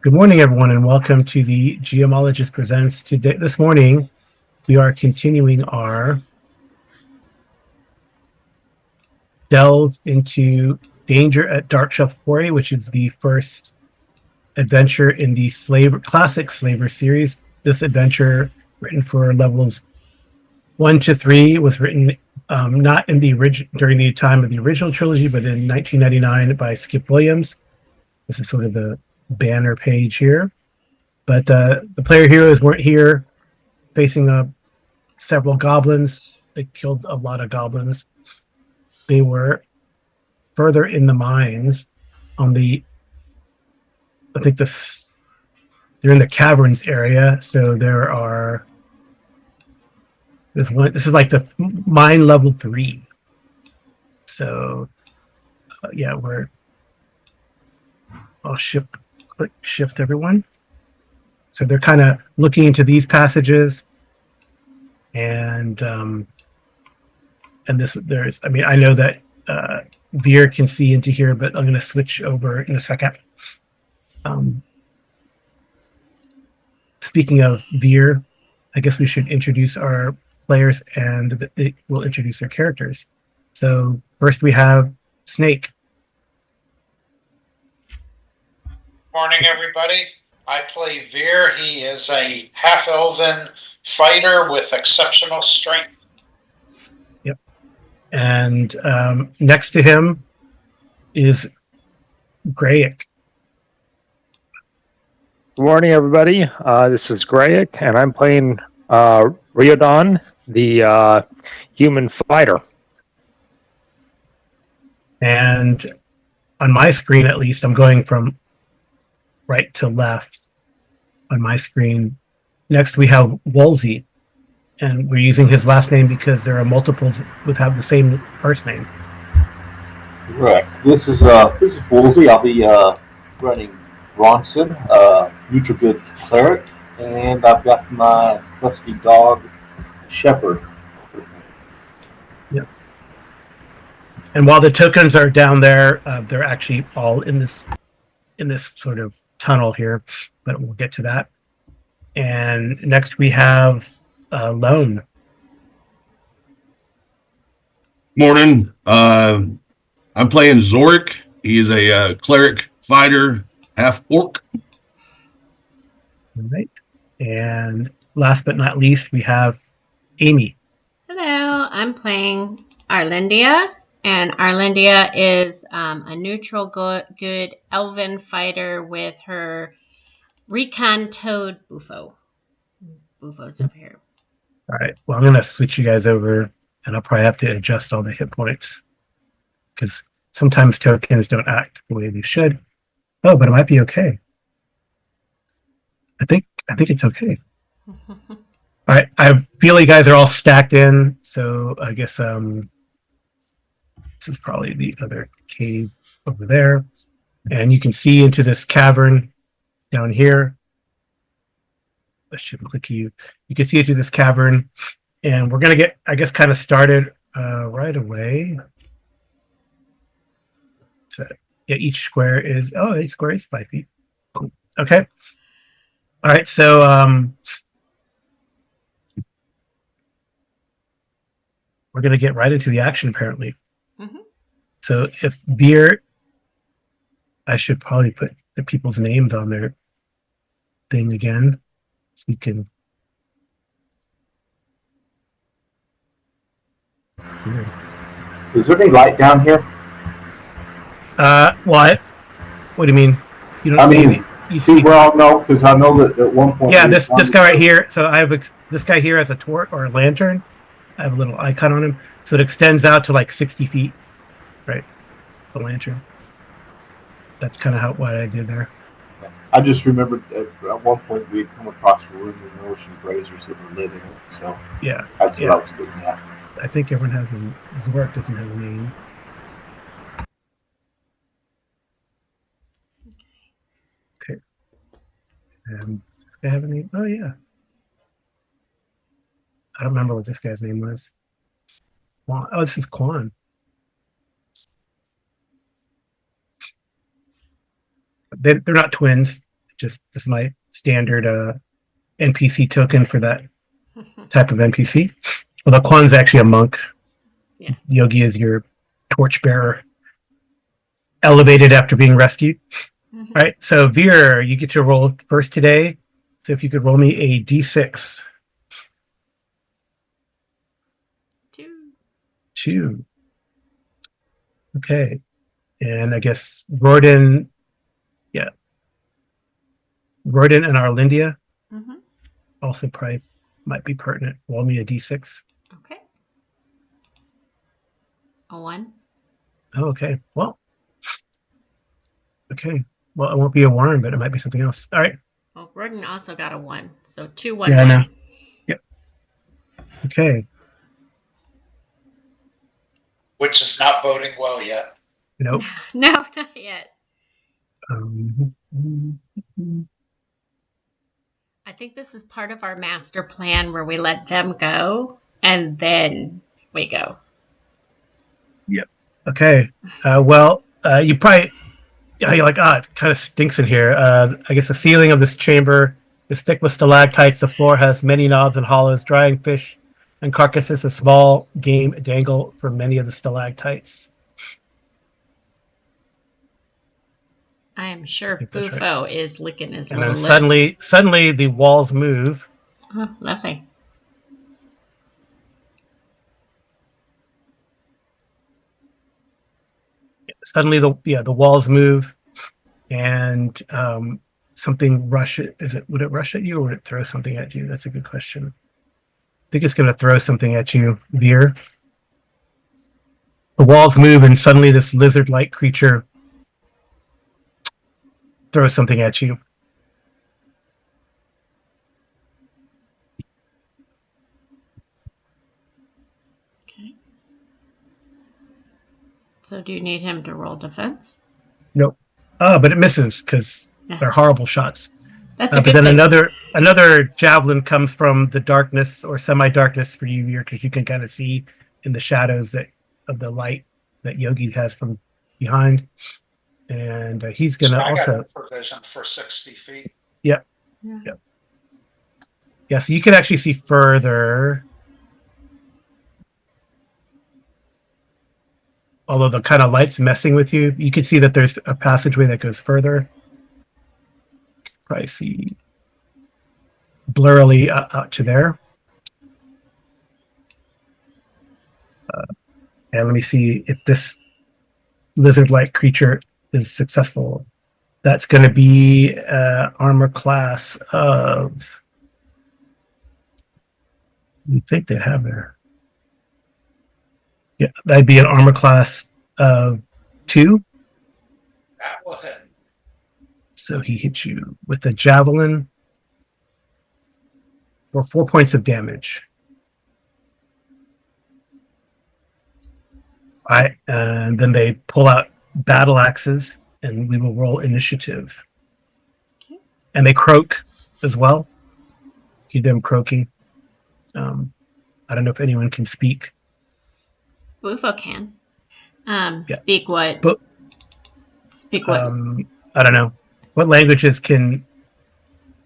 Good morning, everyone, and welcome to the Geomologist Presents. Today, this morning, we are continuing our delve into Danger at Darkshelf Quarry, which is the first adventure in the classic Slaver series. This adventure, written for levels 1 to 3, was written not in the during the time of the original trilogy, but in 1999 by Skip Williams. This is sort of the banner page here. But the player heroes weren't here facing several goblins. They killed a lot of goblins. They were further in the mines on the, I think they're in the caverns area. So there's one, this is like the mine level 3. So yeah, I'll click shift everyone. So they're kind of looking into these passages, and I know that Veer can see into here, but I'm going to switch over in a second. Speaking of Veer, I guess we should introduce our players, and we'll introduce their characters. So first we have Snake. Morning, everybody. I play Veer. He is a half-elven fighter with exceptional strength. Yep. And next to him is Greyhawk. Good morning, everybody. This is Greyhawk, and I'm playing Riodon, the human fighter. And on my screen, at least, I'm going from right to left on my screen. Next, we have Wolsey, and we're using his last name because there are multiples that have the same first name. Correct. This is Woolsey. I'll be running Bronson, neutral good cleric, and I've got my trusty dog Shepherd. Yep. And while the tokens are down there, they're actually all in this sort of tunnel here, but we'll get to that. And next we have Lone. Morning. I'm playing Zorik. He is a cleric fighter, half orc. All right. And last but not least, we have Amy. Hello, I'm playing Arlindia, and Arlindia is a neutral good elven fighter with her recon toad Bufo. Bufo's over here. All right. Well, I'm going to switch you guys over, and I'll probably have to adjust all the hit points because sometimes tokens don't act the way they should. Oh, but it might be okay. I think it's okay. All right. I feel you guys are all stacked in, so I guess this is probably the other cave over there, and you can see into this cavern down here. I should click you. You can see into this cavern, and we're gonna get, I guess, kind of started right away. So yeah, each square is 5 feet. Cool. Okay. All right. So we're gonna get right into the action apparently. Mm-hmm. So if Veer, I should probably put the people's names on their thing again. So you can. Is there any light down here? What? What do you mean? You don't see any? You see? Well, no, because I know that at one point. Yeah, this guy right here. So I have this guy here has a torch or a lantern. I have a little icon on him, so it extends out to like 60 feet. Right, the lantern. That's kind of what I did there. I just remembered at one point we had come across a room with no ocean braziers that were lit in it. So yeah, that's what I was getting at. I think everyone has Zork doesn't have a name. Okay. And does this guy have a name? Oh yeah. I don't remember what this guy's name was. Quan. Oh, this is Quan. They're not twins. Just this is my standard NPC token for that type of NPC. Although Quan's actually a monk. Yeah. Yogi is your torchbearer, elevated after being rescued. All right, so Veer, you get to roll first today. So if you could roll me a d6. 2. 2. Okay. And I guess Roden and Arlindia Mm-hmm. also probably might be pertinent. Roll me a d6. Okay. A 1. Oh, okay. Well, okay. Well, it won't be a worm, but it might be something else. All right. Well, Roden also got a 1. So 2, 1, Yeah, I 1. know. Yep. Okay. Which is not boding well yet. Nope. No, not yet. Um, I think this is part of our master plan where we let them go and then we go. okay. You probably you're like, it kind of stinks in here. I guess the ceiling of this chamber is thick with stalactites. The floor has many knobs and hollows. Drying fish and carcasses of small game dangle from many of the stalactites. I am sure think that's right. Bufo is licking his And little then lips. suddenly the walls move. Oh, lovely. Suddenly the walls move, and something rushes. Would it rush at you, or would it throw something at you? That's a good question. I think it's going to throw something at you, Veer. The walls move, and suddenly this lizard-like creature throws something at you. Okay. So do you need him to roll defense? Nope. But it misses because they're horrible shots. That's a But good then thing. another javelin comes from the darkness or semi-darkness for you here, because you can kind of see in the shadows of the light that Yogi has from behind, and he's So gonna I got also provision for 60 feet. yeah. Yeah. Yeah, so you can actually see further. Although the kind of light's messing with you, you can see that there's a passageway that goes further. Probably see blurrily out to there. And let me see if this lizard-like creature is successful. That's going to be armor class of. You think they'd have there? Yeah, that'd be an armor class of 2. That will hit. So he hits you with a javelin for 4 points of damage. All right, and then they pull out battle axes, and we will roll initiative. Okay. And they croak as well. Hear them croaking. I don't know if anyone can speak. Bufo can. Yeah. Speak what? But Speak what? I don't know. What languages can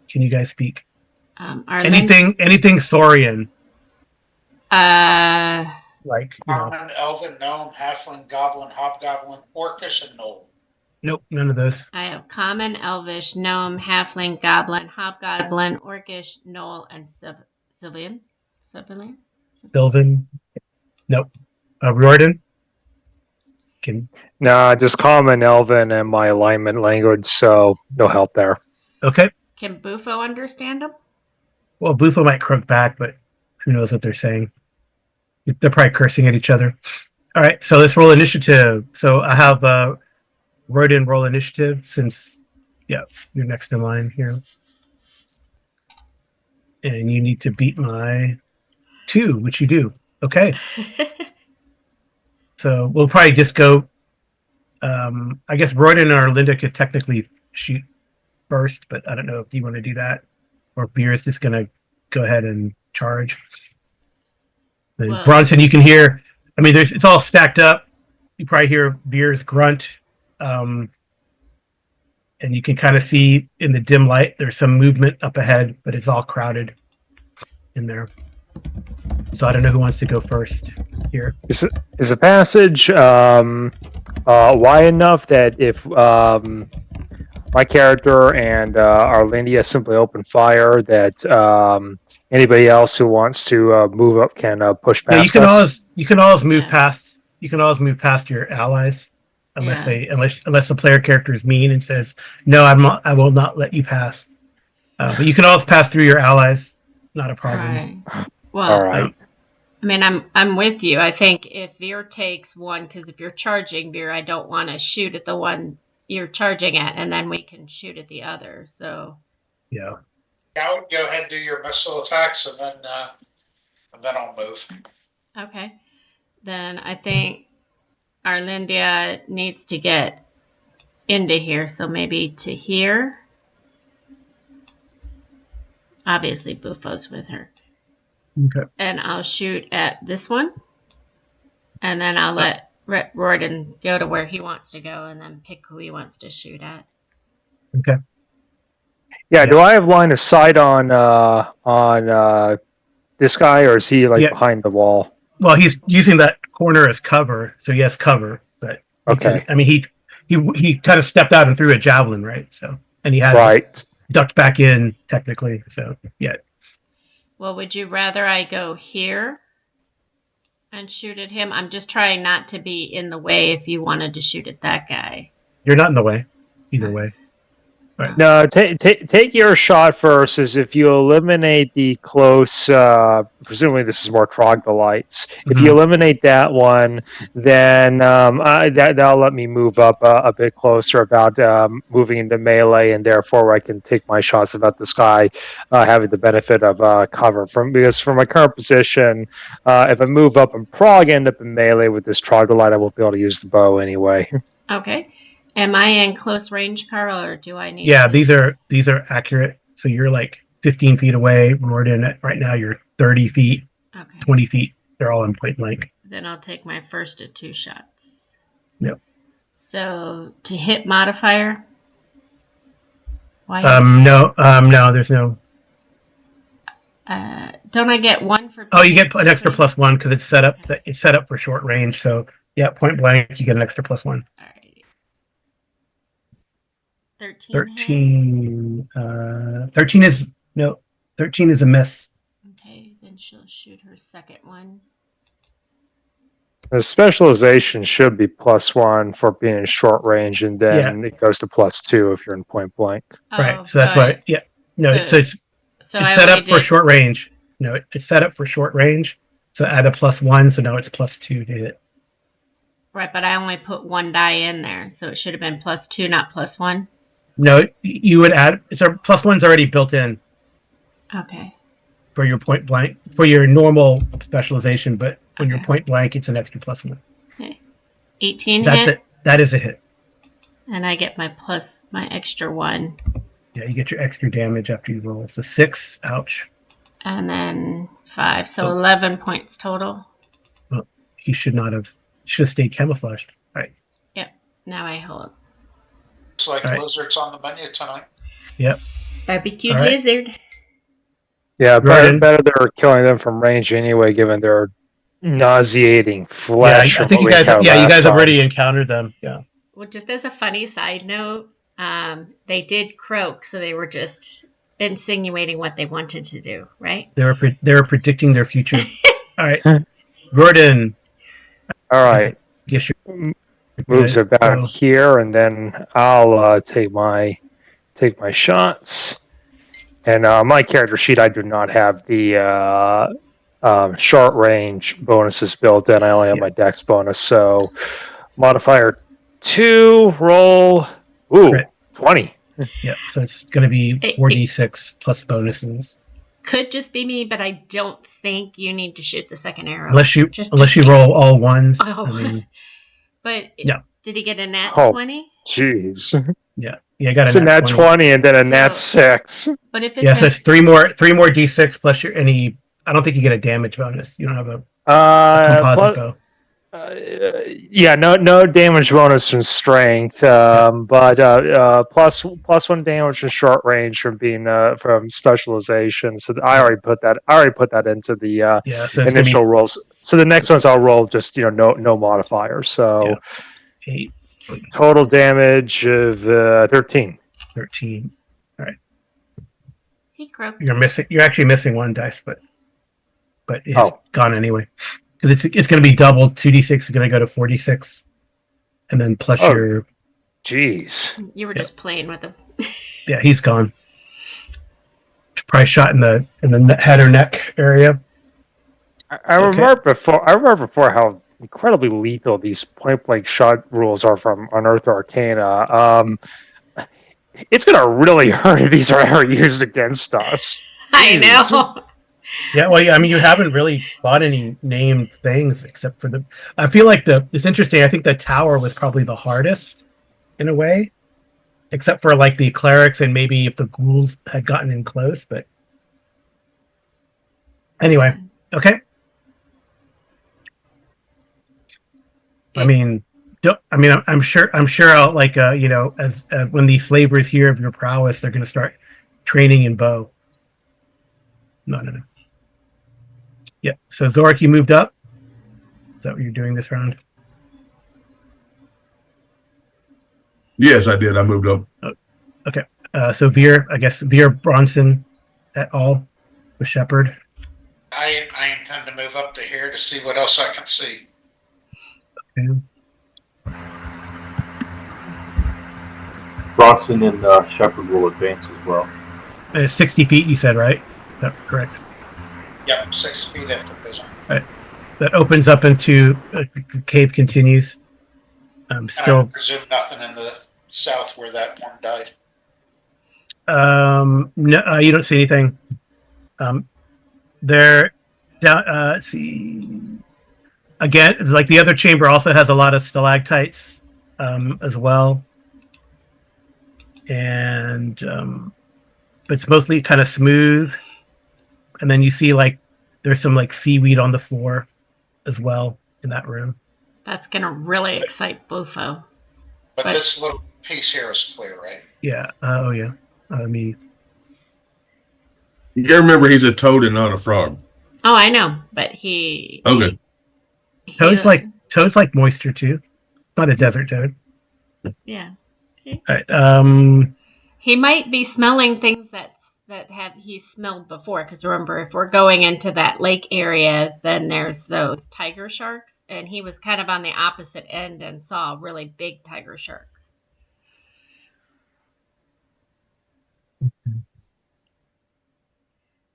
you guys speak? Anything Saurian, like Common, elven, gnome, halfling, goblin, hobgoblin, orcish, and gnome. Nope, none of those. I have common, elvish, gnome, halfling, goblin, hobgoblin, orcish, gnoll, and civilian. Sylvan. Nope. Riordan. Nah, just common elven and my alignment language, so no help there. Okay. Can Bufo understand them? Well, Bufo might croak back, but who knows what they're saying? They're probably cursing at each other. All right, so let's roll initiative. So I have Rodin roll initiative since, you're next in line here. And you need to beat my 2, which you do. Okay. So we'll probably just go. I guess Rodin or Linda could technically shoot first, but I don't know if you want to do that, or if Veer is just going to go ahead and charge. And Bronson, you can hear. I mean, it's all stacked up. You probably hear Veer's grunt, and and you can kind of see in the dim light there's some movement up ahead, but it's all crowded in there. So I don't know who wants to go first here. Is the passage wide enough that if my character and Arlindia simply open fire, that anybody else who wants to move up can push past Yeah, us? you can always move Yeah. past. You can always move past your allies, unless Yeah. unless the player character is mean and says, "No, I will not let you pass." But you can always pass through your allies. Not a problem. Right. Well, All right. I mean, I'm with you. I think if Veer takes one, because if you're charging Veer, I don't want to shoot at the one you're charging at, and then we can shoot at the other. So Yeah. Yeah, I would go ahead and do your missile attacks, and then I'll move. okay, then I think Arlindia needs to get into here. So maybe to here. Obviously, Buffo's with her. Okay. And I'll shoot at this one. And then I'll let Royden go to where he wants to go and then pick who he wants to shoot at. Okay. Yeah. Do I have line of sight on this guy, or is he like Yeah. behind the wall? Well, he's using that corner as cover, so he has cover. But he Okay. can- I mean, he kind of stepped out and threw a javelin, right? So, and he has Right. ducked back in technically. So, yeah. Well, would you rather I go here and shoot at him? I'm just trying not to be in the way if you wanted to shoot at that guy. You're not in the way, either way. No, take your shot first. Is if you eliminate the close, presumably this is more troglodytes. If you eliminate that one, then that'll let me move up a bit closer about moving into melee, and therefore I can take my shots about this guy having the benefit of cover. Because from my current position, if I move up and prog end up in melee with this troglodyte, I won't be able to use the bow anyway. Okay. Am I in close range, Carl, or do I need Yeah, to... these are accurate. So you're like 15 feet away. Royden, right now you're 30 feet, Okay. 20 feet. They're all in point blank. Then I'll take my first at 2 shots. Yep. So to hit modifier. Why? No, there's no. Don't I get 1 for? Oh, you get an extra +1 because it's set up for short range. So yeah, point blank, you get an extra +1. All right. 13. 13. 13 is a miss. Okay, then she'll shoot her second one. The specialization should be +1 for being in short range, and then it goes to +2 if you're in point blank. Right. So that's why. Yeah. No. So it's I set only up for did- short range. No, it's set up for short range. So add a +1. So now it's +2 to hit. Right, but I only put 1 die in there, so it should have been +2, not +1. No, you would add. It's our +1's already built in Okay. for your point blank for your normal specialization, but when you're Okay. point blank, it's an extra +1. 18 That's hit, it. That is a hit. and I get my extra 1, Yeah, you get your extra damage after you roll. So 6. Ouch. and then 5, so Oh. 11 points total. He should not have. Should have stayed camouflaged. Right. Now I hold. Looks like All right. lizards on the menu tonight. Barbecue All right. lizard. Yeah, Right. better they're killing them from range anyway, given their nauseating Yeah, flesh. I from think what you we guys. encountered Yeah, you last guys have time. already encountered them. Yeah. Well, just as a funny side note, they did croak, so they were just insinuating what they wanted to do, right? They were predicting their future. All right, Gordon. All right, Guess you're moves good. about So, here, and then I'll take my shots. And my character sheet, I do not have the short range bonuses built in. I only have my dex bonus. So modifier 2, roll. Ooh, Crit. 20. yeah. So it's going to be 4d6 plus bonuses, Could just be me, but I don't think you need to shoot the second arrow. unless you Just roll all ones. Oh. I mean, But Yeah. did he get a nat Oh. 20? Jeez. yeah, I got It's a nat 20 and then a nat So- 6. But if it's Yeah, so it's three more d6 plus your any. I don't think you get a damage bonus. You don't have a composite Plus, bow. Yeah, no damage bonus from strength, but plus one damage from short range from being from specialization. So I already put that into the Yeah, so it's gonna initial be rolls. So the next ones I'll roll just no modifier. So 8, total damage of 13. 13. All right, He croaked. you're actually missing one dice, but it's Oh. gone anyway because it's going to be double. 2d6 is going to go to 46, and then plus Oh. your Jeez. You were just playing with him. yeah, he's gone. Probably shot in the head or neck area. I remember before how incredibly lethal these point blank shot rules are from Unearthed Arcana. It's gonna really hurt if these are ever used against us. I Jeez. know. Yeah, well, I mean, you haven't really bought any named things except for the. I feel like it's interesting. I think the tower was probably the hardest in a way, except for like the clerics and maybe if the ghouls had gotten in close. But anyway, okay. I mean, I'm sure. I'll like as when these slavers hear of your prowess, they're going to start training in bow. No. Yeah. So Zorik, you moved up. Is that what you're doing this round? Yes, I did. I moved up. Okay. So Veer, I guess Veer Bronson et al. With Shepard. I intend to move up to here to see what else I can see. Okay. Bronson and Shepard will advance as well. 60 feet, you said, right? Is that correct? Yep, 6 feet after vision. That opens up into the cave continues. I Still, presume nothing in the south where that one died. no, you don't see anything. There, down. Let's see. Again, like the other chamber also has a lot of stalactites, as well, and but it's mostly kind of smooth. And then you see like there's some like seaweed on the floor as well in that room. That's going to really excite Bufo. But Right. this little piece here is clear, right? Yeah. Oh yeah. I mean, You gotta remember he's a toad and not a frog. Oh, I know, but he. Okay. toad's like moisture too. Not a desert toad. Yeah. All right. He might be smelling things that have he smelled before. Because remember, if we're going into that lake area, then there's those tiger sharks, and he was kind of on the opposite end and saw really big tiger sharks.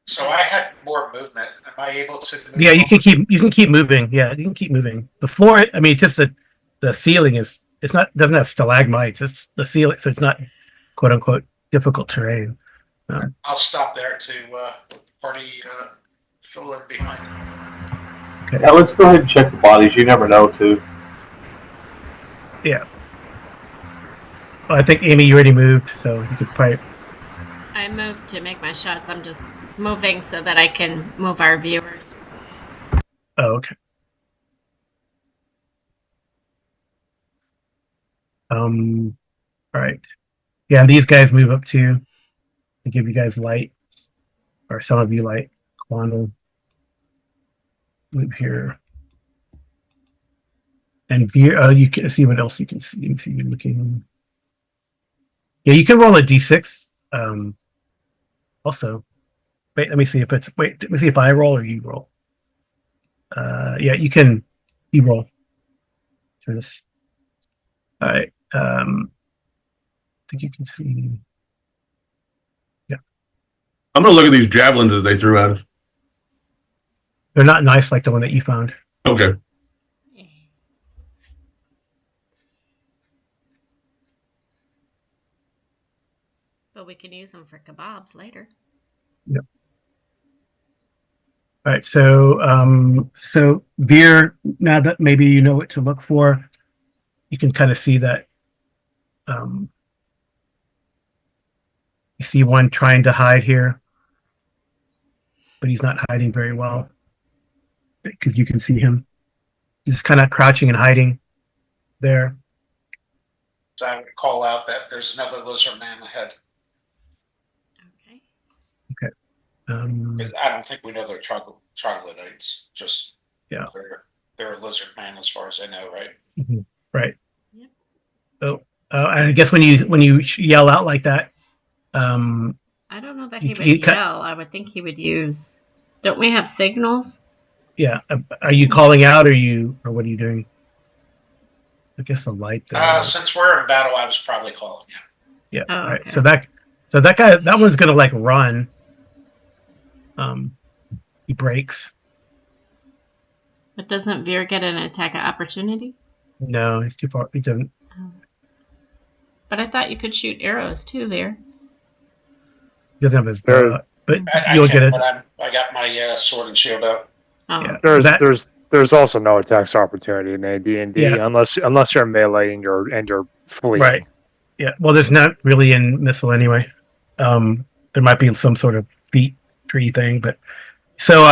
So I had more movement. Am I able to move? Yeah, you can keep moving. Yeah, you can keep moving. The floor, I mean, just the ceiling doesn't have stalagmites. It's the ceiling, so it's not quote unquote difficult terrain. I'll stop there to party fill in behind. Okay. Yeah, let's go ahead and check the bodies. You never know, too. Yeah. Well, I think Amy, you already moved, so you could probably. I moved to make my shots. I'm just moving so that I can move our viewers. Oh, okay. All right. Yeah, these guys move up too to give you guys light, or some of you light. Quandle. Move here. And Veer, you can see what else you can see. You can see you're looking. Yeah, you can roll a d6. Also, wait. Let me see if I roll or you roll. Yeah, you can. You roll for this. All right. I think you can see. Yeah, I'm gonna look at these javelins that they threw at us. they're not nice like the one that you found. Okay. But we can use them for kebabs later. Yep. All right, so Veer, now that maybe you know what to look for, you can kind of see that you see one trying to hide here, but he's not hiding very well because you can see him. He's kind of crouching and hiding there. So I would call out that there's another lizard man ahead. Okay. I don't think we know they're troglodytes. Just Yeah. they're a lizard man as far as I know, right? Right. Yep. So I guess when you yell out like that, I don't know that You- he would you cut- yell. I would think he would use. Don't we have signals? yeah. Are you calling out, or what are you doing? I guess the light. Since we're in battle, I was probably calling. Yeah. Oh, all right. okay. So that guy, that one's gonna like run. He breaks. But doesn't Veer get an attack of opportunity? No, he's too far. He doesn't. But I thought you could shoot arrows too, Veer. He doesn't have his. There- But I you'll can, get it. but I got my sword and shield out. Oh, Yeah. There's That- there's also no attacks opportunity in AD&D Yeah. unless you're melee and you're fleeing. Right. Yeah. Well, there's not really in missile anyway. There might be some sort of feat tree thing, but so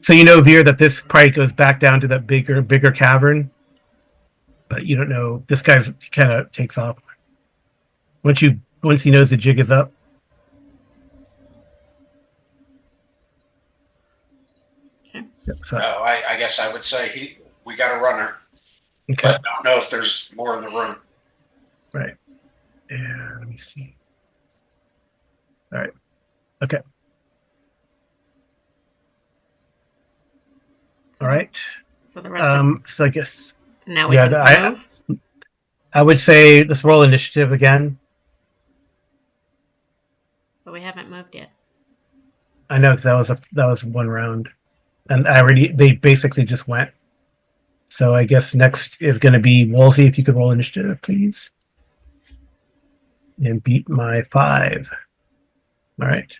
you know, Veer, that this probably goes back down to that bigger cavern, but you don't know. This guy's kind of takes off once he knows the jig is up. Okay. Yep, so, I guess I would say we got a runner, okay. but I don't know if there's more in the room. Right. And let me see. All right. Okay. So, All right. So the rest of So I guess now we yeah, can move. I would say let's roll initiative again. But we haven't moved yet. I know because that was one round, and they basically just went. So I guess next is going to be Woolsey. If you could roll initiative, please, and beat my 5. All right.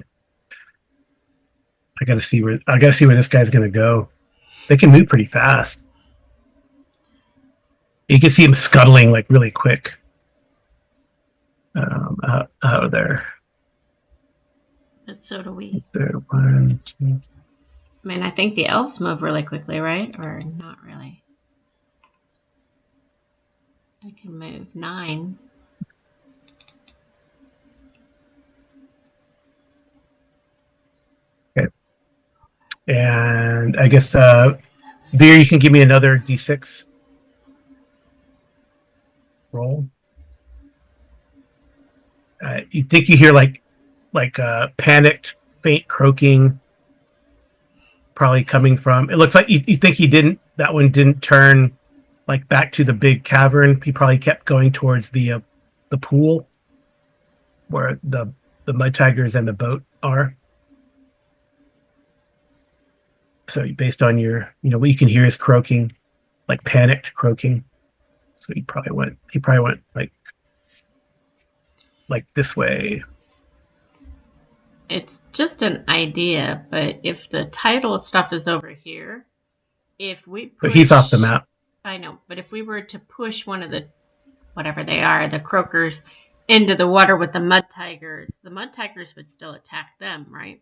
I got to see where this guy's going to go. They can move pretty fast. You can see him scuttling like really quick. Out of there. But so do we. There, 1, 2. I mean, I think the elves move really quickly, right? Or not really. I can move 9. And I guess Veer, you can give me another d6 roll. You think you hear like panicked, faint croaking, probably coming from. It looks like you think that one didn't turn like back to the big cavern. He probably kept going towards the pool where the mud tigers and the boat are. So based on your, what you can hear is croaking, like panicked croaking. So he probably went like this way. It's just an idea, but if the title stuff is over here, if we push, But he's off the map. I know, but if we were to push one of the, whatever they are, the croakers, into the water with the mud tigers would still attack them, right?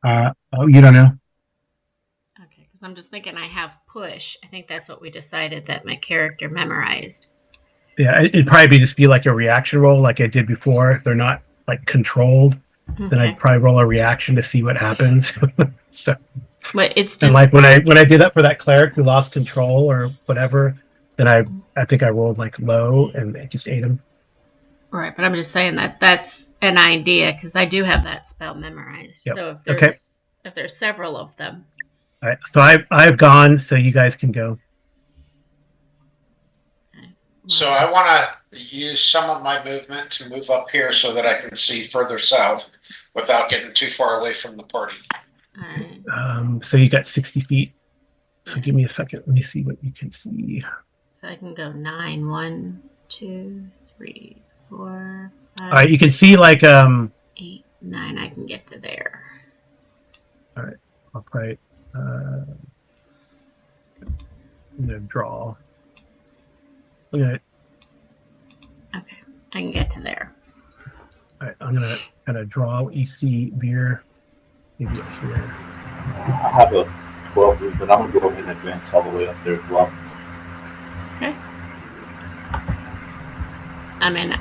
You don't know. Okay, because I'm just thinking I have push. I think that's what we decided that my character memorized. Yeah, it'd probably just be like a reaction roll, like I did before. If they're not like controlled, then Okay. I'd probably roll a reaction to see what happens. So, But it's and just like when I did that for that cleric who lost control or whatever, then I think I rolled like low and it just ate him. right. But I'm just saying that's an idea because I do have that spell memorized. Yep. So if there's several of them, All right, so I've gone, so you guys can go. So I want to use some of my movement to move up here so that I can see further south without getting too far away from the party. all right. So you got 60 feet. So give me a second. Let me see what you can see. So I can go 9, 1, 2, 3, 4, 5, All right, you can see like 8, 9. I can get to there. I'll probably I'm gonna draw. Look at it. Okay, I can get to there. All right, I'm gonna kind of draw what you see, Veer. Maybe up here. I have a 12 room, but I'm going to go ahead and advance all the way up there as well. I'm in.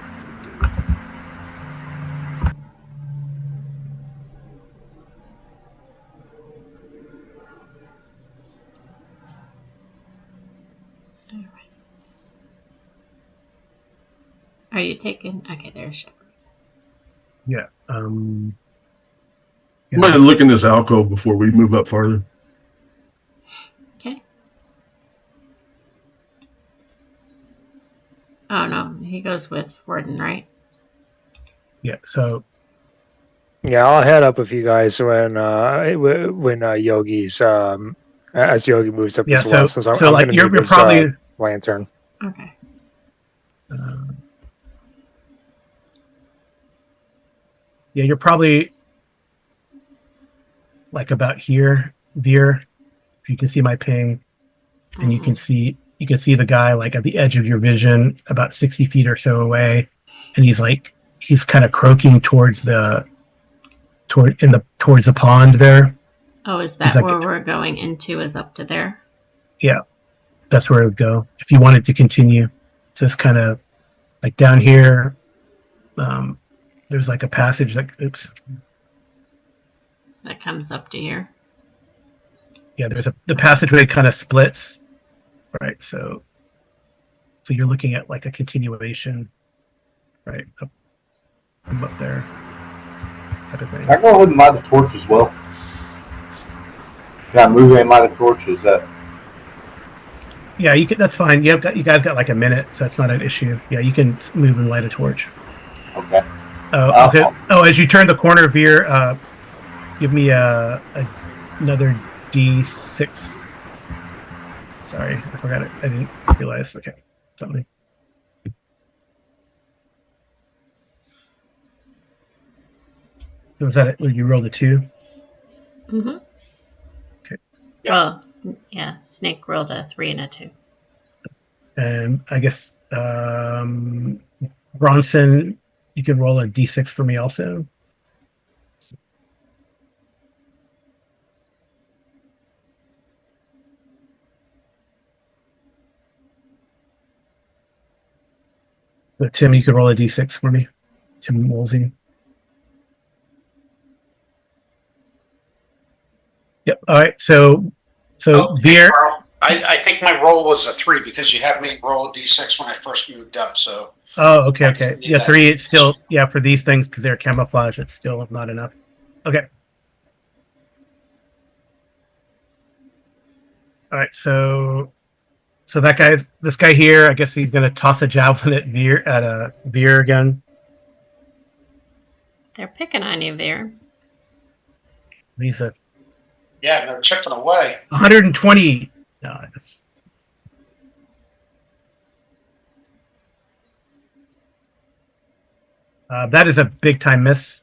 Are you taking? Okay, there's Shepard. Yeah. I'm going to look in this alcove before we move up farther. Okay. Oh no, he goes with Warden, right? Yeah. So Yeah, I'll head up with you guys when Yogi's as Yogi moves up yeah. as well. So Since so I'm like going to you're need his probably lantern. Okay. yeah, you're probably like about here, dear. If you can see my ping, and you can see the guy like at the edge of your vision, about 60 feet or so away, and he's kind of croaking towards the pond there. Oh, is He's that like, where we're going into? Is up to there? yeah, that's where it would go if you wanted to continue. Just kind of like down here. There's like a passage that That comes up to here. yeah, the passageway kind of splits, right? So you're looking at like a continuation, right, from up there, type of thing. Can I go ahead and light the torch as well? Can I move in and light the torch? Is that? Yeah, you can. That's fine. You guys got like a minute, so that's not an issue. Yeah, you can move and light a torch. Okay. Okay. Oh, as you turn the corner, Veer, give me another D6. Sorry, I forgot it. I didn't realize. Okay, something. Was that it? You rolled a 2? Mm-hmm. Okay. Yeah. Well, yeah. Snake rolled a 3 and a 2. And I guess Bronson, you can roll a D6 for me also. So Tim, you could roll a D6 for me. Tim Woolsey. Yep. All right. So Veer. Carl, I think my roll was a 3 because you had me roll a d6 when I first moved up. So Oh, okay, okay. need Yeah, that. 3. It's still for these things because they're camouflage. It's still not enough. Okay. All right. So this guy here. I guess he's gonna toss a javelin at Veer again. They're picking on you, Veer. He's a Yeah, they're chipping away. 120. No, that's that is a big time miss.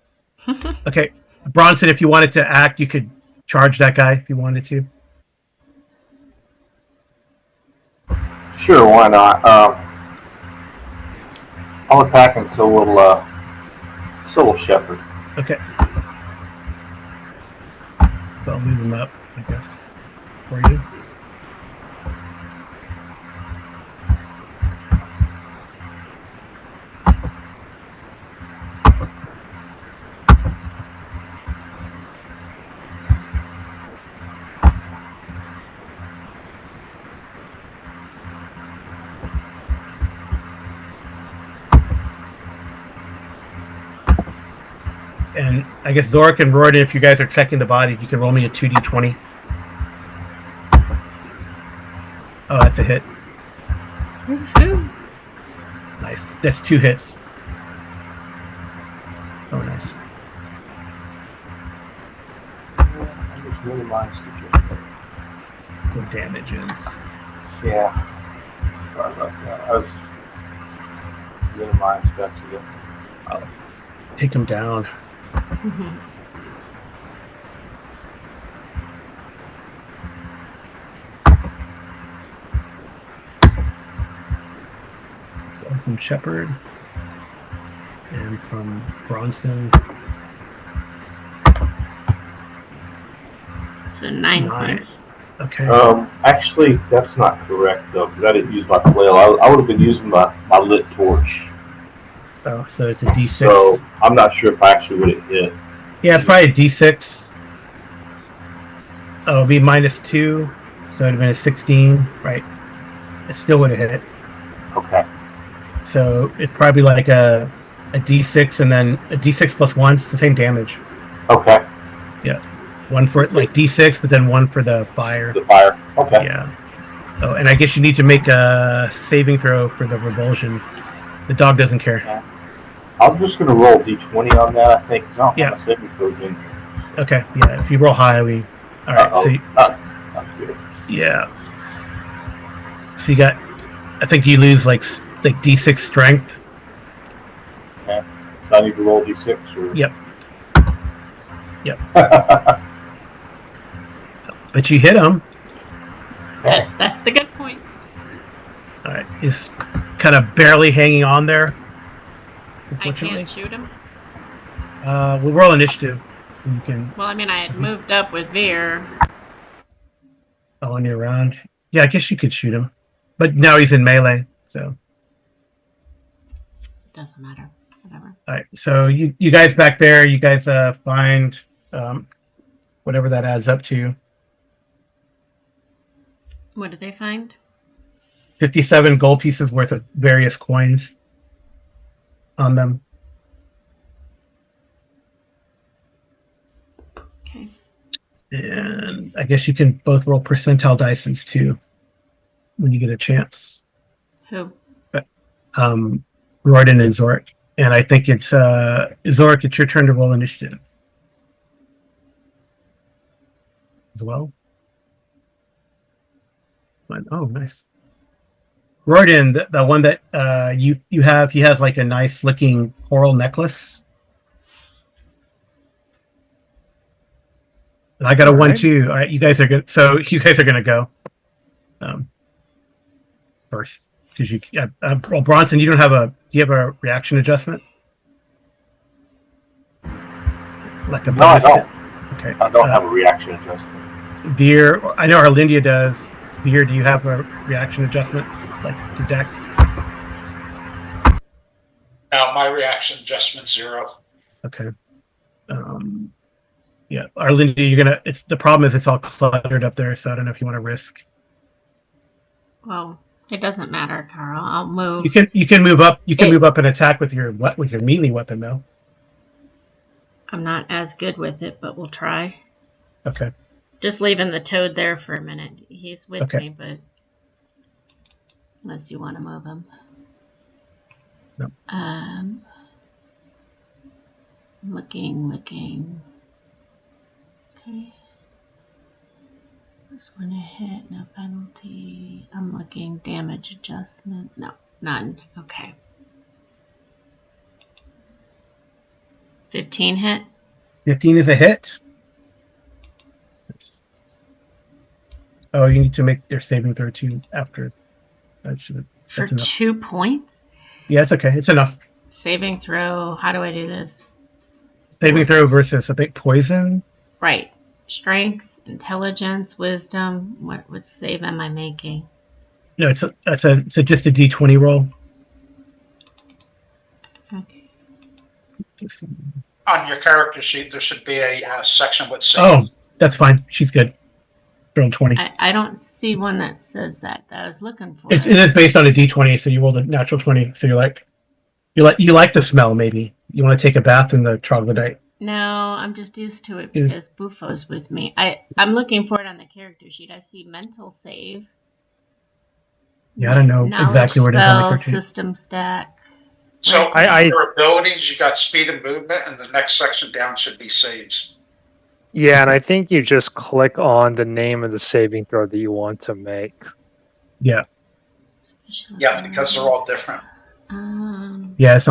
Okay, Bronson, if you wanted to act, you could charge that guy if you wanted to. Sure, why not? I'll attack him. So will Shepard. Okay. So I'll move him up, I guess, for you. And I guess Zorik and Royden, if you guys are checking the body, you can roll me a 2d20. Oh, that's a hit. Woo-hoo. Nice. That's 2 hits. Oh, nice. I just really minds to What damages? Yeah. Sorry about that. I was minimize back to the. Take him down. Mhm. From Shepard. And from Bronson. So 9 9. points. Okay. Actually, that's not correct though, because I didn't use my flail. I would have been using my lit torch. Oh, so it's a D6. So I'm not sure if I actually would have hit. Yeah, it's probably a D6. Oh, it'd be -2, so it'd have been a 16, right? It still would have hit. Okay. So it's probably like a D6 and then a D6 plus 1. It's the same damage. Okay. Yeah. One for like D6, but then one for the fire. The fire. Okay. Yeah. Oh, and I guess you need to make a saving throw for the revulsion. The dog doesn't care. I'm just going to roll D20 on that, I think. Because I don't Yeah. have my saving throws in. Okay. Yeah. If you roll high, we. All right. Uh-oh. So you, Not good. yeah. So you got. I think you lose like D6 strength. Okay. So I need to roll D6 or. Yep. Yep. But you hit him. That's the good point. All right. He's kind of barely hanging on there. I can't shoot him. We'll roll initiative. You can Well, I mean, I had moved up with Veer. on your round. Yeah, I guess you could shoot him, but now he's in melee. So, Doesn't matter. Whatever. all right. So you guys back there, you guys find whatever that adds up to. What did they find? 57 gold pieces worth of various coins on them. Okay. And I guess you can both roll percentile dices too when you get a chance. Who? Royden and Zorik. And I think it's Zorik, it's your turn to roll initiative as well. Oh, nice. Royden, the one that you have, he has like a nice looking coral necklace. And I got a All 1 right. too. All right, you guys are good. So you guys are gonna go first because you. Well, Bronson, you don't have a. Do you have a reaction adjustment? Like a No, I bonus? don't. Okay. I don't have a reaction adjustment. Veer, I know Arlindia does. Veer, do you have a reaction adjustment like your Dex? Now my reaction adjustment 0. Okay. Yeah, Arlindia, you're gonna. It's the problem is it's all cluttered up there, so I don't know if you want to risk. Well, it doesn't matter, Carl. I'll move. You can move up. You can move up and attack with your melee weapon though. I'm not as good with it, but we'll try. Okay. Just leaving the toad there for a minute. He's with Okay. me, but unless you want to move him. No. Looking. Okay. This one a hit, no penalty. I'm looking, damage adjustment. No, none. Okay. 15 hit. 15 is a hit. Oh, you need to make their saving throw too after. That's For enough. 2 points? Yeah, it's okay. It's enough. Saving throw. How do I do this? Saving throw versus I think poison. Right. Strength, intelligence, wisdom. What save am I making? No, it's just a D20 roll. Okay. On your character sheet, there should be a section with save. Oh, that's fine. She's good. Roll 20. I don't see one that says that. I was looking for It is based on a D20, so you rolled a natural 20. So you like the smell. Maybe you want to take a bath in the troglodyte. No, I'm just used to it because Bufo's with me. I'm looking for it on the character sheet. I see mental save. Yeah, I don't know Knowledge exactly where it is on the spell, character sheet. system stack. So I- your abilities, you got speed and movement, and the next section down should be saves. Yeah, and I think you just click on the name of the saving throw that you want to make. Yeah, Yeah, because they're all different. yeah. It's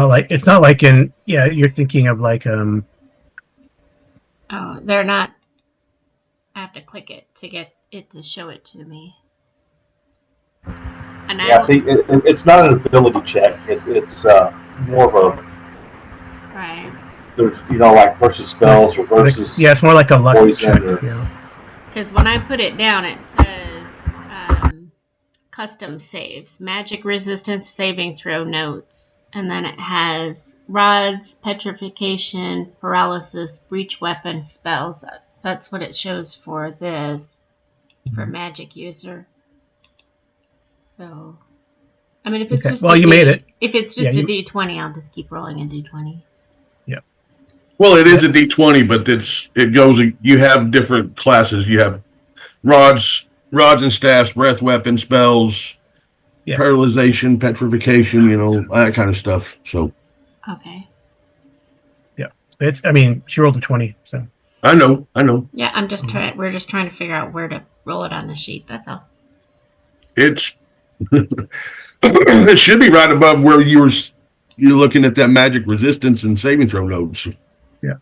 not like in. Yeah, you're thinking of like Oh, they're not. I have to click it to get it to show it to me. And Yeah, I think it's not an ability check. It's more of a right. there's like versus spells or versus yeah, it's more like a luck poison check. or- Yeah. Because when I put it down, it says custom saves, magic resistance, saving throw notes, And then it has rods, petrification, paralysis, breach weapon, spells. That's what it shows for this, for magic user. So, I mean, if it's just you made it. If it's just Yeah, a D20, I'll just keep rolling a D20. Yeah. Well, it is a D20, but it goes. You have different classes. You have rods and staffs, breath weapon, spells, paralyzation, petrification. That kind of stuff. So. Okay. Yeah, I mean, she rolled a 20, so. I know. Yeah, I'm just trying. We're just trying to figure out where to roll it on the sheet. That's all. It's. It should be right above where you're looking at that magic resistance and saving throw notes. Yeah.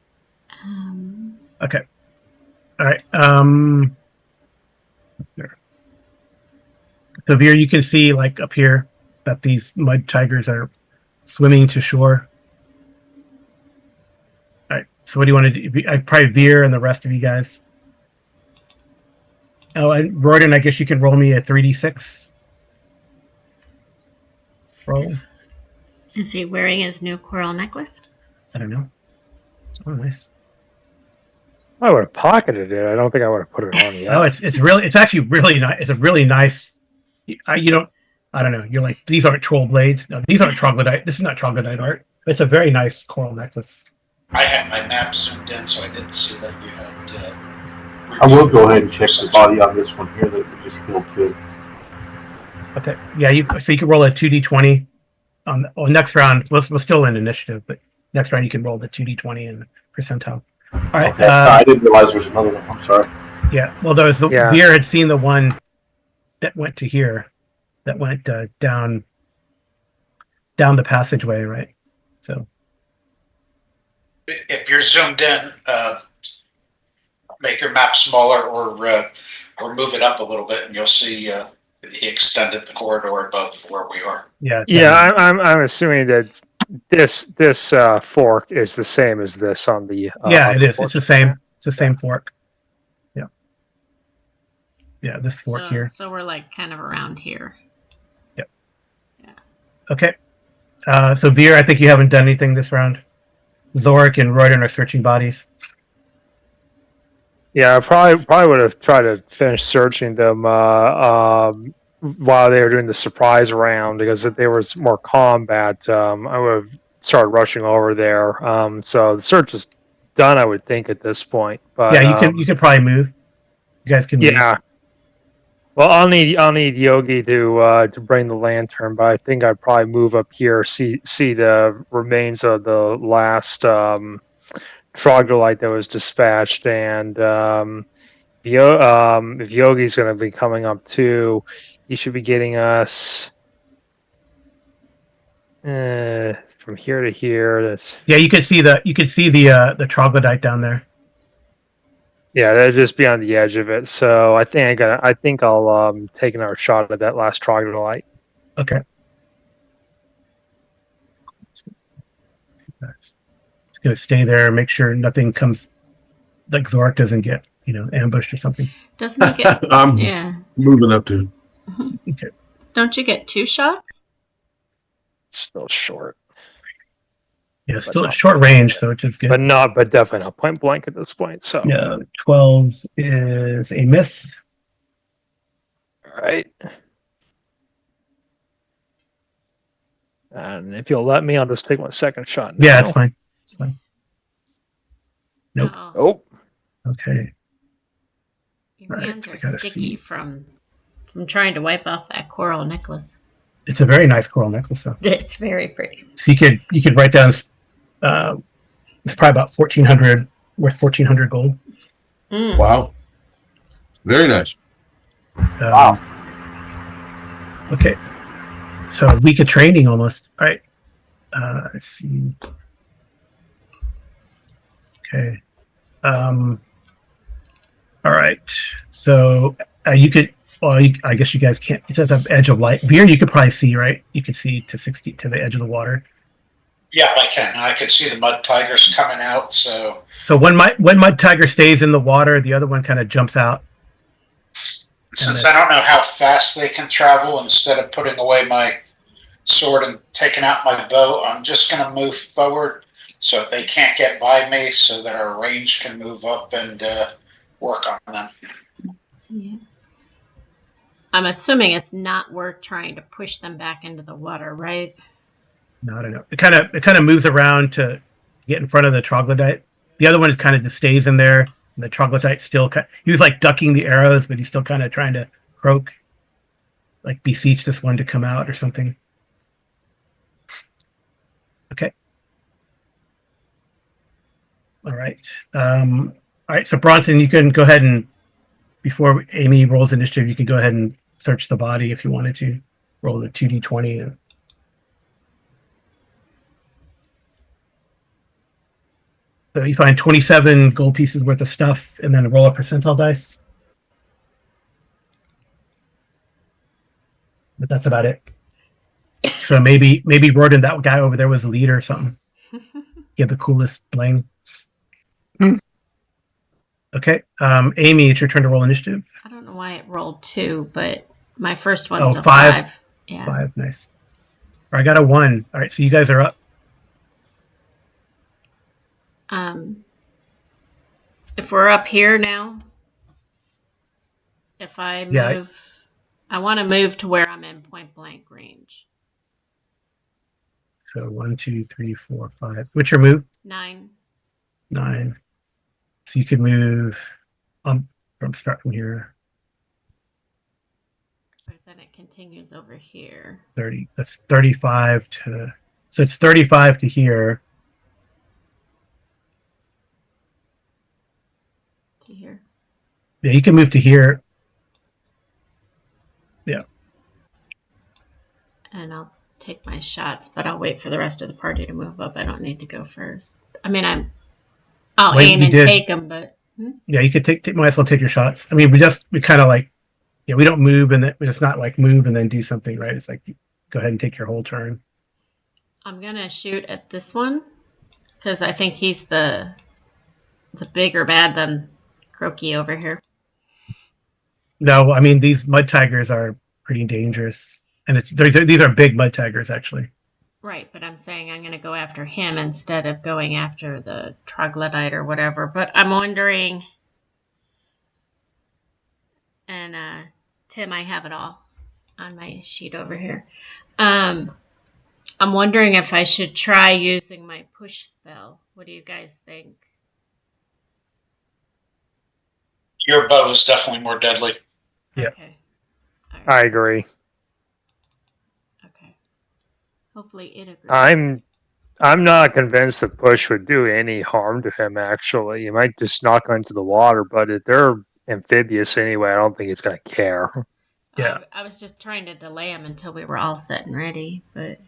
Okay. All right. So Veer, you can see like up here that these mud tigers are swimming to shore. All right. So what do you want to do? I probably Veer and the rest of you guys. Oh, and Royden, I guess you can roll me a 3d6. Roll. Is he wearing his new coral necklace? I don't know. Oh, nice. I would have pocketed it. I don't think I would have put it on yet. Oh, it's actually really nice. It's a really nice. I don't know. You're like, these aren't troll blades. No, these aren't troglodyte. This is not troglodyte art. It's a very nice coral necklace. I had my map zoomed in, so I didn't see that you had. I will go ahead and check the body on this one here that we just killed too. Okay. Yeah. So you can roll a 2d20 on next round. We're still in initiative, but next round you can roll the 2d20 and percentile. All right. Okay. I didn't realize there was another one. I'm sorry. Yeah. Well, there was Veer had seen the one that went to here, that went down the passageway, right? So. If you're zoomed in, make your map smaller or move it up a little bit, and you'll see he extended the corridor above where we are. Yeah. Yeah, I'm assuming that this fork is the same as this on the. Yeah, it is. It's the same. It's the same fork. Yeah. Yeah, this fork here. So we're like kind of around here. Yep. Yeah. Okay. So Veer, I think you haven't done anything this round. Zorik and Royden are searching bodies. Yeah, I probably would have tried to finish searching them while they were doing the surprise round, because if there was more combat, I would have started rushing over there. So the search is done, I would think, at this point. But yeah, you can probably move. You guys can move. Yeah. Well, I'll need Yogi to bring the lantern, but I think I'd probably move up here, see the remains of the last troglodyte that was dispatched, and if Yogi's going to be coming up too, he should be getting us from here to here. That's you can see the troglodyte down there. Yeah, they're just be on the edge of it. So I think I'll take another shot at that last troglodyte. Okay. Just gonna stay there, make sure nothing comes, like Zorik doesn't get ambushed or something. Doesn't he get? I'm moving up to. Okay. Don't you get 2 shots? It's still short. Yeah, still at short range, so which is good. But definitely not point blank at this point. So yeah, 12 is a miss. All right. And if you'll let me, I'll just take my second shot now. Yeah, it's fine. It's fine. Nope. Oh, Oh. Okay. your Right, hands I are gotta sticky see. from trying to wipe off that coral necklace. It's a very nice coral necklace, though. It's very pretty. So you could write down. It's probably about 1,400, worth 1,400 gold. Mm. Wow. Very nice. Wow. Okay. So a week of training almost. All right. Let's see. Okay. All right. So you could. Well, I guess you guys can't. It's at the edge of light. Veer, you could probably see, right? You could see to 60 to the edge of the water. Yeah, I can. I could see the mud tigers coming out. So when mud tiger stays in the water, the other one kind of jumps out. since I don't know how fast they can travel, instead of putting away my sword and taken out my bow. I'm just going to move forward so they can't get by me, so that our range can move up and work on them. Yeah. I'm assuming it's not worth trying to push them back into the water, right? No, I don't know. It kind of moves around to get in front of the troglodyte. The other one is kind of just stays in there. And the troglodyte still he was like ducking the arrows, but he's still kind of trying to croak, like beseech this one to come out or something. Okay. All right. All right. So Bronson, you can go ahead and before Amy rolls initiative, you can go ahead and search the body if you wanted to. Roll the 2d20. And... So you find 27 gold pieces worth of stuff, and then roll a percentile dice. But that's about it. So maybe Roden, that guy over there, was the leader or something. He had the coolest bling. Okay. Amy, it's your turn to roll initiative. I don't know why it rolled 2, but my first one's a five. 5. Yeah. 5, nice. I got a 1. All right, so you guys are up. If we're up here now, if I move, Yeah. I want to move to where I'm in point blank range. So 1, 2, 3, 4, 5. What's your move? 9. 9. So you could move from start from here. But then it continues over here. 30. That's 35 to. So it's 35 to here. To here. Yeah, you can move to here. Yeah. And I'll take my shots, but I'll wait for the rest of the party to move up. I don't need to go first. I mean, I'll aim and take them, but yeah, you could might as well take your shots. I mean, we kind of like, yeah, we don't move and then it's not like move and then do something, right? It's like go ahead and take your whole turn. I'm gonna shoot at this one because I think he's the bigger bad than Croaky over here. No, I mean these mud tigers are pretty dangerous, and these are big mud tigers actually. Right, but I'm saying I'm going to go after him instead of going after the troglodyte or whatever. But I'm wondering, and Tim, I have it all on my sheet over here. I'm wondering if I should try using my push spell. What do you guys think? Your bow is definitely more deadly. Yeah. Okay. All right. I agree. Okay. Hopefully it agrees. I'm not convinced the push would do any harm to him, actually. You might just knock him into the water, but if they're amphibious anyway, I don't think he's going to care. Yeah. I was just trying to delay him until we were all set and ready, but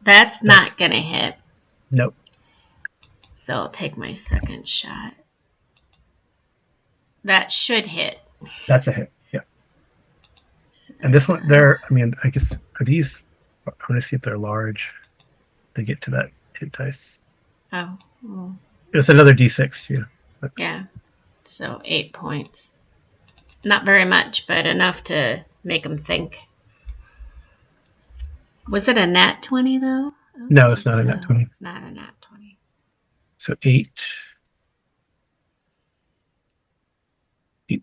that's not going to hit. Nope. So I'll take my second shot. That should hit. That's a hit. Yeah. So, And this one, I mean, I guess, are these, I want to see if they're large. They get to that hit dice. oh, well, It's another d6 too. But yeah. So 8 points. Not very much, but enough to make him think. Was it a nat 20 though? No, it's not a nat 20. It's not a nat 20. So 8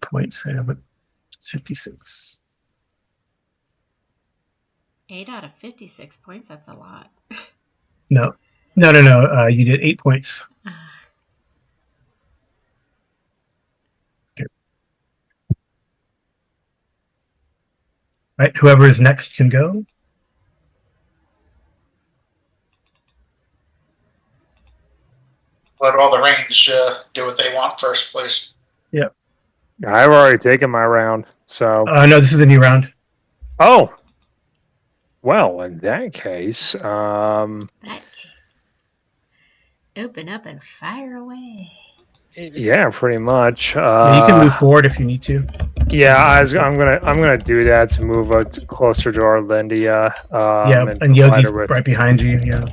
points. I have it. 56. 8 out of 56 points, that's a lot. No. You did 8 points. Okay. Right. Whoever is next can go. Let all the range do what they want first, please. Yep. I've already taken my round, so... No, this is a new round. Oh! Well, in that case, That open up and fire away. yeah, pretty much. Yeah, you can move forward if you need to. Yeah, I'm gonna do that to move closer to our Lindia. Yeah, and provide Yogi's her with- right behind you. Yeah.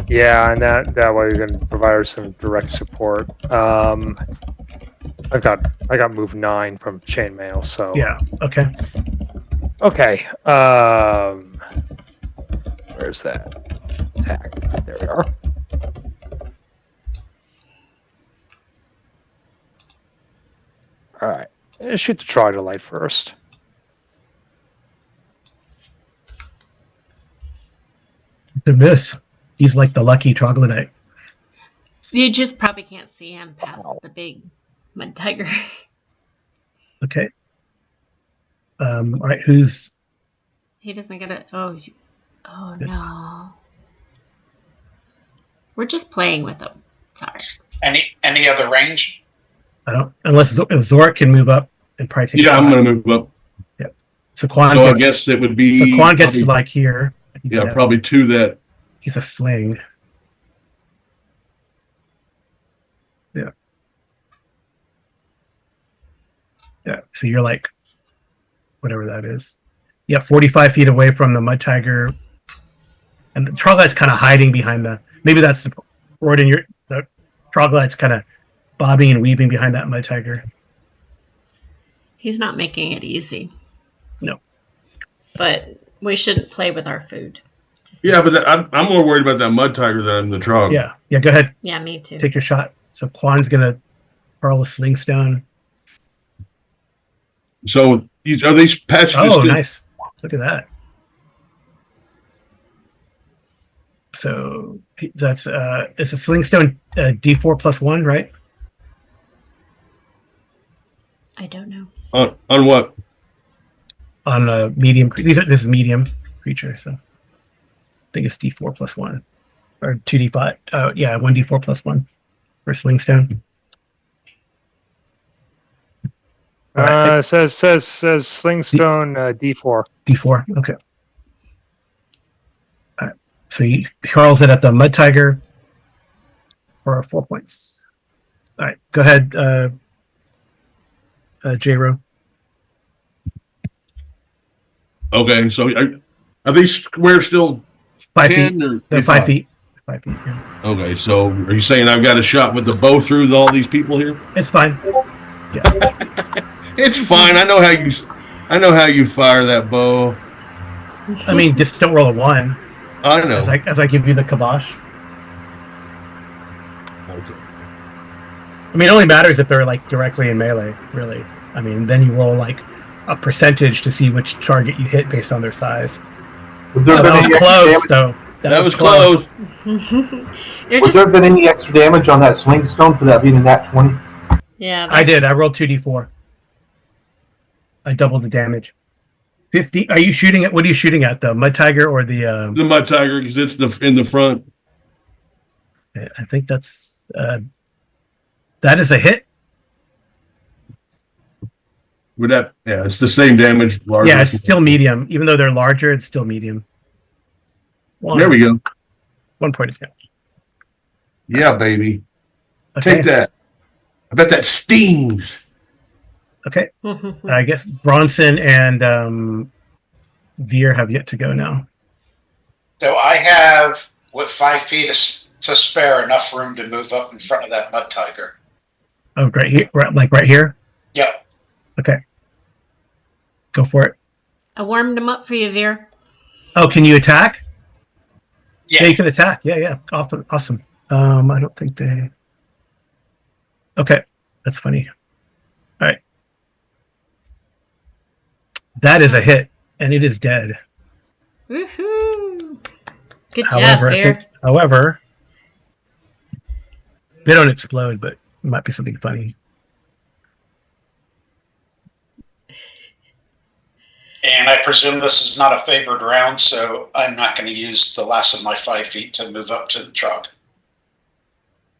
Yeah, and that way we can provide her some direct support. I got move 9 from chainmail, so Yeah. Okay. okay. Where's that attack? There we are. All right. Shoot the troglodyte first. The miss. He's like the lucky troglodyte. You just probably can't see him past Wow. the big mud tiger. Okay. All right. Who's? He doesn't get it. Oh no. We're just playing with him. Sorry. Any other range? I don't. Unless if Zorak can move up and probably take. Yeah, I'm going to move up. So Quan. So I gets, guess it would be. so Quan gets probably, like here. yeah, probably two that. He's a sling. Yeah. Yeah. So you're like, whatever that is. Yeah, 45 feet away from the mud tiger, and the troglodyte's kind of hiding behind the. Maybe that's the word in your. The troglodyte's kind of bobbing and weaving behind that mud tiger. He's not making it easy. No. But we shouldn't play with our food. Yeah, but I'm more worried about that mud tiger than the trog. Yeah. Yeah. Go ahead. Yeah, me too. Take your shot. So Quan's gonna hurl a sling stone. So are these patches? Oh, nice! Look at that. So that's it's a sling stone D4 plus 1, right? I don't know. On what? On a medium. This is medium creature, so I think it's D4 plus 1 or 2D5. Yeah, 1D4 plus 1 for sling stone. Says Slingstone D4. D4. Okay. All right. So he hurls it at the mud tiger for 4 points. All right. Go ahead, J-Ro. Okay, so are these squares still 5 10 feet. or They're 5 feet. 5 feet. Yeah. Okay, so are you saying I've got a shot with the bow through all these people here? It's fine. Yeah. It's fine. I know how you fire that bow. I mean, just don't roll a 1 I know. as I give you the kibosh. Okay. I mean, it only matters if they're like directly in melee, really. I mean, then you roll like a percentage to see which target you hit based on their size. Would there That have was been any close, though. That was close. Would there have been any extra damage on that sling stone for that being a nat 20? Yeah, I did. I rolled 2d4. I doubled the damage. 50. Are you shooting at? What are you shooting at? The mud tiger or the? The mud tiger, because it's in the front. I think that's that is a hit. With that, yeah, it's the same damage. Larger. Yeah, it's still medium. Even though they're larger, it's still medium. There we go. 1 point of damage. Yeah, baby. Okay. Take that. I bet that stings. Okay. I guess Bronson and Veer have yet to go now. So I have, with 5 feet to spare, enough room to move up in front of that mud tiger. Oh, right here, right here. Yep. Okay. Go for it. I warmed them up for you, Veer. Oh, can you attack? Yeah. You can attack. Yeah. Awesome. I don't think they. Okay, that's funny. All right. That is a hit, and it is dead. Woohoo! Good However, job, Veer. however, they don't explode, but it might be something funny. And I presume this is not a favored round, so I'm not going to use the last of my 5 feet to move up to the trog.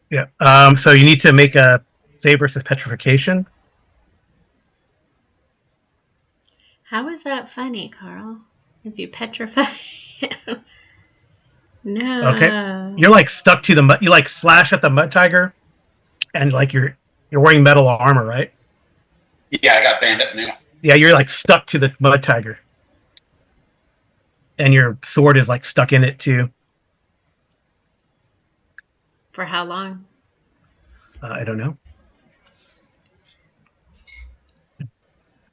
Yeah. So you need to make a save versus petrification. How is that funny, Carl? If you petrify him. No. Okay. You're like stuck to the mud. You like slash at the mud tiger, and like you're wearing metal armor, right? Yeah, I got bandit now. Yeah, you're like stuck to the mud tiger, and your sword is like stuck in it too. For how long? I don't know.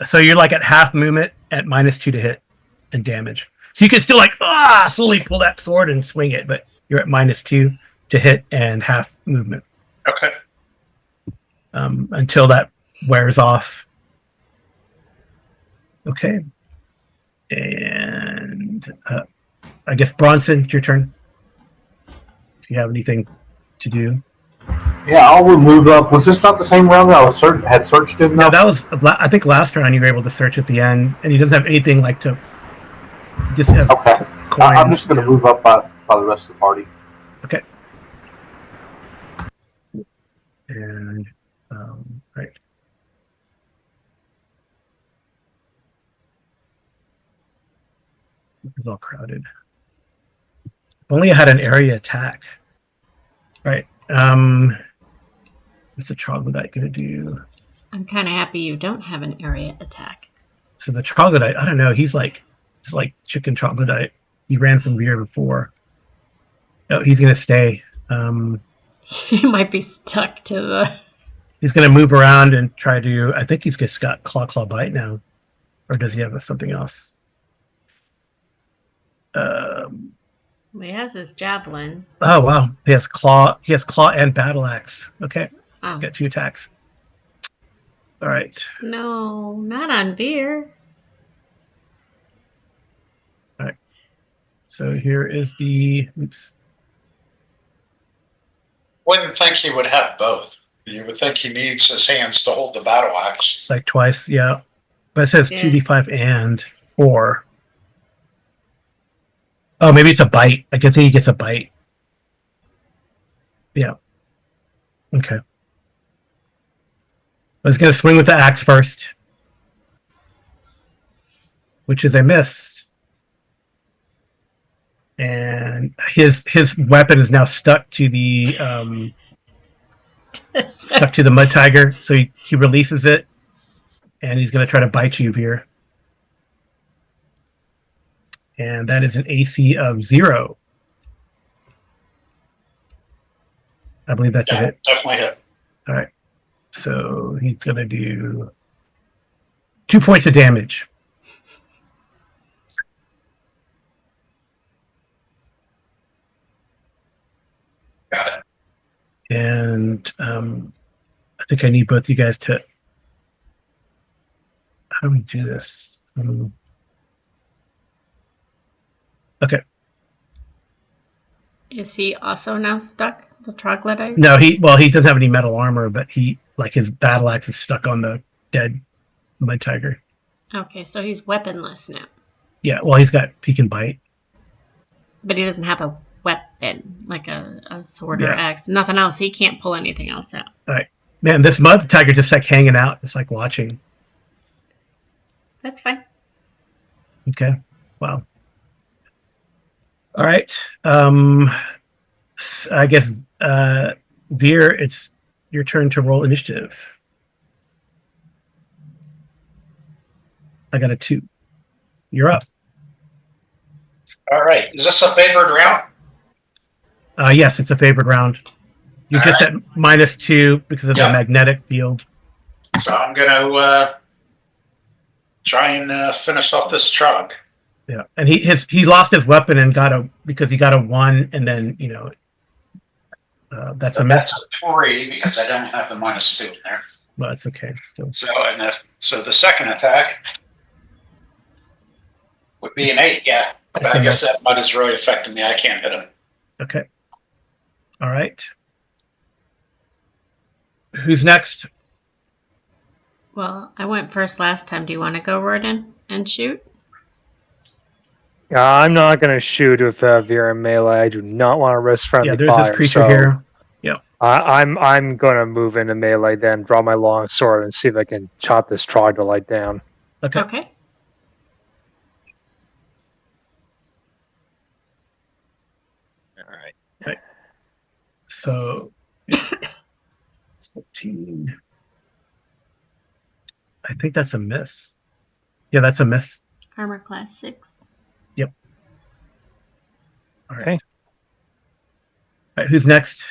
So you're like at half movement at -2 to hit and damage. So you can still slowly pull that sword and swing it, but you're at -2 to hit and half movement Okay. until that wears off. Okay. And I guess Bronson, it's your turn. If you have anything to do. Yeah, I'll remove. Was this not the same round that I was had searched in? No, that was. I think last round you were able to search at the end, and he doesn't have anything like to. He just has Okay. coins. I'm just going to move up by the rest of the party. Okay. And right. It's all crowded. If only I had an area attack. Right. What's the troglodyte going to do? I'm kind of happy you don't have an area attack. So the troglodyte, I don't know. He's like chicken troglodyte. He ran from Veer before. No, he's going to stay. He might be stuck to the. He's going to move around and try to. I think he's just got claw bite now, or does he have something else? He has his javelin. Oh wow, he has claw. He has claw and battle axe. Okay, Oh. he's got 2 attacks. All right. No, not on Veer. All right. So here is the. Oops. Wouldn't think he would have both. You would think he needs his hands to hold the battle axe. Like twice, yeah. But it says 2d5 and 4. Oh, maybe it's a bite. I guess he gets a bite. Yeah. Okay. I was going to swing with the axe first, which is a miss. And his weapon is now stuck to the mud tiger. So he releases it, and he's going to try to bite you, Veer. And that is an AC of 0. I believe that's a hit. Definitely hit. All right. So he's going to do 2 points of damage. Got it. And I think I need both you guys to. How do we do this? Okay. Is he also now stuck, the troglodyte? No, he doesn't have any metal armor, but his battle axe is stuck on the dead mud tiger. Okay, so he's weaponless now. Yeah, well, he's got he can bite. But he doesn't have a weapon, like a sword or axe. Nothing else. He can't pull anything else out. All right. Man, this mud tiger just like hanging out. It's like watching. That's fine. Okay. Wow. All right. I guess Veer, it's your turn to roll initiative. I got a 2. You're up. All right. Is this a favored round? Yes, it's a favored round. You're just at -2 because of the magnetic field. So I'm going to try and finish off this trog. Yeah, and he lost his weapon and because he got a 1, and then that's a miss. That's a 3 because I don't have the -2 in there. Well, it's okay still. So the second attack would be an 8. Yeah, but I guess that mud is really affecting me. I can't hit him. Okay. All right. Who's next? Well, I went first last time. Do you want to go, Roden, and shoot? I'm not going to shoot with Veer in melee. I do not want to risk friendly fire. Yeah, there's this creature here. Yeah. I'm going to move into melee then, draw my long sword, and see if I can chop this troglodyte down. Okay. All right. Okay. So 14. I think that's a miss. Yeah, that's a miss. Armor class 6. Yep. All right. Okay. All right, who's next?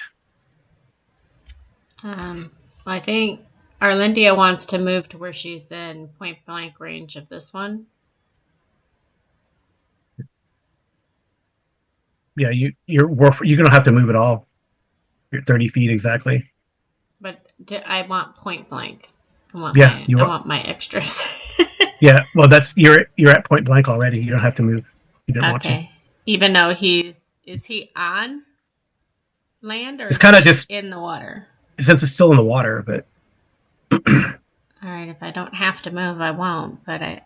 I think Arlindia wants to move to where she's in point blank range of this one. Yeah, you're gonna have to move it all. You're 30 feet exactly. But I want point blank. Yeah, I want my extras. Yeah, well, you're at point blank already. You don't have to move. You don't want to. Okay. Even though is he on land or It's is kind of he just in the water? since it's still in the water, but All right. If I don't have to move, I won't. But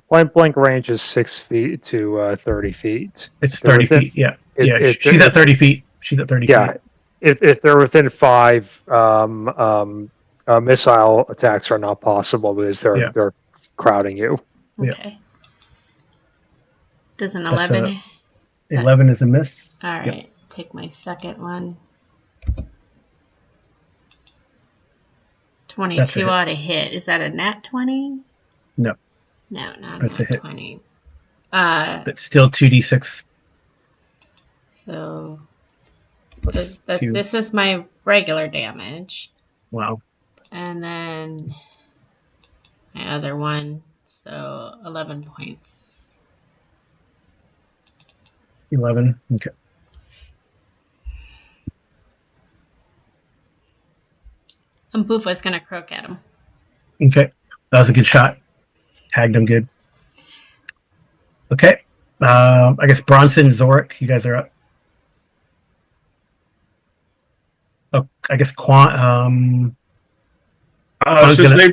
Point blank range is 6 feet to 30 feet. it's If they're 30 within- feet. Yeah, it- yeah. it- She's it- at 30 feet. She's at 30 Yeah, feet. if they're within 5, missile attacks are not possible because Yeah. they're crowding you. Yeah. okay. Does an That's 11? 11 is a miss. All Yep. right. Take my second one. 22 ought to hit. Is that a nat 20? No. No, not That's a nat hit. 20. But still 2d6. So Plus two. this is my regular damage. Wow. And then my other one. So 11 points. 11. Okay. And Boofa's going to croak at him. Okay. That was a good shot. Tagged him good. Okay. I guess Bronson, Zorik, you guys are up. Oh, I guess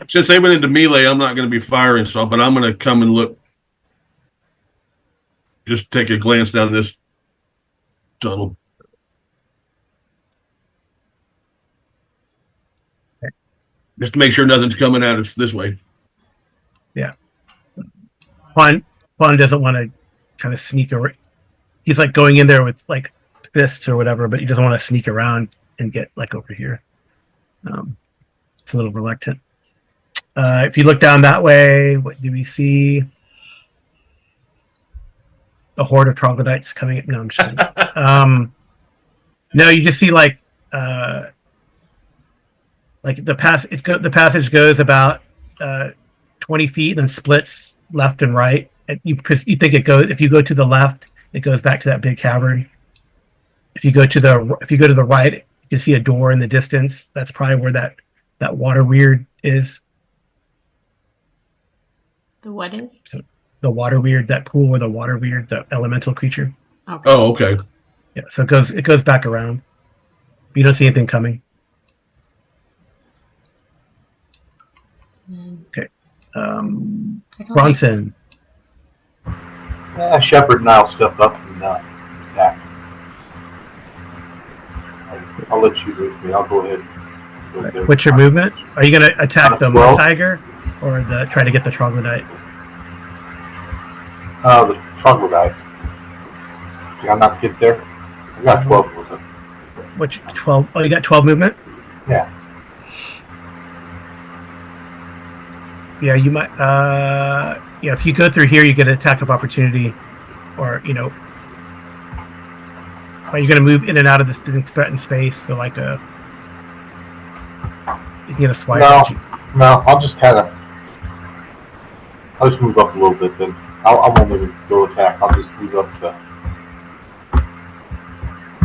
Since they went into melee, I'm not going to be firing, but I'm going to come and look. Just take a glance down this tunnel. Okay. Just to make sure nothing's coming at us this way. Yeah. Quan doesn't want to kind of sneak around. He's like going in there with like fists or whatever, but he doesn't want to sneak around and get like over here. It's a little reluctant. If you look down that way, what do we see? A horde of troglodytes coming. No, I'm just kidding. No, you just see like the the passage goes about 20 feet and then splits left and right. And you think it goes, if you go to the left, it goes back to that big cavern. If you go to the right, you can see a door in the distance. That's probably where that water weird is. The what is? So the water weird, that pool where the water weird, the elemental creature. Okay. Oh, okay. Yeah, so it goes back around. You don't see anything coming. Okay. Bronson. Shepard and I'll step up and attack. I'll let you move me. I'll go ahead. What's your movement? Are you going to attack the 12. tiger or try to get the troglodyte? The troglodyte. Can I not get there? I got 12 movement. Which 12? Oh, you got 12 movement? Yeah. Yeah, you might. Yeah, if you go through here, you get an attack of opportunity, or are you going to move in and out of this threatened space? So like you can get a swipe. No, I'll just move up a little bit then. I won't even go attack. I'll just move up to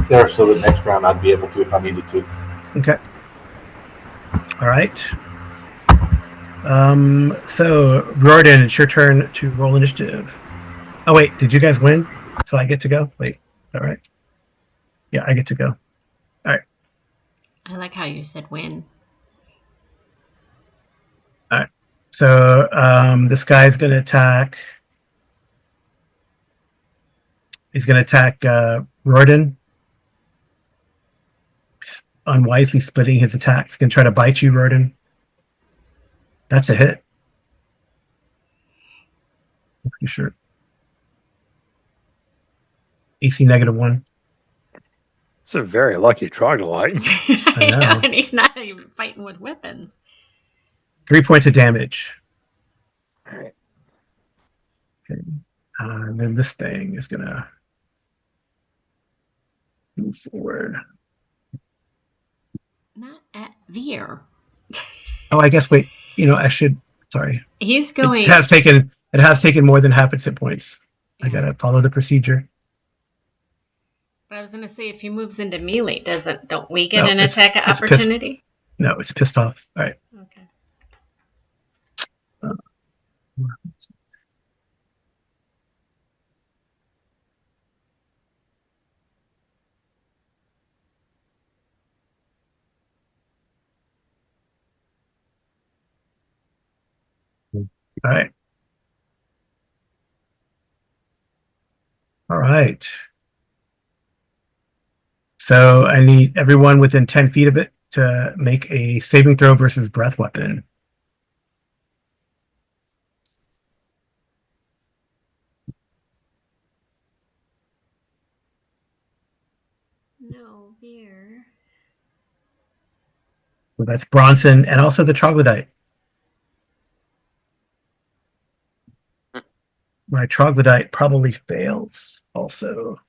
there so that next round I'd be able to if I needed to. Okay. All right. So Jordan, it's your turn to roll initiative. Oh wait, did you guys win? So I get to go? Wait, all right. Yeah, I get to go. All right. I like how you said win. All right. So this guy's going to attack. He's going to attack Rodin. Unwisely splitting his attacks. He's going to try to bite you, Rodin. That's a hit. I'm pretty sure. AC -1. It's a very lucky troglodyte. I know. And he's not even fighting with weapons. 3 points of damage. All right. Okay. And then this thing is going to move forward. Not at Veer. Oh, I guess, wait. I should. Sorry. He's going. It has taken more than half its hit points. I got to follow the procedure. I was going to say, if he moves into melee, don't we get No, an it's- attack it's opportunity? No, it's pissed off. All right. Okay. All right. All right. So I need everyone within 10 feet of it to make a saving throw versus breath weapon. No, here. So that's Bronson and also the troglodyte. My troglodyte probably fails also.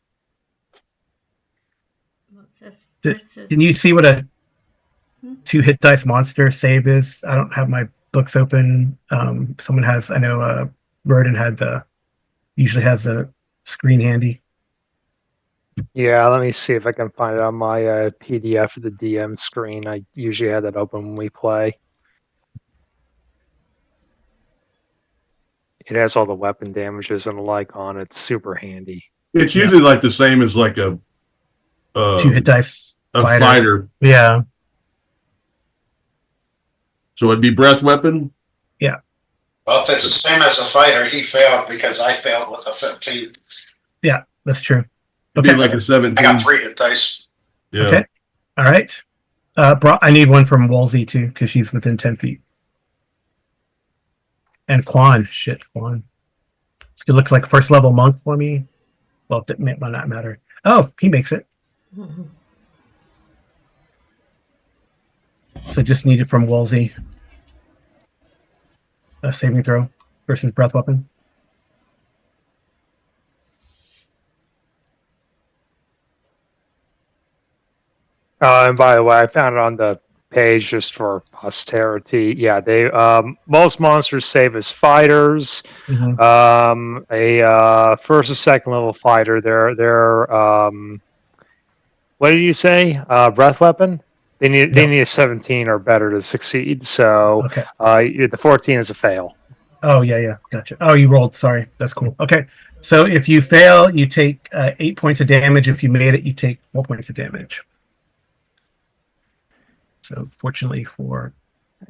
Well, it says Did- versus. Can you see what a 2-hit dice monster save is? I don't have my books open. Someone has, I know Roden usually has a screen handy. Yeah, let me see if I can find it on my PDF of the DM screen. I usually have that open when we play. It has all the weapon damages and the like on it. It's super handy. It's usually like the same as like a 2-hit dice fighter. Yeah. So it'd be breath weapon. Well, if it's the same as a fighter, he failed because I failed with a 15. Yeah, that's true. It'd be like a 17. I got 3 hit dice. Yeah. Okay. All right. I need one from Wolsey too, because she's within 10 feet. And Quan. Shit, Quan. It's gonna look like first level monk for me. Well, that might not matter. Oh, he makes it. So just need it from Wolsey. A saving throw versus breath weapon. And by the way, I found it on the page just for posterity. Yeah, they most monsters save as fighters. A first or second level fighter, they're what did you say? Breath weapon. They need a 17 or better to succeed. So Okay. The 14 is a fail. Oh yeah, gotcha. Oh, you rolled. Sorry, that's cool. Okay, so if you fail, you take 8 points of damage. If you made it, you take 4 points of damage. So fortunately for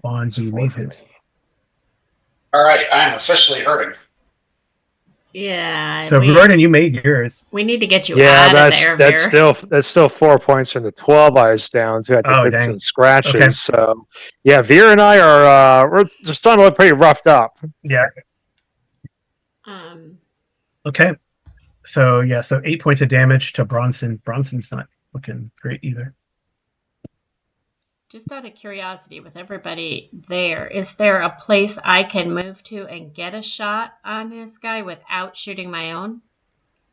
Bond, he made his. All right, I am officially hurting. Yeah. So Roden, you made yours. We need to get you Yeah, out of there, that's still 4 points from the 12 I was down to. I Oh, think dang. some scratches. Okay. So yeah, Veer and I are we're just starting to look pretty roughed up. Yeah. Okay. So 8 points of damage to Bronson. Bronson's not looking great either. Just out of curiosity, with everybody there, is there a place I can move to and get a shot on this guy without shooting my own?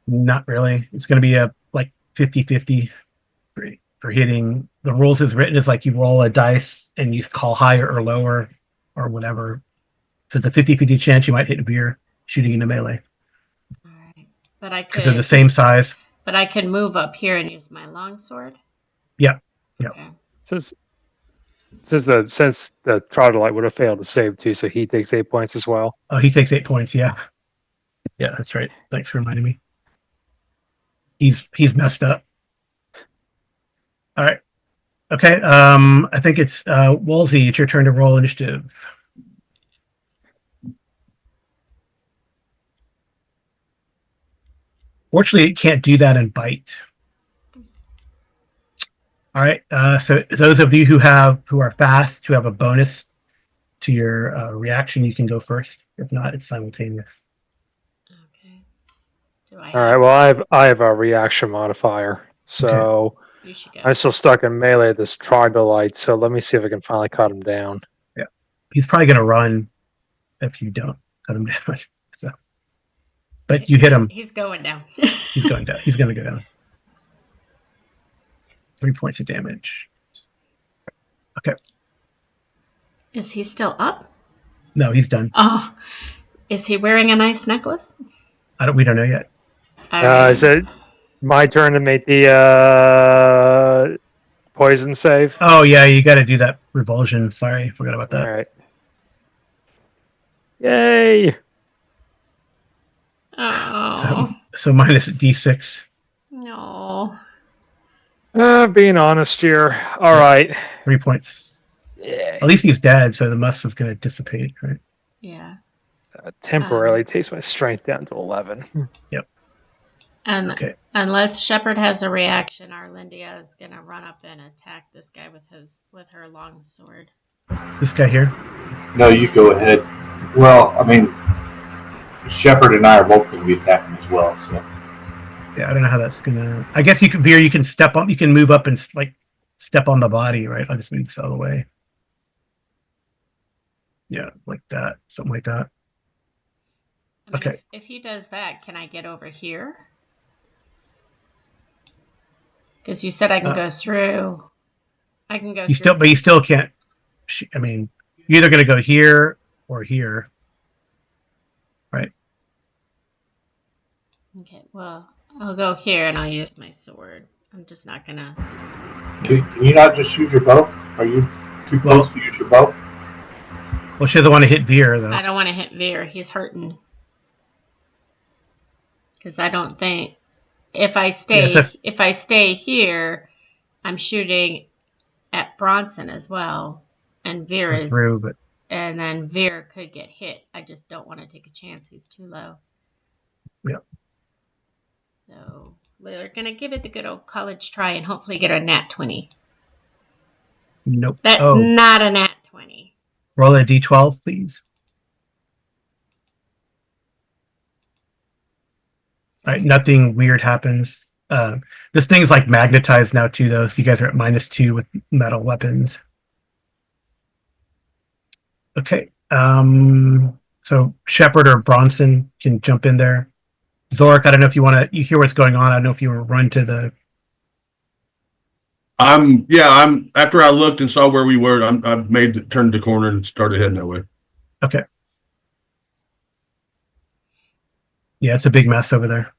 Not really. It's going to be a like 50-50 for hitting. The rules as written is like you roll a dice and you call higher or lower or whatever. So it's a 50-50 chance you might hit Veer shooting into melee. All right. But I could. Because they're the same size. But I could move up here and use my longsword? Yeah. Okay. Since the troglodyte would have failed to save too, so he takes 8 points as well. Oh, he takes 8 points. Yeah, that's right. Thanks for reminding me. He's messed up. All right. Okay. I think it's Wolsey. It's your turn to roll initiative. Fortunately, it can't do that in bite. All right. So those of you who are fast, who have a bonus to your reaction, you can go first. If not, it's simultaneous. Okay. All right. Well, I have a reaction modifier, so you should go. I'm still stuck in melee this troglodyte. So let me see if I can finally cut him down. Yeah, he's probably gonna run if you don't cut him down. So, but you hit him. He's going down. He's going down. He's gonna go down. 3 points of damage. Okay. Is he still up? No, he's done. Oh, is he wearing a nice necklace? We don't know yet. Is it My turn to make the poison save. Oh yeah, you got to do that revulsion. Sorry, forgot about All that. right. Yay! Oh So minus D6. no. Being honest here. All Yeah. right. 3 points. Yeah. At least he's dead, so the must is going to dissipate, right? Yeah. Temporarily takes my strength down to 11. And Okay. unless Shepard has a reaction, Arlindia is gonna run up and attack this guy with her long sword. This guy here. No, you go ahead. Well, I mean, Shepard and I are both going to be attacking as well. So Yeah, I don't know how that's gonna. I guess you can veer. You can step up. You can move up and like step on the body, right? I'll just move this out of the way. Yeah, like that, something like that. I mean, Okay. if he does that, can I get over here? Because you said I can go through. I can go. You still, but you still can't. I mean, you're either gonna go here or here, right? Okay. Well, I'll go here and I'll use my sword. I'm just not gonna. can you not just use your bow? Are you too close to use your bow? Well, she doesn't want to hit Veer though. I don't want to hit Veer. He's hurting. Because I don't think if I stay here, I'm shooting at Bronson as well, and Veer is through, but and then Veer could get hit. I just don't want to take a chance. He's too low. yeah. So we're gonna give it the good old college try and hopefully get a nat 20. Nope. That's not a nat 20. Roll a d12, please. All right, nothing weird happens. This thing's like magnetized now too, though. So you guys are at -2 with metal weapons. Okay. So Shepard or Bronson can jump in there. Zorik, I don't know if you want to. You hear what's going on. I don't know if you want to run to the. I'm after I looked and saw where we were. I turned the corner and started heading that way. Okay. Yeah, it's a big mess over there.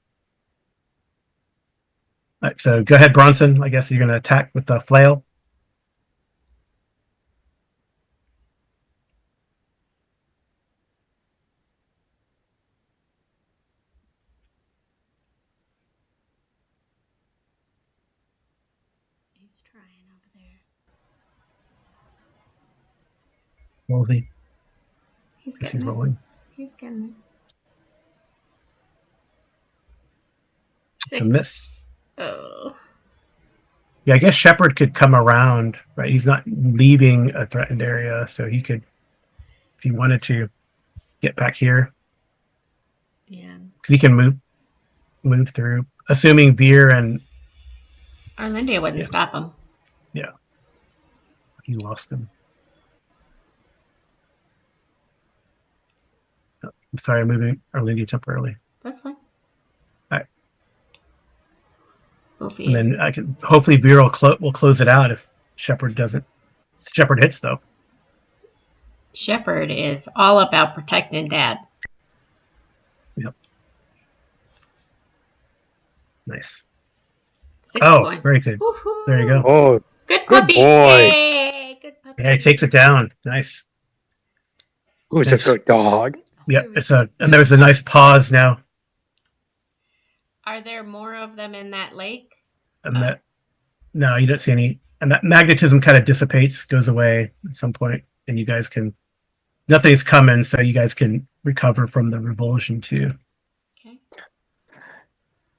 All right, so go ahead, Bronson. I guess you're going to attack with the flail. He's trying over there. Roll the. He's He's getting it. rolling. He's getting it. It's a miss. Oh. Yeah, I guess Shepard could come around, right? He's not leaving a threatened area, so he could, if he wanted to, get back here. Yeah. Because he can move through, assuming Veer and Arlindia wouldn't stop him. Yeah, he lost him. Oh, I'm sorry, I'm moving Arlindia temporarily. That's fine. All right. Boofy And then I can hopefully Veer will close it out if Shepard doesn't. Shepard hits though. Shepard is all about protecting Dad. Yep. Nice. 6 points. Very good. Woo-hoo. There you go. Oh, Good puppy. boy. Yay, good puppy. Yeah, he takes it down. Nice. who's a good dog? Yep. And there's a nice pause now. Are there more of them in that lake? No, you don't see any. And that magnetism kind of dissipates, goes away at some point, and you guys can. Nothing's coming, so you guys can recover from the revulsion too. Okay.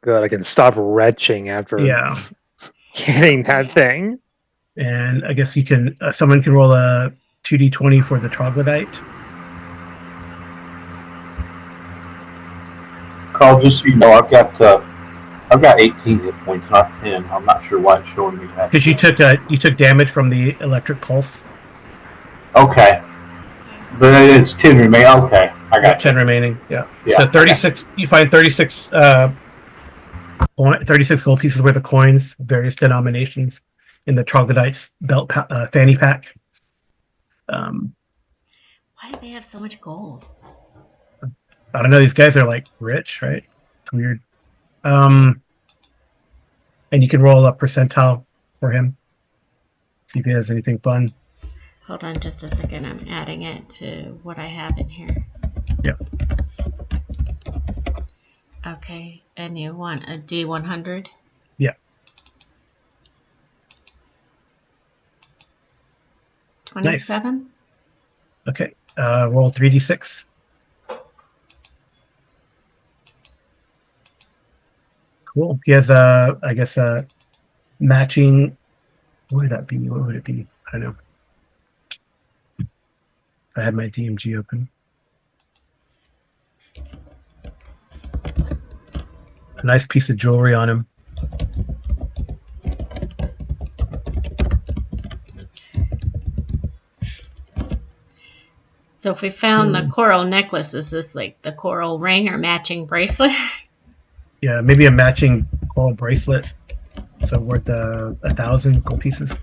Good, I can stop retching after hitting that thing. And I guess you can. Someone can roll a 2d20 for the troglodyte. Carl, just so you know, I've got 18 hit points, not 10. I'm not sure why it's showing me that. Because you took damage from the electric pulse. Okay. But it's 10 remain. Okay, I got 10 remaining. Yeah. Yeah, So 36. You find 36. 36 gold pieces worth of coins, various denominations, in the troglodyte's belt fanny pack. Why do they have so much gold? I don't know. These guys are like rich, right? It's weird. And you can roll a percentile for him. See if he has anything fun. Hold on just a second. I'm adding it to what I have in here. Yeah. Okay. And you want a D100? Yeah. 27? Nice. Okay. Roll 3d6. Cool. He has I guess matching. What would that be? What would it be? I don't know. I had my DMG open. A nice piece of jewelry on him. So if we found the coral necklace, is this like the coral ring or matching bracelet? Yeah, maybe a matching coral bracelet. So worth 1,000 gold pieces.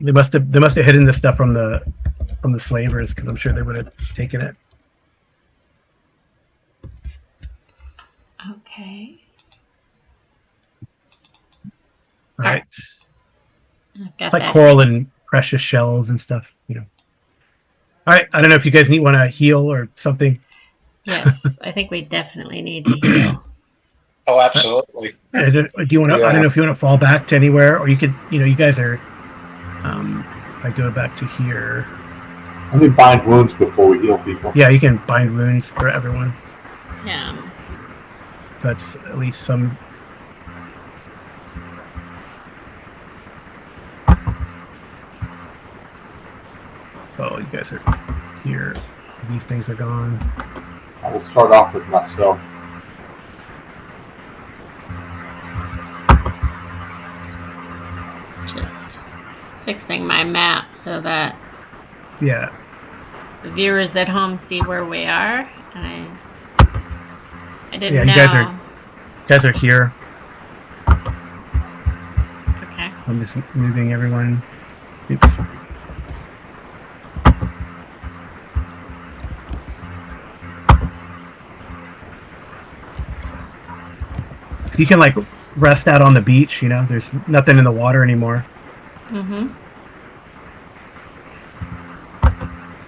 They must have hidden this stuff from the slavers, because I'm sure they would have taken it. Okay. All right. I've got It's like that. coral and precious shells and stuff, you know. All right. I don't know if you guys want to heal or something. Yes, I think we definitely need to heal. Oh, absolutely. Do you want to? I don't know if you want to fall back to anywhere, or you could. You know, you guys are. If I go back to here. Let me bind wounds before we heal people. Yeah, you can bind wounds for everyone. Yeah. So that's at least some. So you guys are here. These things are gone. I will start off with myself. Just fixing my map so that Yeah. the viewers at home see where we are. And I didn't Yeah, know. you guys are here. Okay. I'm just moving everyone. Oops. So you can like rest out on the beach, you know, there's nothing in the water anymore. Mm-hmm.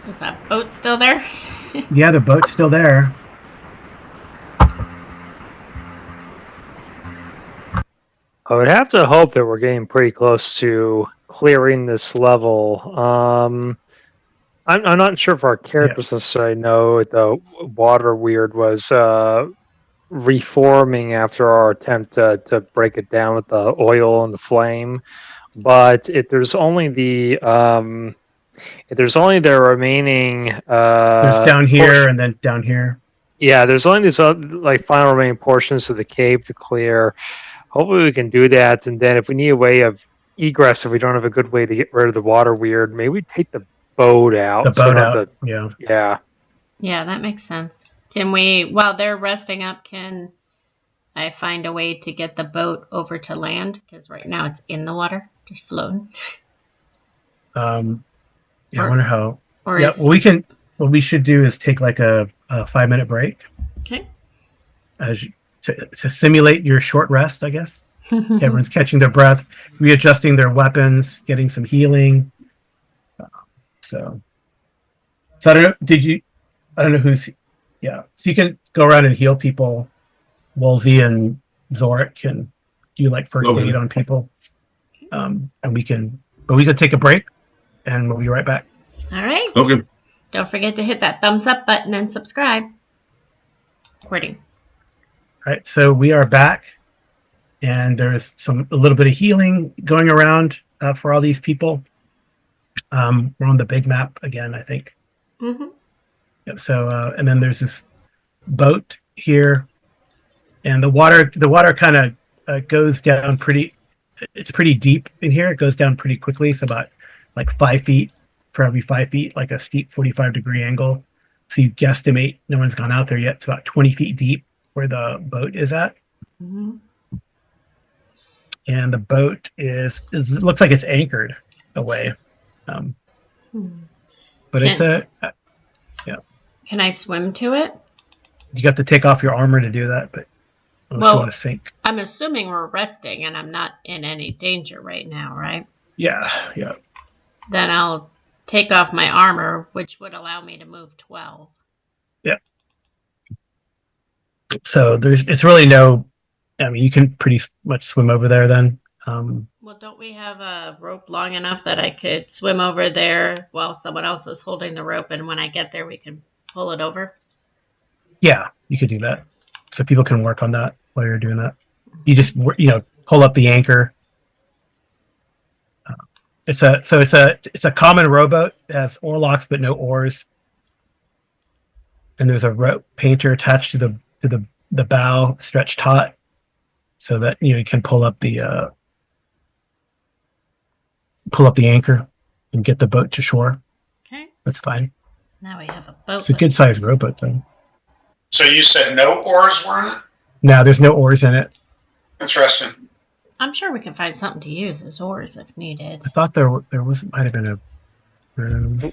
Is that boat still there? Yeah, the boat's still there. I would have to hope that we're getting pretty close to clearing this level. I'm not sure if our characters necessarily know the water weird was reforming after our attempt to break it down with the oil and the flame. But if there's only the remaining There's down here and then down here. Yeah, there's only these like final remaining portions of the cave to clear. Hopefully we can do that, and then if we need a way of egress, if we don't have a good way to get rid of the water weird, maybe we take the boat out. The boat out. Yeah. Yeah. Yeah, that makes sense. Can we, while they're resting up, can I find a way to get the boat over to land? Because right now it's in the water, just floating. Yeah, I wonder how. Or yeah, well, we can. What we should do is take like a 5-minute break. Okay. To simulate your short rest, I guess. Everyone's catching their breath, readjusting their weapons, getting some healing. So I don't know. I don't know who's. Yeah. So you can go around and heal people. Wolsey and Zorik can do like first aid on people. And we can take a break, and we'll be right back. All right. Okay. Don't forget to hit that thumbs up button and subscribe. Recording. All right, so we are back, and there's a little bit of healing going around for all these people. We're on the big map again, I think. Mm-hmm. Yep. So and then there's this boat here, and the water kind of goes down pretty. It's pretty deep in here. It goes down pretty quickly. It's about like 5 feet for every 5 feet, like a steep 45-degree angle. So you guesstimate, no one's gone out there yet. It's about 20 feet deep where the boat is at. Mm-hmm. And the boat is looks like it's anchored away. But it's yeah. Can I swim to it? You got to take off your armor to do that, but unless Well- you want to sink. I'm assuming we're resting and I'm not in any danger right now, right? Yeah. Then I'll take off my armor, which would allow me to move 12. So it's really no. I mean, you can pretty much swim over there then. Well, don't we have a rope long enough that I could swim over there while someone else is holding the rope, and when I get there, we can pull it over? Yeah, you could do that. So people can work on that while you're doing that. You just pull up the anchor. It's a common rowboat. It has oarlocks but no oars, and there's a rope painter attached to the bow, stretched taut, so that you can pull up the anchor and get the boat to shore. Okay. That's fine. Now we have a boat. It's a good sized rowboat though. So you said no oars were in it? No, there's no oars in it. Interesting. I'm sure we can find something to use as oars if needed. I thought there might have been a.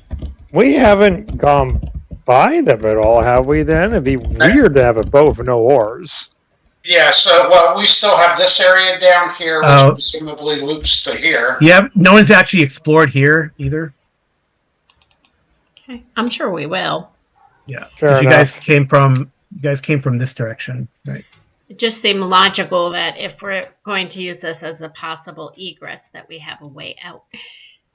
We haven't gone by them at all, have we? Then it'd be weird to have a boat with no oars. Yeah, so, well, we still have this area down here, which Oh. presumably loops to here. Yeah, no one's actually explored here either. Okay. I'm sure we will. Yeah, Fair because you enough. guys came from this direction, right? It just seemed logical that if we're going to use this as a possible egress, that we have a way out.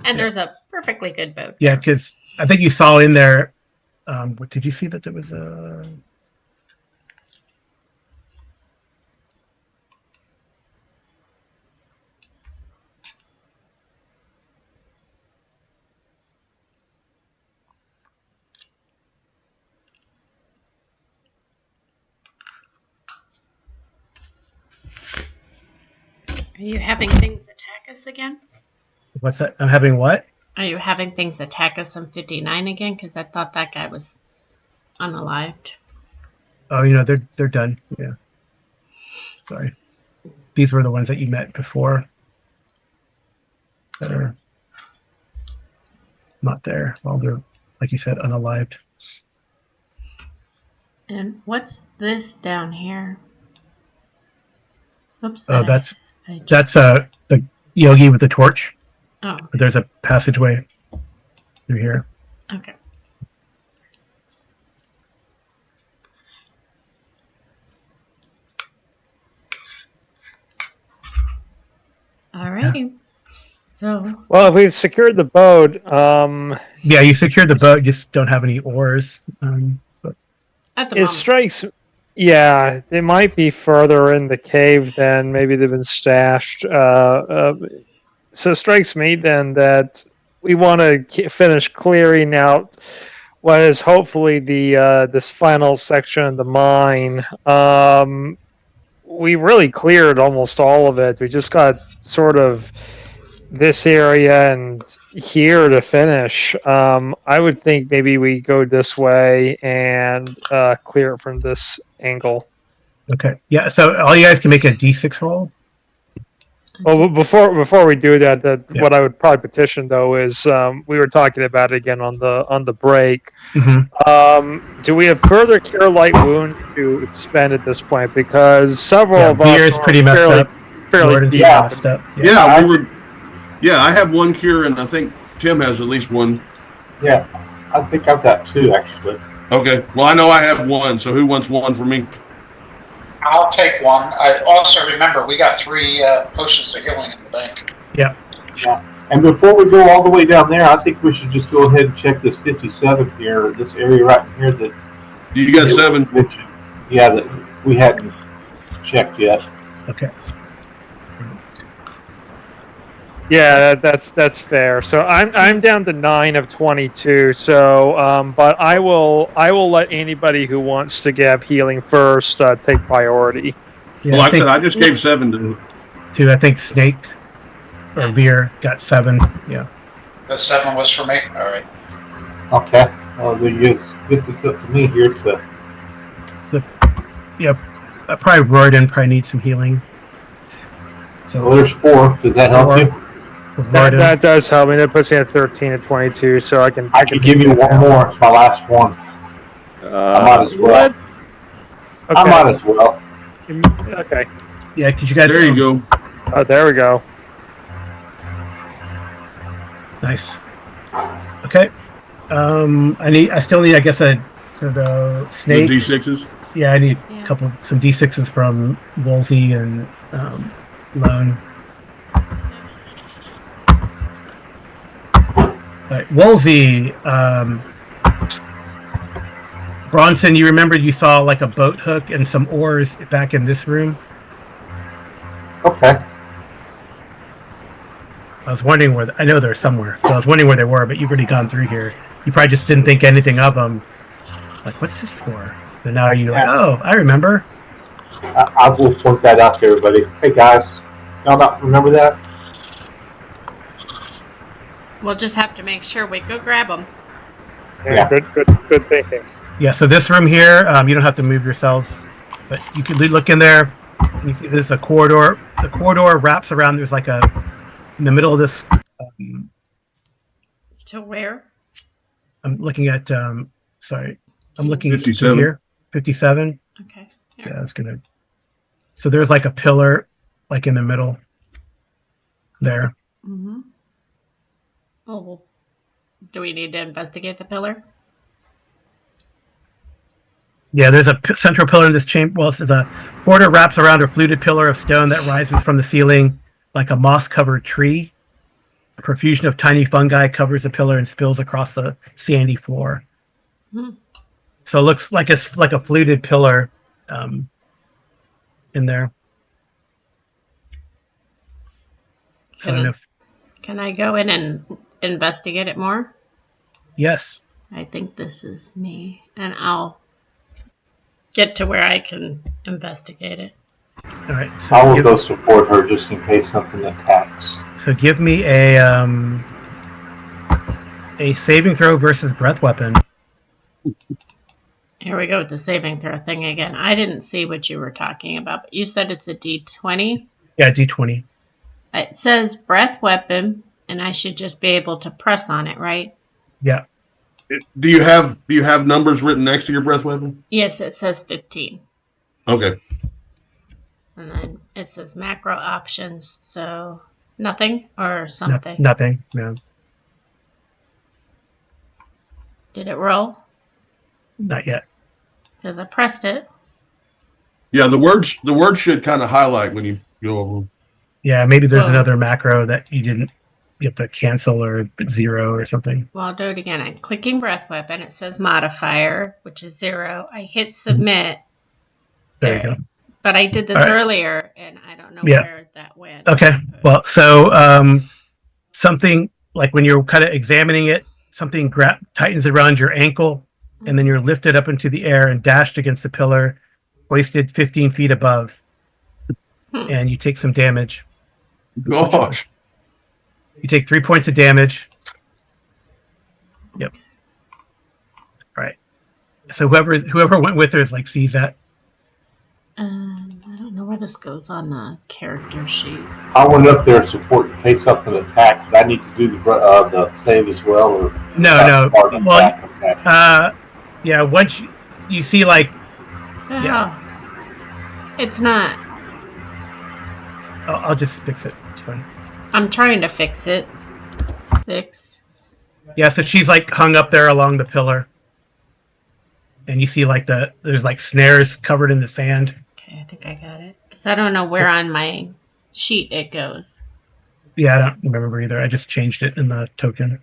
And there's a perfectly good boat. Yeah, because I think you saw in there. What did you see that there was a? Are you having things attack us again? What's that? I'm having what? Are you having things attack us on 59 again? Because I thought that guy was unalived. Oh, they're done. Yeah. Sorry. These were the ones that you met before. That are not there. Well, they're, like you said, unalived. And what's this down here? Oops. Oh, that's I just- the yogi with the torch. Oh, But there's a passageway through here. okay. Alrighty. So, Well, if we've secured the boat, Yeah, you secured the boat. Just don't have any oars. But at the it moment, strikes. Yeah, they might be further in the cave than maybe they've been stashed. So it strikes me then that we want to finish clearing out what is hopefully the this final section of the mine. We really cleared almost all of it. We just got sort of this area and here to finish. I would think maybe we go this way and clear it from this angle. okay, yeah. So all you guys can make a D6 roll. Well, before we do that, Yeah. what I would probably petition though is we were talking about it again on the break. Mm-hmm. Do we have further cure light wounds to expend at this point? Because several of us Beer is are pretty messed up. fairly Jordan's deep. Yeah. messed up. Yeah, we were. Yeah, I have one cure, and I think Tim has at least one. Yeah, I think I've got two actually. Okay. Well, I know I have one. So who wants one for me? I'll take one. I also remember we got 3 potions of healing in the bank. And before we go all the way down there, I think we should just go ahead and check this 57 here, this area right here that You got 7. mentioned. Yeah, that we hadn't checked yet. Okay. Yeah, that's fair. So I'm down to 9 of 22. So, but I will let anybody who wants to give healing first take priority. Yeah, Well, I like I think said, I just gave 7 to. too. I think Snake or Veer got 7. Yeah. The 7 was for me? All right. Okay. Well, I guess it's up to me here to. Probably Royden probably needs some healing. So Well, there's 4. Does that help you? Royden. That does help me. That puts me at 13 of 22. So I can I can give you one more. It's my last one. I might as well. I might as well. Okay. Yeah, could you guys? There you go. Oh, there we go. Nice. Okay. I still need, I guess, a sort of The snake. D6s. Yeah, I need Yeah. some D6s from Woolsey and Lone. All right, Woolsey. Bronson, you remember you saw like a boat hook and some oars back in this room? Okay. I was wondering where, I know they're somewhere, so I was wondering where they were, but you've already gone through here. You probably just didn't think anything of them. Like, what's this for? And now you're like, oh, I remember. I will point that out to everybody. Hey guys, y'all not remember that? We'll just have to make sure we go grab them. Yeah. Good thinking. Yeah, so this room here, you don't have to move yourselves, but you can look in there. And you see there's a corridor. The corridor wraps around. There's like in the middle of this. To where? I'm looking at. Sorry, I'm looking at 57. here. 57. Okay. Yeah, it's gonna. So there's like a pillar, like in the middle. There. Mm-hmm. Oh, well, do we need to investigate the pillar? Yeah, there's a central pillar in this chamber. Well, there's a border wraps around a fluted pillar of stone that rises from the ceiling like a moss-covered tree. A profusion of tiny fungi covers the pillar and spills across the sandy floor. Hmm. So it looks like it's like a fluted pillar in there. Can I go in and investigate it more? Yes. I think this is me, and I'll get to where I can investigate it. All right. So I will go support her just in case something attacks. So give me a saving throw versus breath weapon. Here we go with the saving throw thing again. I didn't see what you were talking about, but you said it's a D20. Yeah, D20. It says breath weapon, and I should just be able to press on it, right? Yeah. Do you have numbers written next to your breath weapon? Yes, it says 15. Okay. And then it says macro options, so nothing or something? Nothing, no. Did it roll? Not yet. Because I pressed it. Yeah, the words should kind of highlight when you go over them. Yeah, maybe there's another macro that you have to cancel or 0 or something. Well, I'll do it again. I'm clicking breath weapon. It says modifier, which is 0. I hit submit. There you go. But I did this earlier, and I don't know where that went. Okay. Well, so something like when you're kind of examining it, something tightens around your ankle, and then you're lifted up into the air and dashed against the pillar, hoisted 15 feet above, and you take some damage. Gosh. You take 3 points of damage. Yep. All right. So whoever went with her is like sees that. I don't know where this goes on the character sheet. I went up there to support in case something attacks, but I need to do the save as well, or No. Well, okay. Yeah. Once you see like, It's not. I'll just fix it. It's fine. I'm trying to fix it. 6. Yeah. So she's like hung up there along the pillar, and you see like there's like snares covered in the sand. Okay, I think I got it. Because I don't know where on my sheet it goes. Yeah, I don't remember either. I just changed it in the token.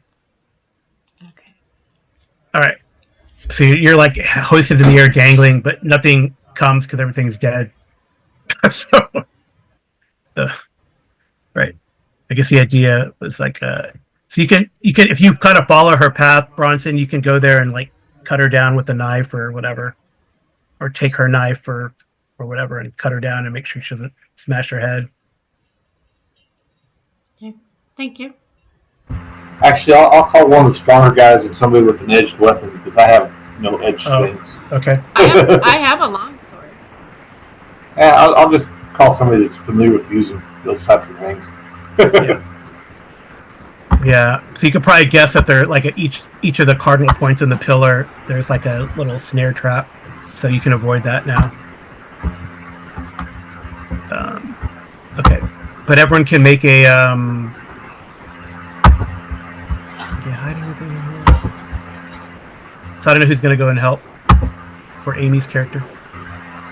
Okay. All right. So you're like hoisted in the air, dangling, but nothing comes because everything's dead. Right. I guess the idea was like, so you can if you kind of follow her path, Bronson, you can go there and like cut her down with a knife or whatever, or take her knife or whatever and cut her down and make sure she doesn't smash her head. Okay. Thank you. Actually, I'll call one of the stronger guys and somebody with an edged weapon because I have no edged things. Okay. I have a long sword. Yeah, I'll just call somebody that's familiar with using those types of things. Yeah. So you could probably guess that they're like at each of the cardinal points in the pillar, there's like a little snare trap, so you can avoid that now. But everyone can make a. Are they hiding anything in here? So I don't know who's going to go and help for Amy's character.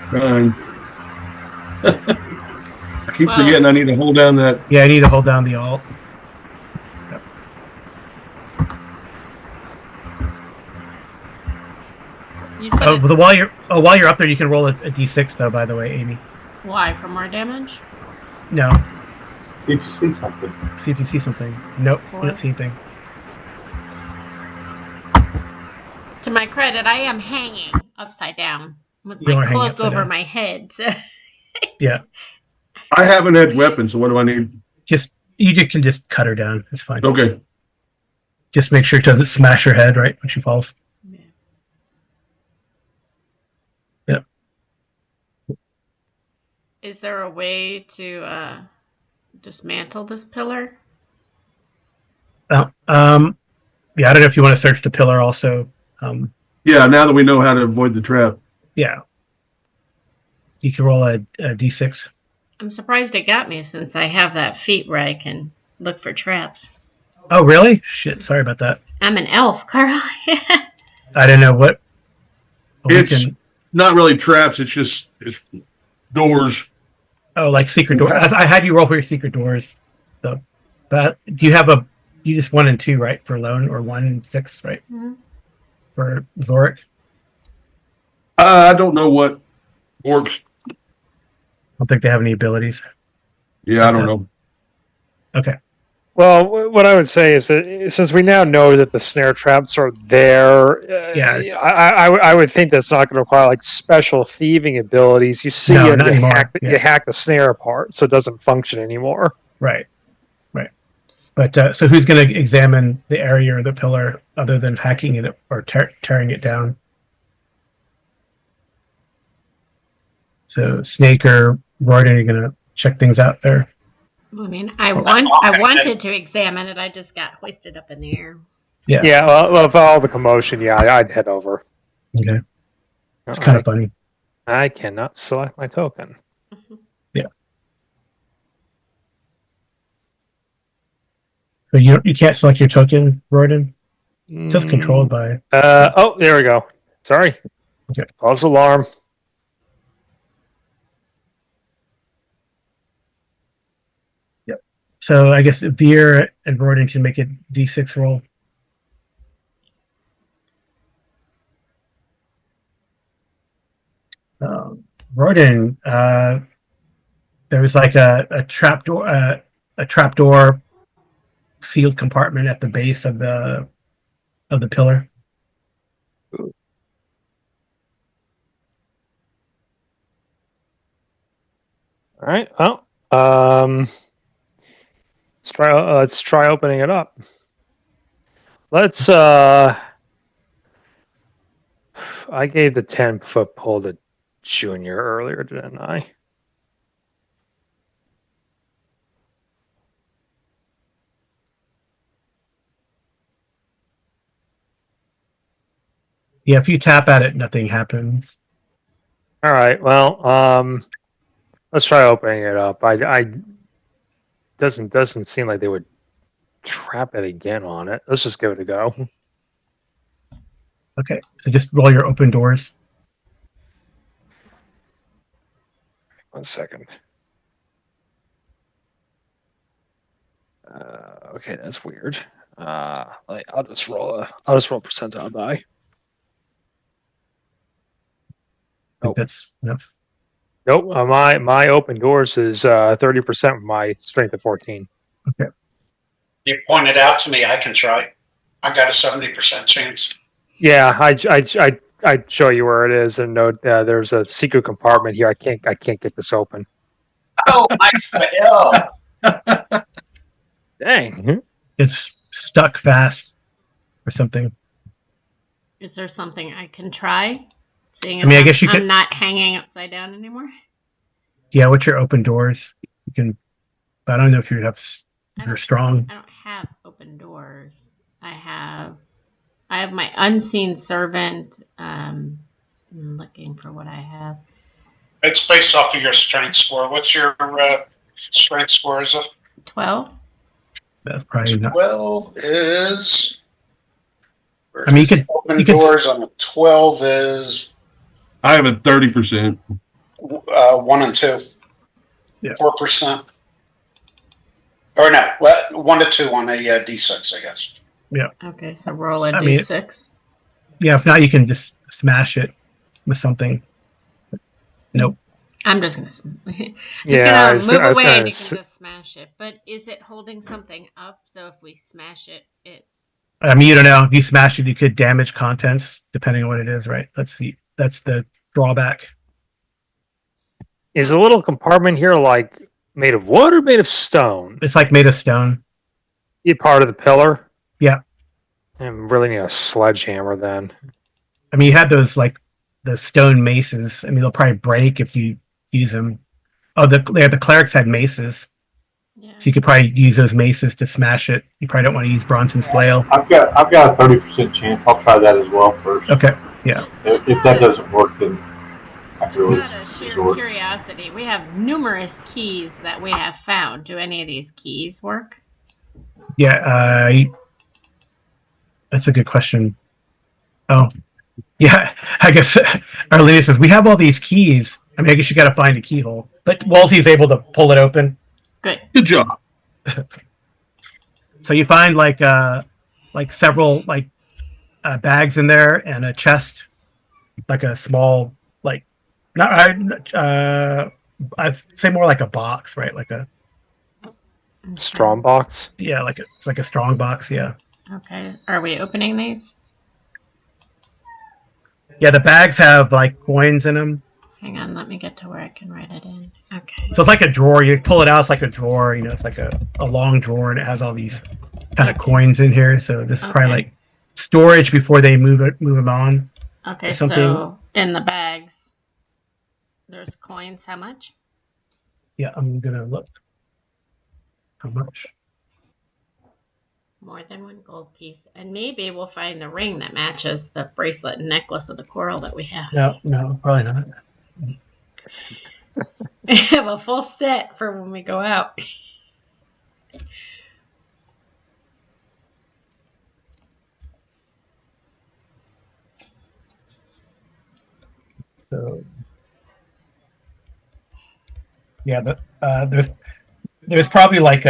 Fine. I keep Well- forgetting I need to hold down that. Yeah, I need to hold down the alt. You said But while you're up there, you can roll a d6 though. By the way, Amy. why? For more damage? No. See if you see something. See if you see something. Nope. You don't see anything. To my credit, I am hanging upside down with You my are hanging cloak upside over down. my head. So. Yeah. I have an edged weapon, so what do I need? You can just cut her down. It's fine. Okay. Just make sure it doesn't smash her head right when she falls. Yeah. Is there a way to dismantle this pillar? Yeah, I don't know if you want to search the pillar also. Yeah, now that we know how to avoid the trap. Yeah. You can roll a d6. I'm surprised it got me since I have that feat where I can look for traps. Oh, really? Shit, sorry about that. I'm an elf, Carl. I didn't know what. It's not really traps, it's doors. Oh, like secret doors. I had you roll for your secret doors. So, but do you have you just 1 and 2, right? For lone, or 1 and 6, right? Mhm. For Zorik? I don't know what orcs. I don't think they have any abilities. Yeah, I don't know. Okay. Well, what I would say is that since we now know that the snare traps are there, Yeah. I would think that's not going to require like special thieving abilities. You see, No, it, not you, anymore. hack, Yeah. you hack the snare apart, so it doesn't function anymore. Right. But so who's going to examine the area or the pillar other than hacking it or tearing it down? So Snake or Royden are going to check things out there. I mean, I wanted to examine it. I just got hoisted up in the air. Yeah. Yeah, well, with all the commotion, yeah, I'd head over. Okay. It's kind of funny. I cannot select my token. So you can't select your token, Royden? It's just controlled by. Oh, there we go. Sorry. Okay. False alarm. Yep. So I guess Veer and Royden can make a d6 roll. Royden, there was like a trapdoor sealed compartment at the base of the pillar. All right. Well, let's try opening it up. Let's. I gave the 10-foot pole to Junior earlier, didn't I? Yeah, if you tap at it, nothing happens. All right. Well, let's try opening it up. I doesn't seem like they would trap it again on it. Let's just give it a go. Okay, so just roll your open doors. 1 second. Okay, that's weird. I'll just roll percentile die. I think that's enough. Nope. My open doors is 30% with my strength of 14. Okay. You pointed out to me, I can try. I got a 70% chance. Yeah, I'd show you where it is and note there's a secret compartment here. I can't get this open. Oh, I failed. Dang. It's stuck fast or something. Is there something I can try? Seeing I mean, I guess I'm not hanging upside down anymore. Yeah, with your open doors, you can. But I don't know if you're strong. I don't have open doors. I have my unseen servant. I'm looking for what I have. It's based off of your strength score. What's your Strength score is a 12. That's probably not. 12 is. I mean, you could open doors on the 12 is I have a 30%. 1 and 2. Yeah. 4%. Or no, 1 to 2 on a D6, I guess. Okay, so roll a I mean, d6. Yeah, if not, you can just smash it with something. Nope. I'm just gonna Yeah, move I was away gonna and you s- can just smash it. But is it holding something up? So if we smash it, I mean, you don't know. If you smash it, you could damage contents, depending on what it is, right? Let's see. That's the drawback. Is the little compartment here like made of wood or made of stone? It's like made of stone. You part of the pillar? Yeah. I really need a sledgehammer then. I mean, you have those like the stone maces. I mean, they'll probably break if you use them. Oh, the clerics had maces, yeah. so you could probably use those maces to smash it. You probably don't want to use Bronson's flail. I've got a 30% chance. I'll try that as well first. Okay. Yeah. If that doesn't work, then I can Just always out of sheer resort. curiosity, we have numerous keys that we have found. Do any of these keys work? Yeah. That's a good question. Oh, yeah. I guess Arlene says we have all these keys. I mean, I guess you got to find a keyhole. But Wolsey's able to pull it open. Good. Good job. So you find like several bags in there and a chest, like a small not I'd say more like a box, right? Like a Strong box? yeah, it's like a strong box. Yeah. Okay. Are we opening these? Yeah, the bags have like coins in them. Hang on, let me get to where I can write it in. Okay. So it's like a drawer. You pull it out, it's like a drawer. You know, it's like a long drawer, and it has all these kind of coins in here. So this is probably like storage before they move them on. Okay, something. so in the bags, there's coins. How much? Yeah, I'm gonna look. How much? More than one gold piece. And maybe we'll find the ring that matches the bracelet and necklace of the coral that we have. No, probably not. We have a full set for when we go out. So yeah, there's probably like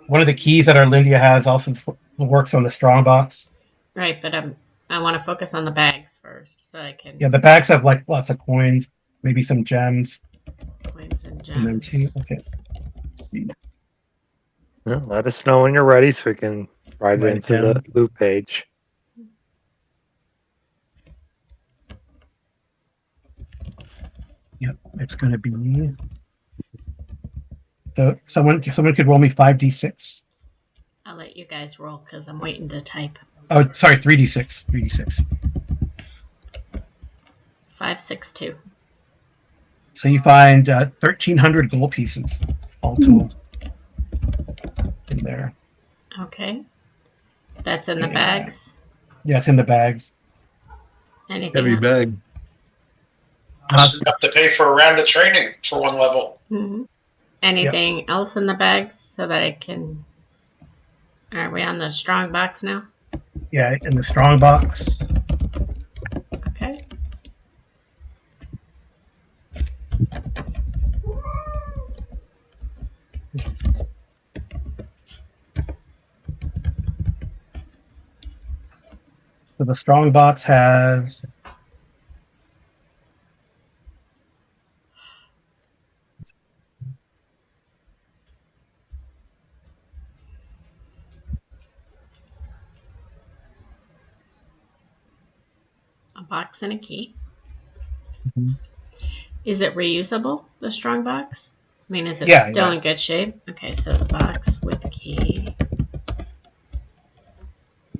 one of the keys that Arlindia has also works on the strong box. Right, but I want to focus on the bags first, so I can. Yeah, the bags have like lots of coins, maybe some gems. Coins and And then gems. okay. Yeah, let us know when you're ready so we can write it Write it into down. the loop page. Yep, it's going to be. So someone could roll me 5d6. I'll let you guys roll because I'm waiting to type. Oh, sorry, 3d6. 3d6. 5, 6, 2. So you find 1,300 gold pieces, all told, in there. Okay. That's in the Yeah. bags. Yeah, it's in the bags. Anything Heavy else? bag. Have to pay for a round of training for one level. Mm-hmm. Anything else in the bags so that I can. Are we on the strong box now? Yeah, in the strong box. Okay. So the strong box has A box and a key. Mhm. Is it reusable, the strong box? I mean, is it Yeah, still yeah. in good shape? Okay, so the box with key.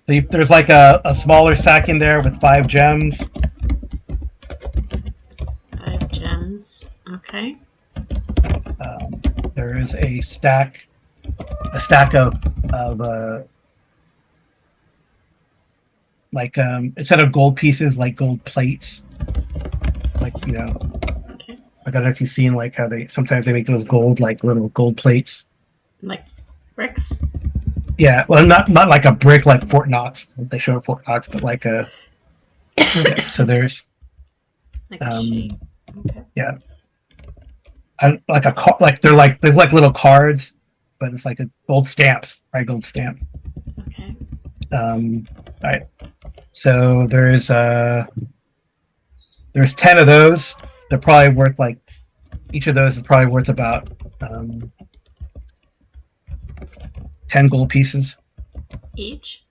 So there's like a smaller sack in there with 5 gems. 5 gems. Okay. There is a stack of instead of gold pieces, like gold plates, like Okay. I don't know if you've seen like how they sometimes they make those gold like little gold plates. Like bricks. Yeah, well, not like a brick like Fort Knox. They show at Fort Knox, but like a yeah. So there's Like a sheet. Okay. yeah, like they're like little cards, but it's like a gold stamps, right? Gold stamp. Okay. Right. So there's 10 of those. They're probably worth like each of those is probably worth about 10 gold pieces. Each?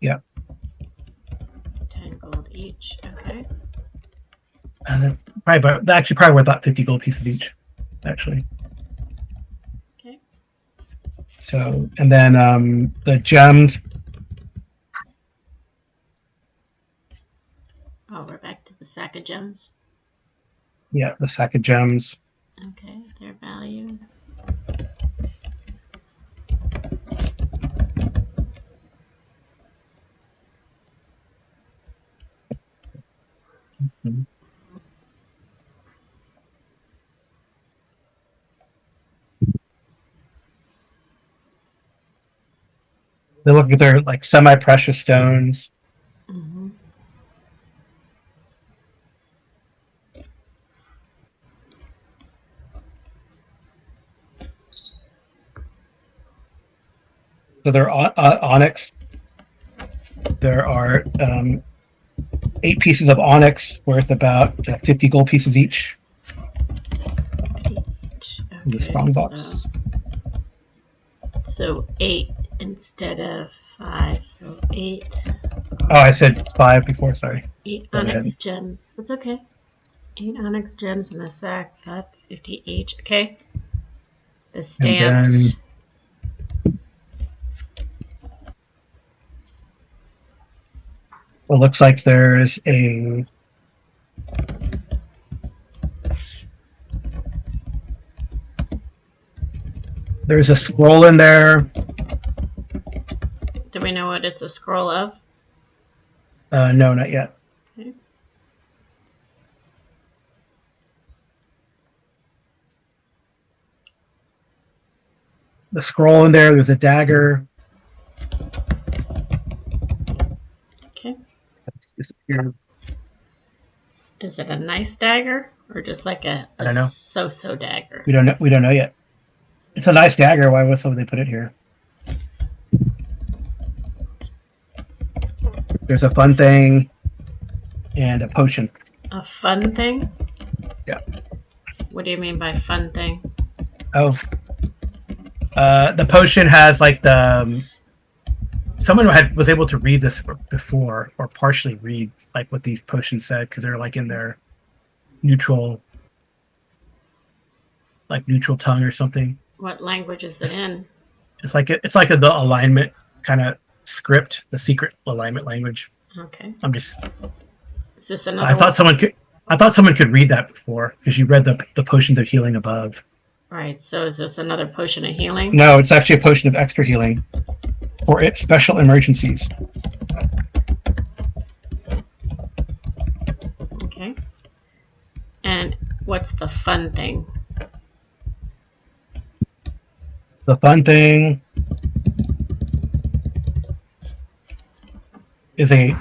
Yeah. 10 gold each. Okay. And then probably worth about 50 gold pieces each, actually. Okay. So, and then the gems. Oh, we're back to the sack of gems. Yeah, the sack of gems. Okay, their value. Mm-hmm. They look at their like semi-precious stones. Mm-hmm. So they're onyx. There are 8 pieces of onyx worth about 50 gold pieces each. In the strong box. So 8 instead of 5. So 8. Oh, I said 5 before. Sorry. 8 Go onyx ahead. gems. That's okay. 8 onyx gems in the sack. 50 each. Okay. The stamps. And then it looks like there's a scroll in there. Do we know what it's a scroll of? No, not yet. Okay. The scroll in there. There's a dagger. Okay. It's disappeared. Is it a nice dagger or just like a I don't know. so-so dagger? We don't know. We don't know yet. It's a nice dagger. Why would they put it here? There's a fun thing and a potion. A fun thing? Yeah. What do you mean by fun thing? Oh, the potion has like someone was able to read this before or partially read like what these potions said because they're like in their neutral tongue or something. What language is it in? It's like the alignment kind of script, the secret alignment language. Okay. Is this another I thought someone could read that before because you read the potions of healing above. Right. So is this another potion of healing? No, it's actually a potion of extra healing for special emergencies. Okay. And what's the fun thing? The fun thing is we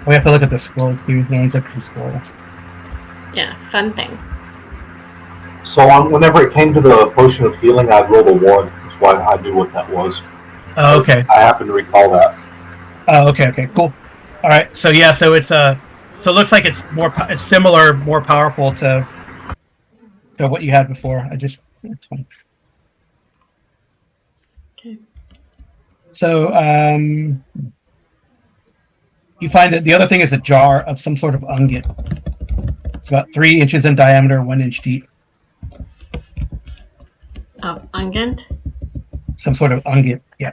have to look at the scroll too. Names of the scroll. Yeah, fun thing. So whenever it came to the potion of healing, I rolled a 1. That's why I knew what that was. Oh, okay. I happen to recall that. Oh, okay, cool. All right, so yeah, so it's so it looks like it's similar, more powerful to what you had before. It's fine. Okay. So you find that the other thing is a jar of some sort of unguent. It's about 3 inches in diameter, 1 inch deep. Unguent? Some sort of unguent, yeah.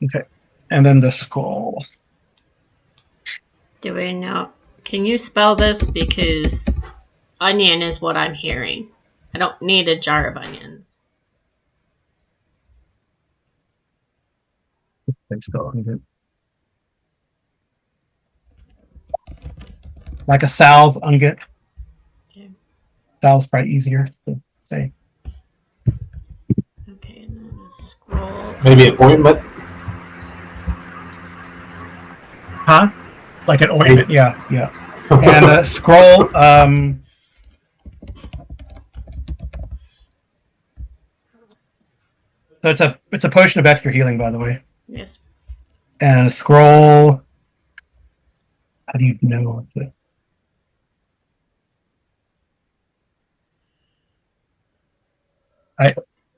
Okay, and then the scroll. Do we know? Can you spell this? Because onion is what I'm hearing. I don't need a jar of onions. Let's go unguent. like a salve unguent. Okay. Salve's probably easier to say. Okay, and then a scroll. Maybe an ointment. Huh? Like an ointment, yeah. And a scroll, so it's a potion of extra healing, by the way. Yes. And a scroll. How do you know?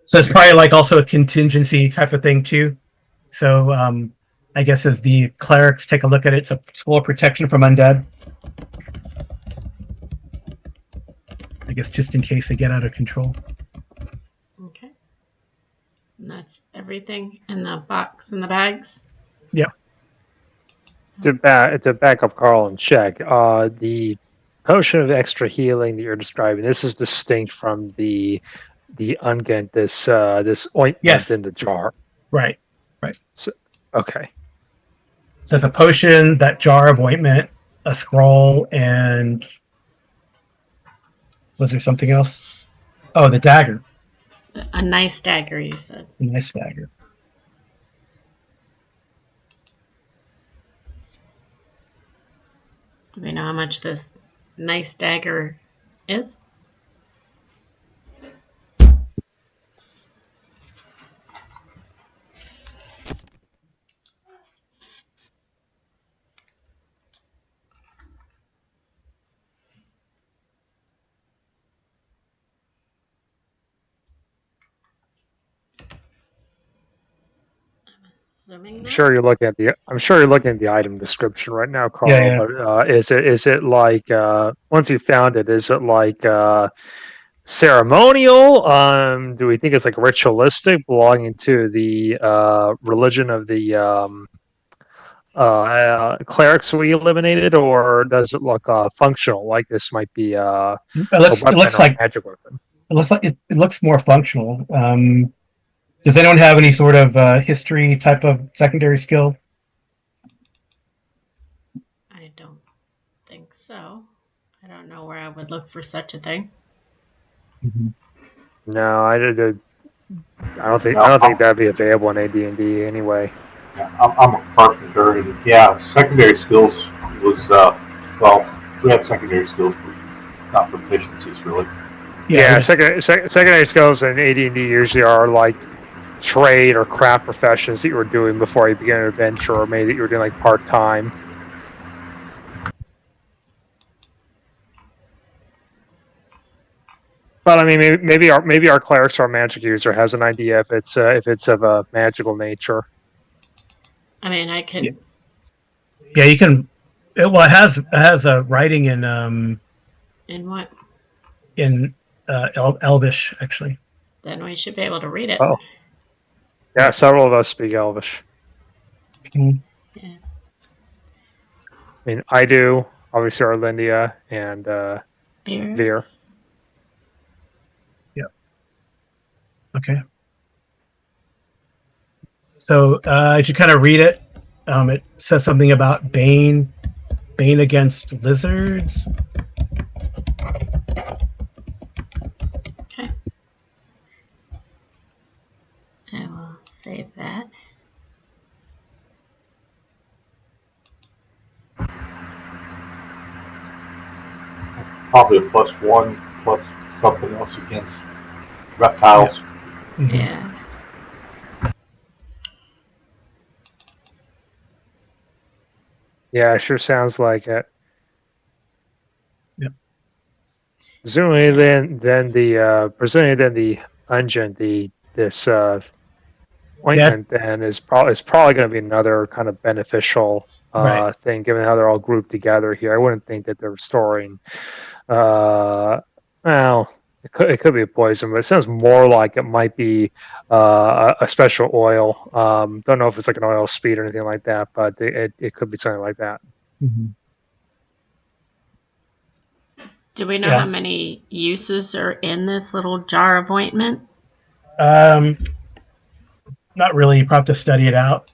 So it's probably like also a contingency type of thing too. So I guess as the clerics take a look at it, it's a scroll of protection from undead. I guess just in case they get out of control. Okay. And that's everything in the box and the bags. Yep. To back up Carl and check, the potion of extra healing that you're describing, this is distinct from the unguent, this ointment Yes. in the jar. Right. So, okay. So it's a potion, that jar of ointment, a scroll, and was there something else? Oh, the dagger. A nice dagger, you said. A nice dagger. Do we know how much this nice dagger is? I'm sure you're looking at the item description right now, Carl. Yeah. But is it like once you found it, is it like ceremonial? Do we think it's like ritualistic, belonging to the religion of the clerics we eliminated, or does it look functional? Like this might be a weapon or a magic weapon. It looks like it looks more functional. Does anyone have any sort of history type of secondary skill? I don't think so. I don't know where I would look for such a thing. Mm-hmm. No, I don't think that'd be available in AD&D anyway. I'm a carpenter, and secondary skills was we had secondary skills, but not proficiencies really. Yeah, secondary skills in AD&D usually are like trade or craft professions that you were doing before you began an adventure, or maybe that you were doing like part time. But I mean, maybe our clerics or our magic user has an idea if it's of a magical nature. I mean, I can. Yeah, you can. It has a writing in In what? In Elvish, actually. Then we should be able to read it. Oh, yeah, several of us speak Elvish. Mm-hmm. Yeah. I mean, I do. Obviously, Arlindia and Veer. Okay. So as you kind of read it, it says something about Bane against lizards. Okay. I will save that. Probably a +1 plus something else against reptiles. Mm-hmm. Yeah. Yeah, it sure sounds like it. Yep. Presumably, then the unguent, this ointment, then is probably going to be another kind of beneficial thing, given how they're all grouped together here. I wouldn't think that they're storing. Well, it could be a poison, but it sounds more like it might be a special oil. Don't know if it's like an oil speed or anything like that, but it could be something like that. Mm-hmm. Do we know how many uses are in this little jar of ointment? Not really. You probably have to study it out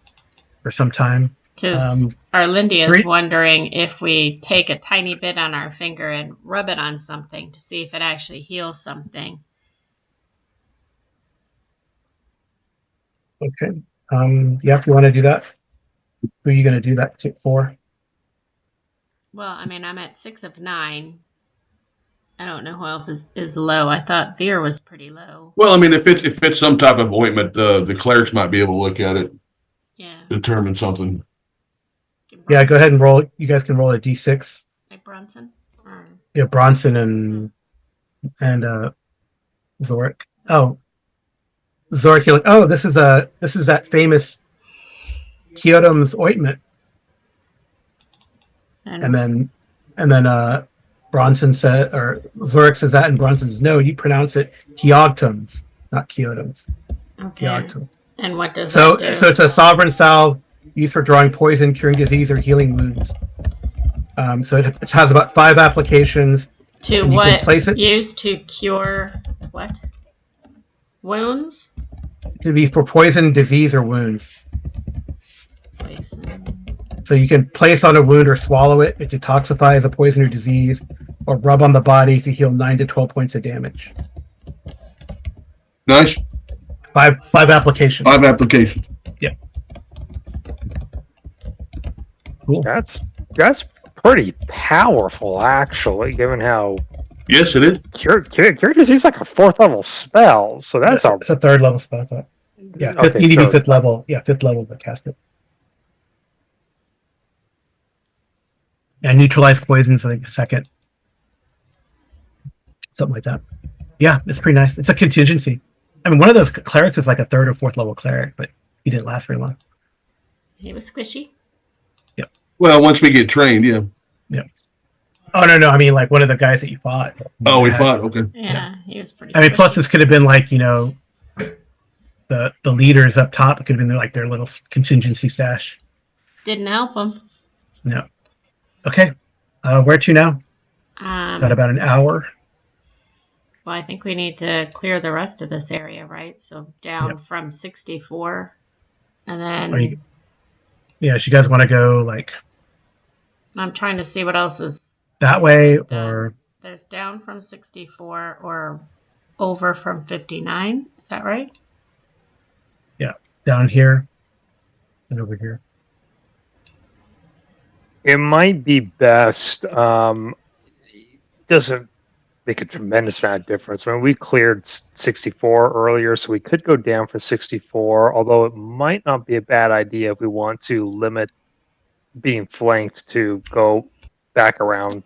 for some time. Because Arlindia is Three- wondering if we take a tiny bit on our finger and rub it on something to see if it actually heals something. Okay. Yeah, if you want to do that, who are you going to do that for? Well, I mean, I'm at 6 of 9. I don't know who else is low. I thought Veer was pretty low. Well, I mean, if it's some type of ointment, the clerics might be able to look at it, Yeah. determine something. Yeah, go ahead and roll. You guys can roll a d6. Like Bronson? Or... Yeah, Bronson and Zorik. Oh, Zorik, you're like, oh, this is that famous Kyotom's ointment. And then Bronson said, or Zorik says that, and Bronson says, no, you pronounce it Kiogtums, not Kyotom's. Okay. Kiogtums. And what does So that do? so it's a sovereign salve used for drawing poison, curing disease, or healing wounds. So it has about 5 applications. To and you what? can place it Used to cure what? Wounds? to be for poison, disease, or wounds. Poison. So you can place on a wound or swallow it. It detoxifies a poison or disease, or rub on the body to heal 9 to 12 points of damage. Nice. 5 applications. 5 applications. Yeah. Cool. That's pretty powerful, actually, given how Yes, it is. cure disease is like a 4th level spell. So that's It's a 3rd level spell. So. Yeah, okay, you need to be 3rd. 5th level. Yeah, 5th level to cast it. And neutralize poisons like 2nd. Something like that. Yeah, it's pretty nice. It's a contingency. I mean, one of those clerics was like a 3rd or 4th level cleric, but he didn't last very long. He was squishy. Well, once we get trained, yeah. Oh no, I mean like one of the guys that you fought. Oh, we fought. Okay. Yeah, he was pretty I mean, squishy. plus this could have been like, you know, the leaders up top. It could have been their little contingency stash. Didn't help him. No. Okay. Where to now? Got about an hour. Well, I think we need to clear the rest of this area, right? So down from 64. And then So you guys want to go like I'm trying to see what else is that way done. or There's down from 64 or over from 59. Is that right? yeah, down here and over here. It might be best. Doesn't make a tremendous amount of difference. I mean, we cleared 64 earlier, so we could go down for 64, although it might not be a bad idea if we want to limit being flanked to go back around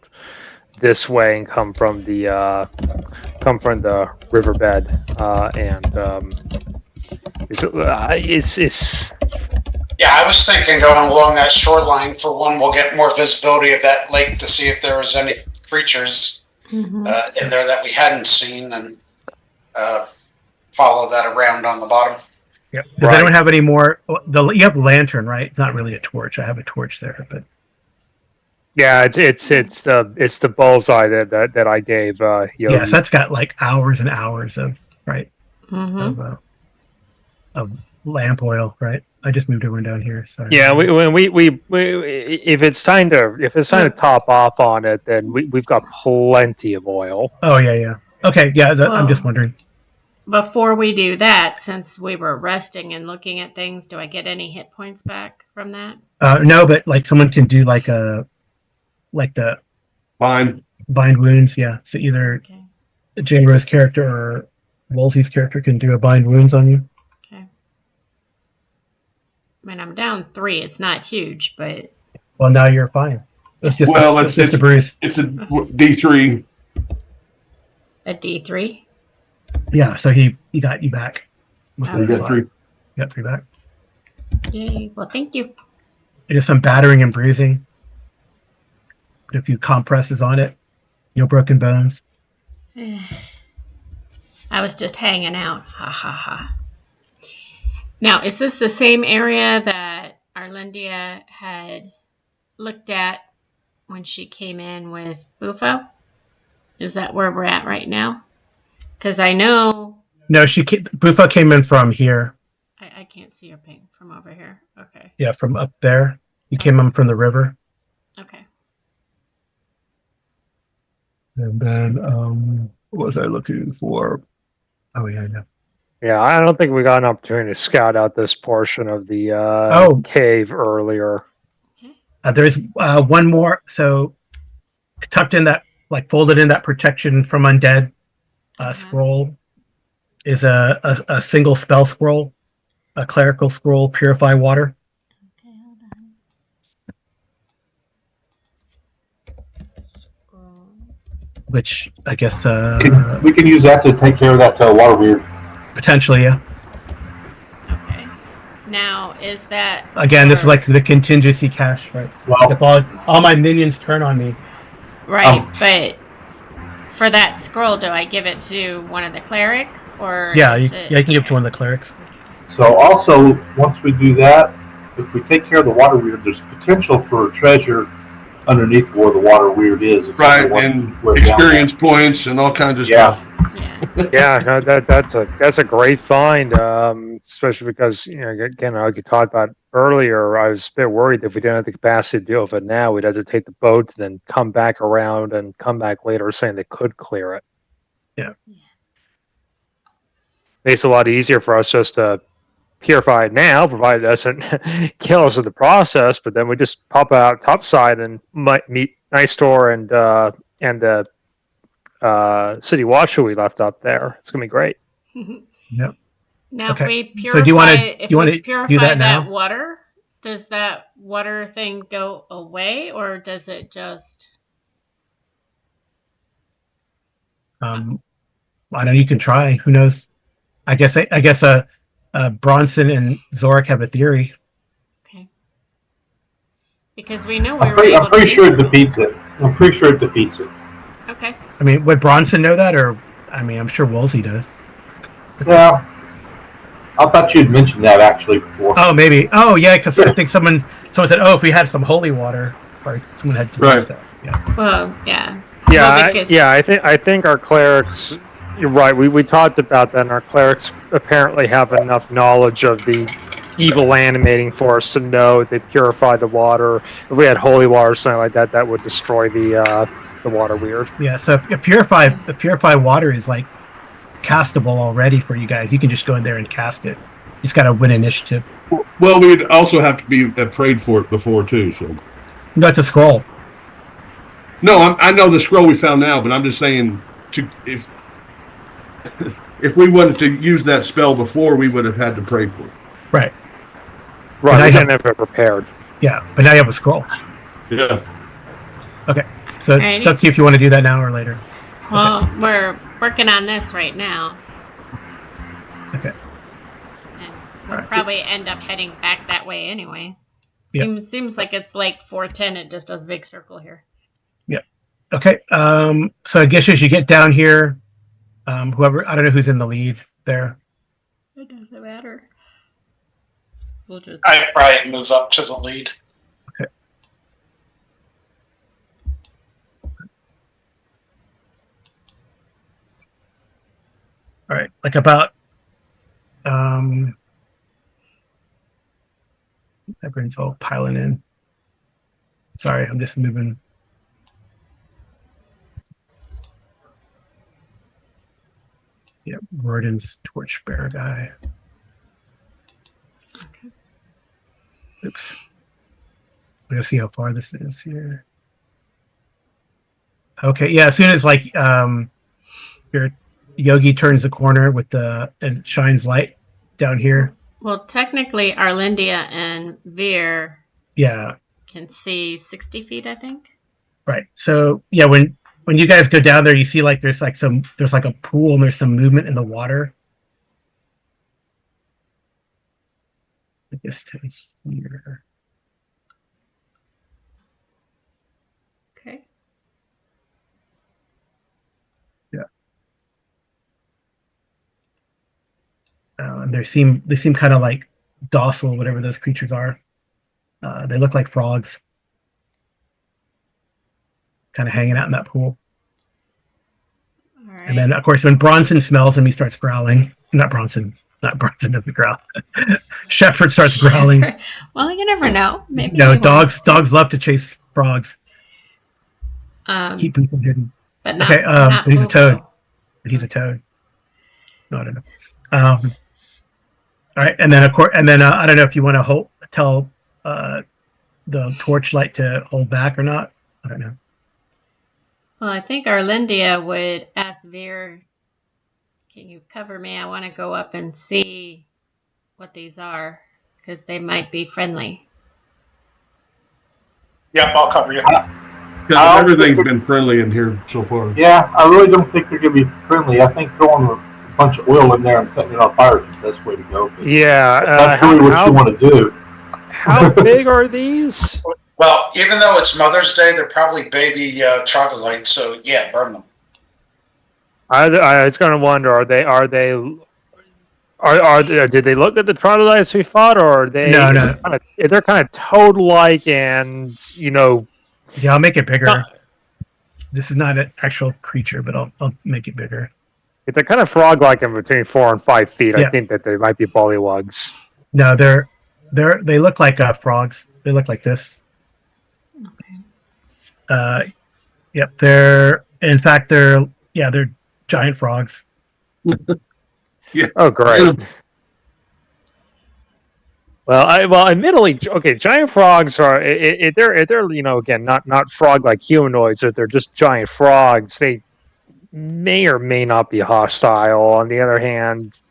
this way and come from the riverbed it's Yeah, I was thinking going along that shoreline. For one, we'll get more visibility of that lake to see if there was any creatures in there that we hadn't seen, and follow that around on the bottom. Yeah. Does anyone have any more? You have lantern, right? It's not really a torch. I have a torch there, but yeah, it's the bullseye that I gave. yeah, so that's got like hours and hours of of lamp oil, right? I just moved everyone down here. Sorry. Yeah, we if it's time to top off on it, then we've got plenty of oil. Oh yeah. Okay, yeah. I'm just wondering. Before we do that, since we were resting and looking at things, do I get any hit points back from that? No, but like someone can do like the Fine. bind wounds. Yeah, so either Jane Rose character or Wolsey's character can do a bind wounds on you. Okay. I mean, I'm down 3. It's not huge, but Well, now you're fine. It's just just a bruise. It's a D3. a D3. Yeah, so he got you back. You got 3. You got 3 back. Yay! Well, thank you. Just some battering and bruising. Put a few compresses on it. No broken bones. I was just hanging out. Ha ha ha. Now, is this the same area that Arlindia had looked at when she came in with Bufo? Is that where we're at right now? Because I know... No, Bufo came in from here. I can't see her ping from over here. Okay. Yeah, from up there. He came in from the river. Okay. And then, what was I looking for? Oh, yeah, I know. Yeah, I don't think we got an opportunity to scout out this portion of the Oh. cave earlier. There's one more. So tucked in that, like folded in that protection from undead scroll is a single spell scroll, a clerical scroll, purify water. Okay, hold on. Scroll. Which I guess We can use that to take care of that water weird. Potentially, yeah. Okay. Now, is that Again, this is like the contingency cache, right? Well, if all my minions turn on me. right? But for that scroll, do I give it to one of the clerics, or Yeah, is you it, can give it to one of the clerics. so also, once we do that, if we take care of the water weird, there's potential for a treasure underneath where the water weird is. Right, and experience points and all kinds of stuff. Yeah. Yeah, no, that's a great find, especially because again, like you talked about earlier, I was a bit worried that if we didn't have the capacity to deal with it now, we'd have to take the boat, then come back around and come back later saying they could clear it. Yeah. Makes it a lot easier for us just to purify it now, provided it doesn't kill us in the process. But then we just pop out topside and might meet Night Store and the City Watcher we left up there. It's gonna be great. Yep. Now, Okay. if we purify, So do you wanna purify do that now? water, does that water thing go away, or does it just? I know you can try. Who knows? I guess Bronson and Zorik have a theory. Okay. Because we know I'm pretty sure it defeats it. I'm pretty sure it defeats it. Okay. I mean, would Bronson know that, or I mean, I'm sure Woolsey does. Yeah. I thought you'd mentioned that actually before. Oh, maybe. Oh, yeah, because I think someone said, "Oh, if we had some holy water," or someone had to Right. that. Yeah. Well, yeah. Yeah, Well, I think our clerics. You're right. We talked about that, and our clerics apparently have enough knowledge of the evil animating force to know they purify the water. If we had holy water or something like that, that would destroy the water weird. Yeah. So if purify water is like castable already for you guys, you can just go in there and cast it. You just got to win initiative. Well, we'd also have to be prayed for it before too. So No, it's a scroll. no, I know the scroll we found now, but I'm just saying if we wanted to use that spell before, we would have had to pray for it. Right. Right. We didn't have it prepared. Yeah, but now you have a scroll. Yeah. Okay. So it's up to you if you want to do that now or later. Well, we're working on this right now. Okay. And we'll probably end up heading back that way anyways. Seems like it's like 410. It just does a big circle here. Yeah. Okay. So I guess as you get down here, whoever, I don't know who's in the lead there. It doesn't matter. We'll just. I probably move up to the lead. Okay. All right. Like about everyone's all piling in. Sorry, I'm just moving. Yeah, Warden's torchbearer guy. Okay. Oops. We're gonna see how far this is here. Okay, yeah, as soon as like your Yogi turns the corner with and shines light down here. Well, technically, Arlindia and Veer can see 60 feet, I think. Right. So yeah, when you guys go down there, you see like there's like a pool and there's some movement in the water. I guess to here. Okay. Yeah. And they seem kind of like docile, whatever those creatures are. They look like frogs, kind of hanging out in that pool. All right. And then, of course, when Bronson smells him, he starts growling. Not Bronson, Not burns into the ground. Shepherd starts growling. Well, you never know. Maybe No, he won't. dogs love to chase frogs. Keep people hidden. But not, Okay, not but he's a Bobo. toad. But he's a toad. No, I don't know. All right, and then I don't know if you want to tell the torchlight to hold back or not. I don't know. Well, I think Arlindia would ask Veer, can you cover me? I want to go up and see what these are, because they might be friendly. Yep, I'll cover you. Everything's been friendly in here so far. Yeah, I really don't think they're going to be friendly. I think throwing a bunch of oil in there and setting it on fire is the best way to go. Yeah, That's really what you want to do. How big are these? Well, even though it's Mother's Day, they're probably baby troglodytes, so yeah, burn them. I was going to wonder, did they look at the troglodytes we fought, or are they? No. They're kind of toad-like, and Yeah, I'll make it bigger. This is not an actual creature, but I'll make it bigger. if they're kind of frog-like in between 4 and 5 feet. Yeah. I think that they might be bullywugs. No, they look like frogs. They look like this. Okay. Yep. They're giant frogs. Oh, great. Well, admittedly, okay, giant frogs are if they're again not frog-like humanoids, if they're just giant frogs, they may or may not be hostile. On the other hand,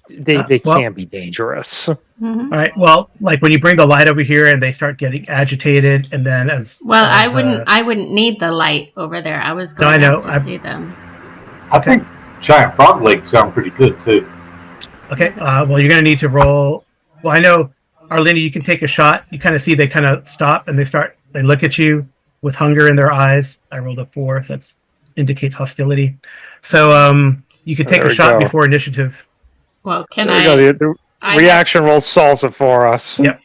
they can be dangerous. Mm-hmm. All right. Well, like when you bring the light over here and they start getting agitated, and then I wouldn't need the light over there. I was going to see them. I think giant frog legs sound pretty good too. Okay. Well, you're going to need to roll. Well, I know, Arlene, you can take a shot. You kind of see they kind of stop and they look at you with hunger in their eyes. I rolled a 4, so that indicates hostility. So you can take a shot before initiative. Well, can The reaction roll solves it for us. Yep.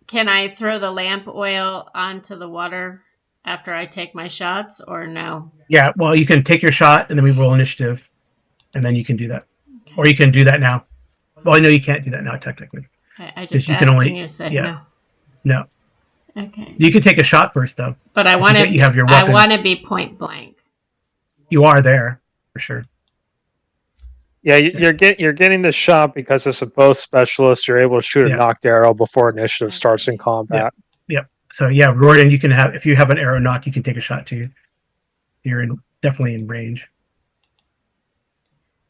Can I throw the lamp oil onto the water after I take my shots, or no? Yeah. Well, you can take your shot and then we roll initiative, and then you can do that, or you can do that now. Well, I know you can't do that now technically. I just you asked can only, and you said yeah. no. No. Okay. You can take a shot first, though. But I want to. You have your weapon. I want to be point blank. You are there for sure. Yeah, you're getting the shot because as a bow specialist, you're able to shoot a knocked arrow before initiative starts in combat. Yep. So yeah, Royden, you can have, if you have an arrow knock, you can take a shot too. You're definitely in range.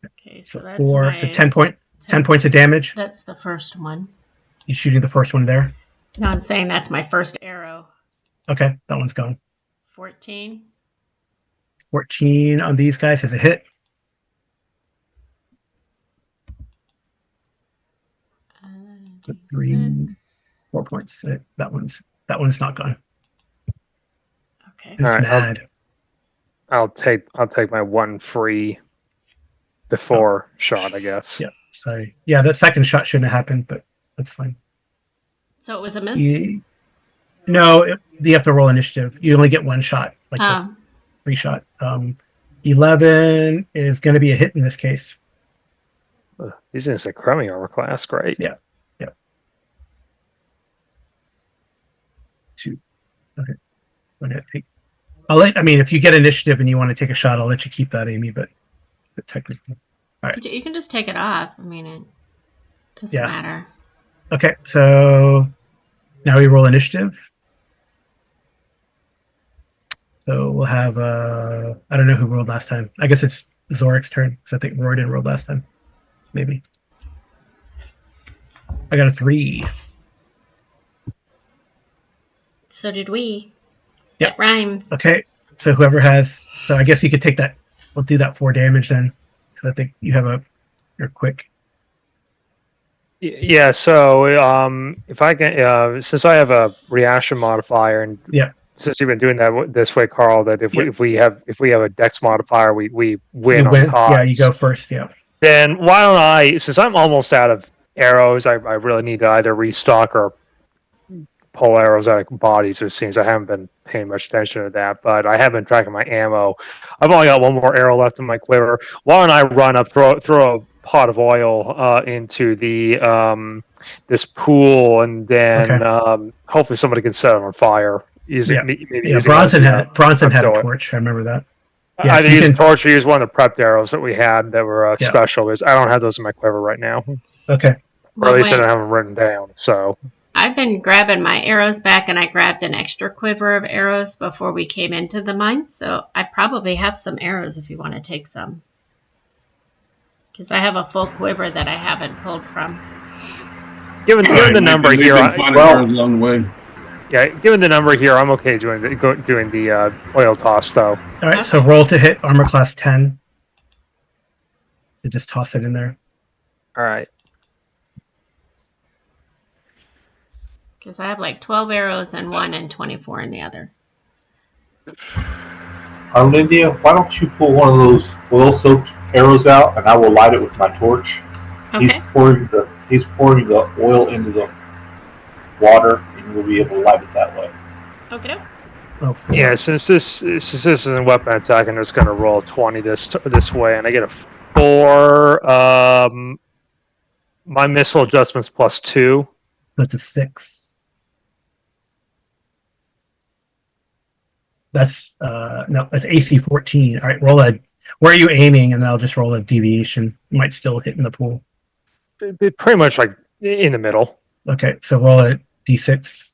Okay, so that's 4. So 10 points of damage. That's the first one. You shooting the first one there? No, I'm saying that's my first arrow. Okay, that one's gone. 14. 14 on these guys as a hit. D6. 3, 4.6. That one's not gone. Okay. It's All right, mad. I'll take my one free before shot, I guess. Yeah. Sorry. Yeah, the second shot shouldn't have happened, but that's fine. So it was a miss? No, you have to roll initiative. You only get one shot, like the free shot. 11 is going to be a hit in this case. These is a crummy armor class, great. Yeah. 2. Okay. I'm gonna take. if you get initiative and you want to take a shot, I'll let you keep that, Amy. But technically, all right. You can just take it off. I mean, it doesn't matter. Okay, so now we roll initiative. So we'll have I don't know who rolled last time. I guess it's Zorik's turn because I think Royden rolled last time. Maybe. I got a 3. So did we. Yep. It rhymes. Okay, so whoever has, so I guess you could take that. We'll do that 4 damage then, because I think you have you're quick. Yeah. So if I can, since I have a reaction modifier, and since you've been doing that this way, Carl, that if we have a Dex modifier, we win on top. Yeah, you go first. Yeah. Then why don't I? Since I'm almost out of arrows, I really need to either restock or pull arrows out of bodies. It seems I haven't been paying much attention to that, but I have been tracking my ammo. I've only got one more arrow left in my quiver. Why don't I run up, throw pot of oil into the this pool, and then hopefully somebody can set it on fire. Maybe using Bronson had a crypto. torch. I remember that. I either use torch or use one of the prepped arrows that we had that were special. Because I don't have those in my quiver right now. Okay. Or at least I don't have them written down. So I've been grabbing my arrows back, and I grabbed an extra quiver of arrows before we came into the mine. So I probably have some arrows if you want to take some. Because I have a full quiver that I haven't pulled from. Given the number here, along the way. Yeah, given the number here, I'm okay doing the oil toss though. All right, so roll to hit armor class 10. You just toss it in there. All right. Because I have like 12 arrows in one and 24 in the other. Lydia, why don't you pull one of those oil-soaked arrows out, and I will light it with my torch. Okay. He's pouring the oil into the water, and we'll be able to light it that way. Okay. Yeah, since this is a weapon attack, I'm just going to roll 20 this way, and I get a 4. My missile adjustment's +2. That's a 6. That's no, that's AC 14. All right, roll a. Where are you aiming? And I'll just roll a deviation. You might still hit in the pool. Pretty much like in the middle. Okay, so roll a d6.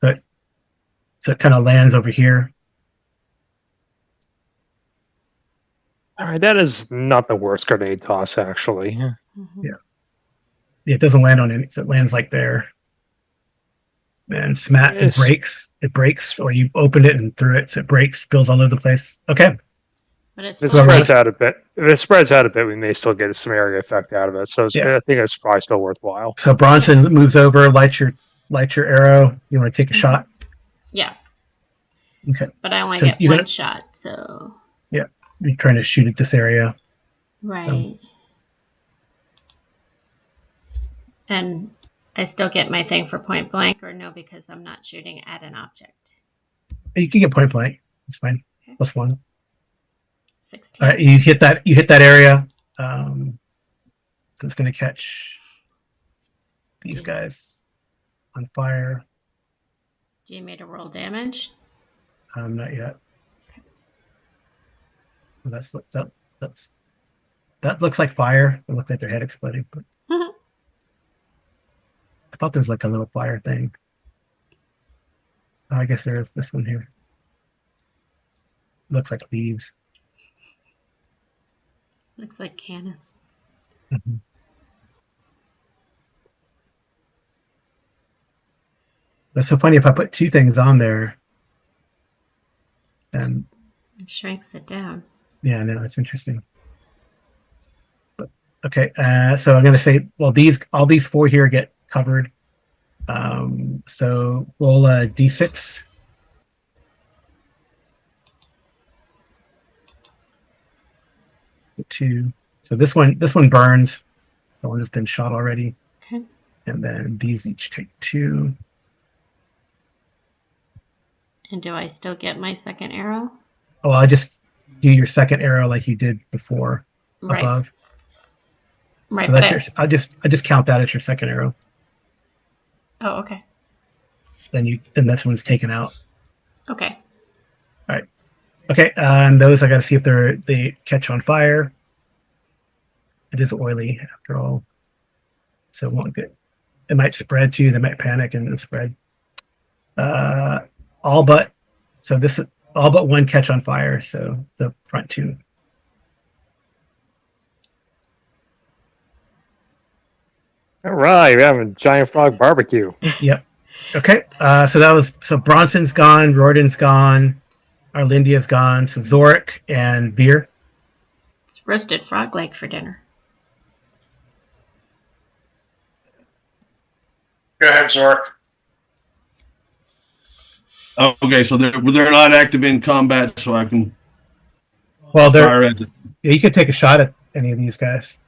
So it kind of lands over here. All right, that is not the worst grenade toss, actually. Mm-hmm. Yeah, it doesn't land on it. So it lands like there. And smack, it breaks, or you opened it and threw it, so it breaks, spills all over the place. Okay. But if it spreads out a bit, we may still get some area effect out of it. So I think it's probably still worthwhile. So Bronson moves over, lights your arrow. You want to take a shot? Yeah. Okay. But I only get one shot, so. Yeah, you're trying to shoot at this area. Right. So. And I still get my thing for point blank, or no, because I'm not shooting at an object. You can get point blank. It's fine. Okay. +1. 16. All right, you hit that area. So it's going to catch these guys on fire. Do you need to roll damage? Not yet. Okay. Well, that looks like fire. It looks like their head exploding, but I thought there was like a little fire thing. I guess there is this one here. Looks like leaves. Looks like Canis. Mm-hmm. That's so funny. If I put 2 things on there, then it shrinks it down. Yeah, no, it's interesting. But okay, so I'm going to say, well, all these 4 here get covered. So roll a d6. Two. So this one burns. The one that's been shot already. Okay. And then these each take 2. And do I still get my second arrow? Oh, I just do your second arrow like you did before, above. Right. So that's I just count that as your second arrow. Oh, okay. Then this one's taken out. Okay. All right. Okay, and those I got to see if they catch on fire. It is oily after all, so it won't get. It might spread too. They might panic and spread. All but one catch on fire. So the front 2. All right, we're having giant frog barbecue. Yep. Okay. So Bronson's gone, Rorden's gone, Arlindia's gone. So Zorik and Veer. It's roasted frog leg for dinner. Go ahead, Zorik. Oh, okay, so they're not active in combat, so I can. Well, you could take a shot at any of these guys.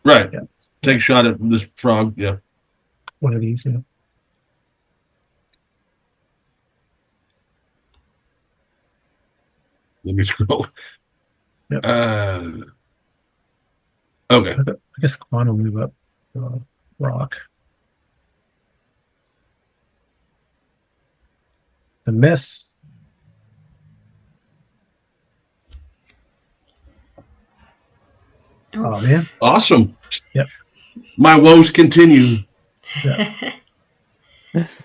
Right. Yeah. Take a shot at this frog. Yeah. One of these. Yeah. Let me scroll. Yep. Okay. I guess Quan will move up rock. The miss. Oh man. Awesome. Yep. My woes continue.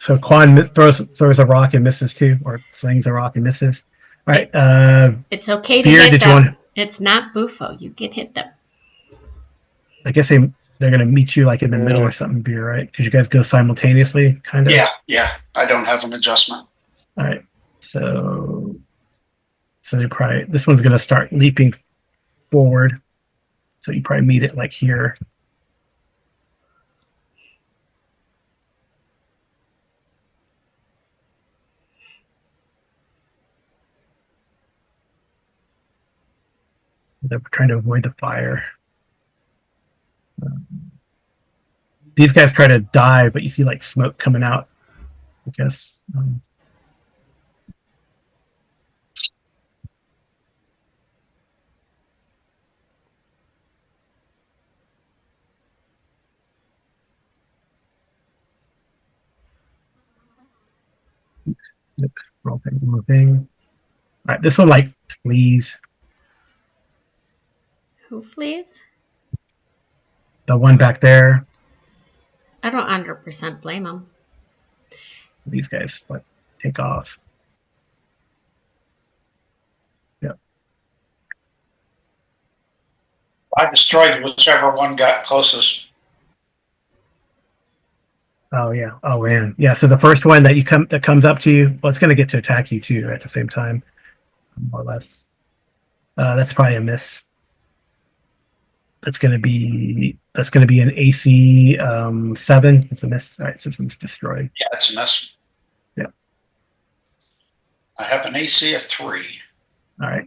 So Quan throws a rock and misses too, or slings a rock and misses. All right. It's okay to Beer, hit did you them. want? It's not Bufo. You can hit them. I guess they're going to meet you like in the middle or something, Beer, right? Because you guys go simultaneously, kind of. Yeah. I don't have an adjustment. All right. So they probably, this one's going to start leaping forward. So you probably meet it like here. They're trying to avoid the fire. These guys try to dive, but you see like smoke coming out. I guess. Wrong thing. All right, this one like flees. Who flees? The one back there. I don't 100% blame him. These guys like take off. Yep. I destroyed whichever one got closest. Oh yeah. Oh man. Yeah. So the first one that comes up to you, well, it's going to get to attack you too at the same time, more or less. That's probably a miss. That's going to be an AC 7. It's a miss. All right. So this one's destroyed. Yeah, it's a miss. Yeah. I have an AC of 3. All right.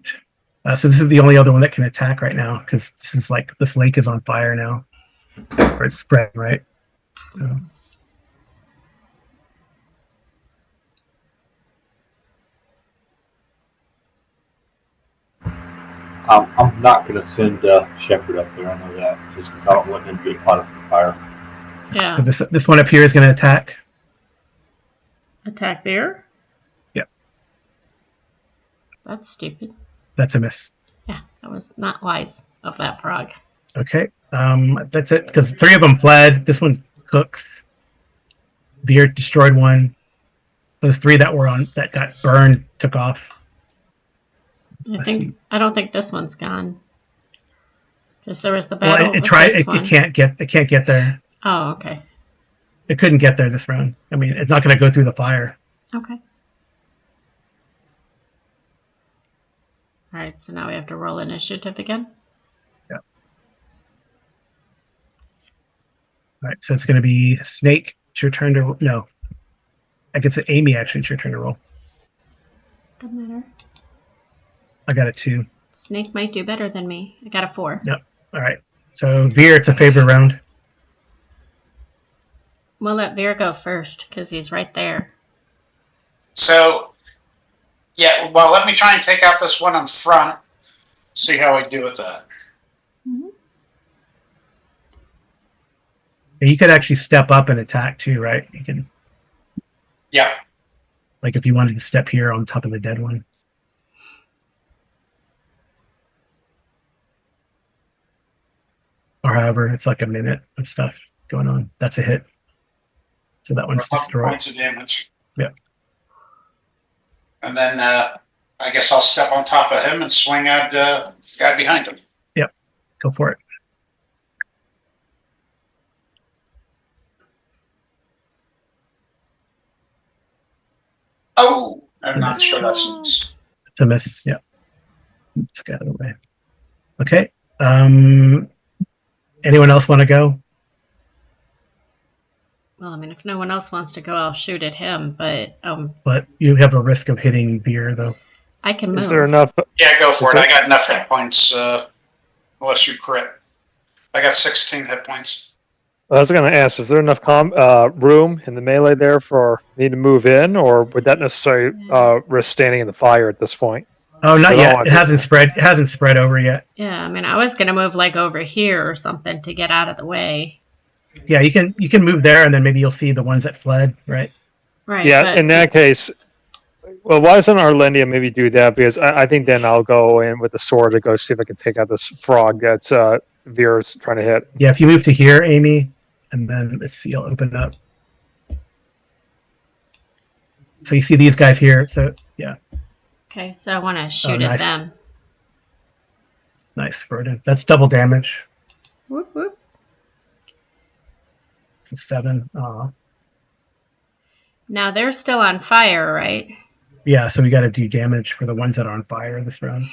So this is the only other one that can attack right now because this lake is on fire now, or it's spreading, right? So. I'm not going to send Shepard up there. I know that just because I don't want him to get caught up in the fire. Yeah. So this one up here is going to attack. Attack beer? Yep. That's stupid. That's a miss. Yeah, that was not wise of that frog. Okay. That's it because 3 of them fled. This one cooks. Beer destroyed one. Those 3 that got burned took off. I don't think this one's gone. Because there was the battle. Well, it can't get there. Oh, okay. It couldn't get there this round. I mean, it's not going to go through the fire. Okay. All right, so now we have to roll initiative again. Yeah. All right, so it's going to be Snake. It's your turn to no. I guess Amy. Actually, it's your turn to roll. Doesn't matter. I got a 2. Snake might do better than me. I got a 4. Yep. All right. So Veer, it's a favorite round. We'll let Veer go first because he's right there. So, yeah, well, let me try and take out this one in front. See how I do with that. Mm-hmm. You could actually step up and attack too, right? You can. Yeah. Like if you wanted to step here on top of the dead one. Or however, it's like a minute of stuff going on. That's a hit. So that one's destroyed. Points of damage. Yeah. And then I guess I'll step on top of him and swing at the guy behind him. Yep. Go for it. Oh, I'm not sure that's a miss. It's a miss. Yeah. Just got it away. Okay. Anyone else want to go? Well, I mean, if no one else wants to go, I'll shoot at him. But you have a risk of hitting Beer, though. I can move. Is there enough? Yeah, go for it. I got enough hit points. Unless you crit, I got 16 hit points. I was going to ask: is there enough room in the melee there for me to move in, or would that necessarily risk standing in the fire at this point? Oh, I not don't yet. want It to- hasn't spread. It hasn't spread over yet. Yeah, I mean, I was gonna move like over here or something to get out of the way. Yeah, you can move there, and then maybe you'll see the ones that fled. Right. Right. Yeah, but in that case, well, why doesn't Arlendia maybe do that? Because I think then I'll go in with the sword to go see if I can take out this frog that's Veer's trying to hit. Yeah, if you move to here, Amy, and then let's see, I'll open it up. So you see these guys here. So yeah, Okay, so I want to shoot nice. at them. Nice, Burden. That's double damage. Whoop, whoop. 7. Now they're still on fire, right? Yeah, so we got to do damage for the ones that are on fire this round.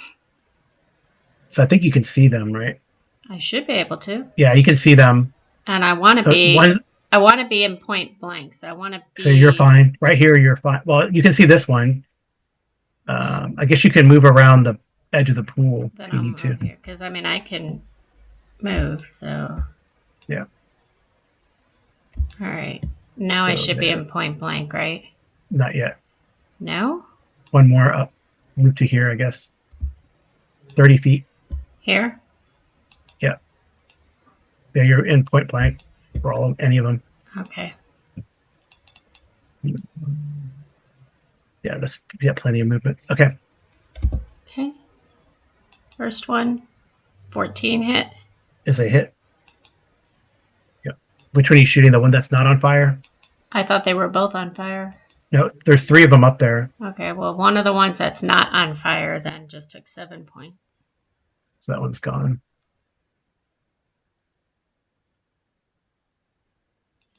So I think you can see them, right? I should be able to. Yeah, you can see them. And I want to So be. one's, I want to be in point blank. So I want to be. so you're fine. Right here, you're fine. Well, you can see this one. I guess you can move around the edge of the pool Then if you I'll need move to. here because I mean I can move. So. Yeah. All right. Now I So should be there. in point blank, right? Not yet. No. One more up. Move to here, I guess. 30 feet. Here. Yeah, you're in point blank for any of them. Okay. Yeah, that's plenty of movement. Okay. Okay. First one. 14 hit. Is a hit. Yep. Which one are you shooting? The one that's not on fire? I thought they were both on fire. No, there's 3 of them up there. Okay, well, one of the ones that's not on fire then just took 7 points. So that one's gone.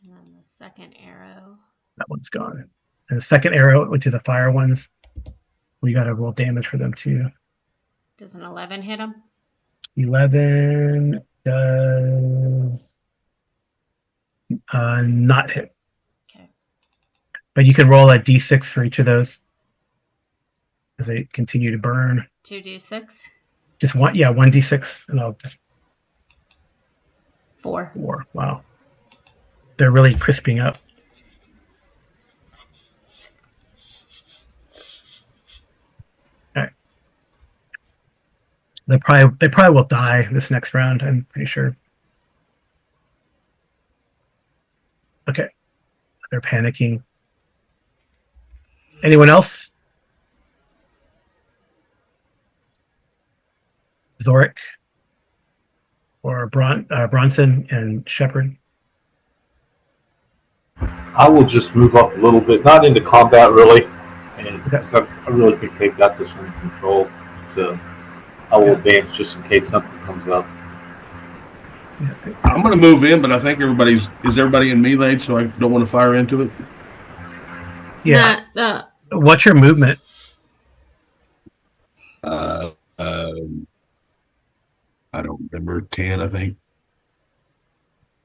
And then the second arrow. That one's gone. And the second arrow went to the fire ones. We got to roll damage for them too. Does an 11 hit him? 11 does not hit. Okay. But you can roll a d6 for each of those as they continue to burn. 2d6? Just one, yeah, 1d6, and I'll just 4. 4. Wow. They're really crisping up. All right. They probably will die this next round, I'm pretty sure. Okay. They're panicking. Anyone else? Zorik or Bronson and Shepard? I will just move up a little bit, not into combat really, and Okay. so I really think they've got this under control. So I will advance just in case something comes up. I'm going to move in, but I think is everybody in melee, so I don't want to fire into it. Yeah. The What's your movement? I don't remember, 10, I think.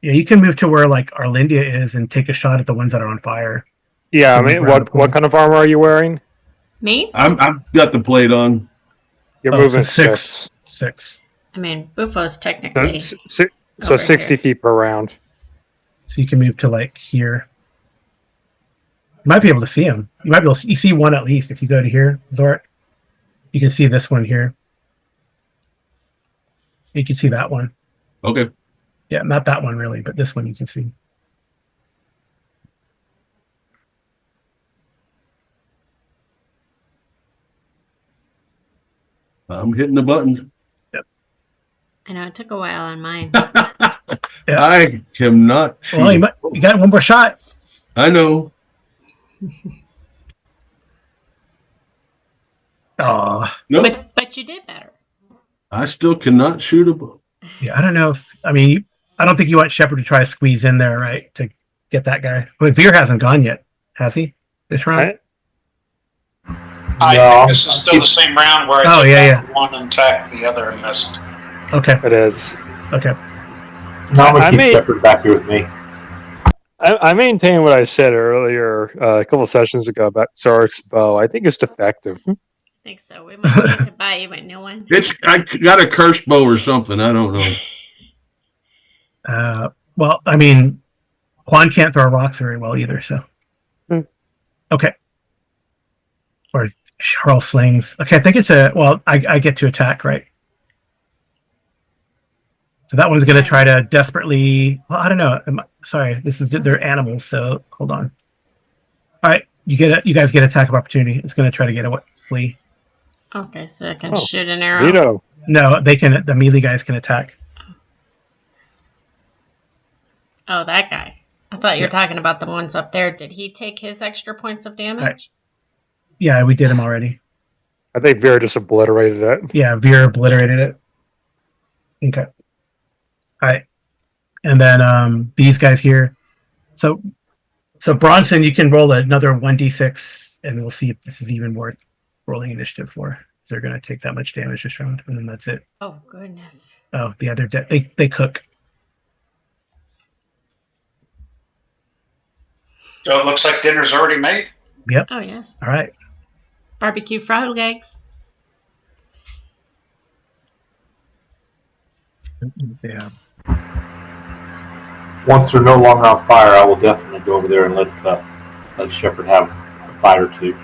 Yeah, you can move to where like Arlendia is and take a shot at the ones that are on fire. Yeah, I Move mean, around the pool. what kind of armor are you wearing? me? I've got the plate on. You're Oh, moving so 6. 6. I mean, Bufo's So, technically. so over 60 here. feet per round. So you can move to like here. You might be able to see him. You might be able to you see one at least if you go to here, Zorik. You can see this one here. You can see that one. Okay. Yeah, not that one really, but this one you can see. I'm hitting the buttons. I know it took a while on mine. Yeah. I cannot shoot. Well, you got one more shot. I know. Oh, Nope. But you did better. I still cannot shoot a bow. yeah. I don't know if I don't think you want Shepard to try to squeeze in there, right, to get that guy. But Veer hasn't gone yet, has he? This round? Right? I No, think this is still the same round where I Oh, took yeah, out one and attacked the other and missed. Okay. It is. Okay. Now I'm I gonna keep may- Shepard back here with me. I maintain what I said earlier, a couple sessions ago about Zorik's bow. I think it's defective. I think so. We might need to buy you a new one. I got a cursed bow or something. I don't know. Well, I mean, Juan can't throw rocks very well either, so. Hmm. Okay. Or hurl slings. Okay, I think it's I get to attack, right? So that one's going to try to desperately. Well, I don't know. Sorry, this is they're animals. So hold on. All right, you guys get attack of opportunity. It's going to try to get away. Okay, so I can shoot an arrow. Veto. No, they can. The melee guys can attack. Oh, that guy. I thought you were talking about the ones up there. Did he take his extra points of damage? Right. Yeah, we did him already. I think Vera just obliterated it. Yeah, Veer obliterated it. Okay. All right. And then these guys here. So Bronson, you can roll another 1d6, and we'll see if this is even worth rolling initiative for. They're going to take that much damage this round, and then that's it. Oh, goodness. Oh, yeah, they're dead. They cook. So it looks like dinner's already made. Yep. Oh, yes. All right. Barbecue frog legs. Yeah. Once they're no longer on fire, I will definitely go over there and let Shepard have a bite or two.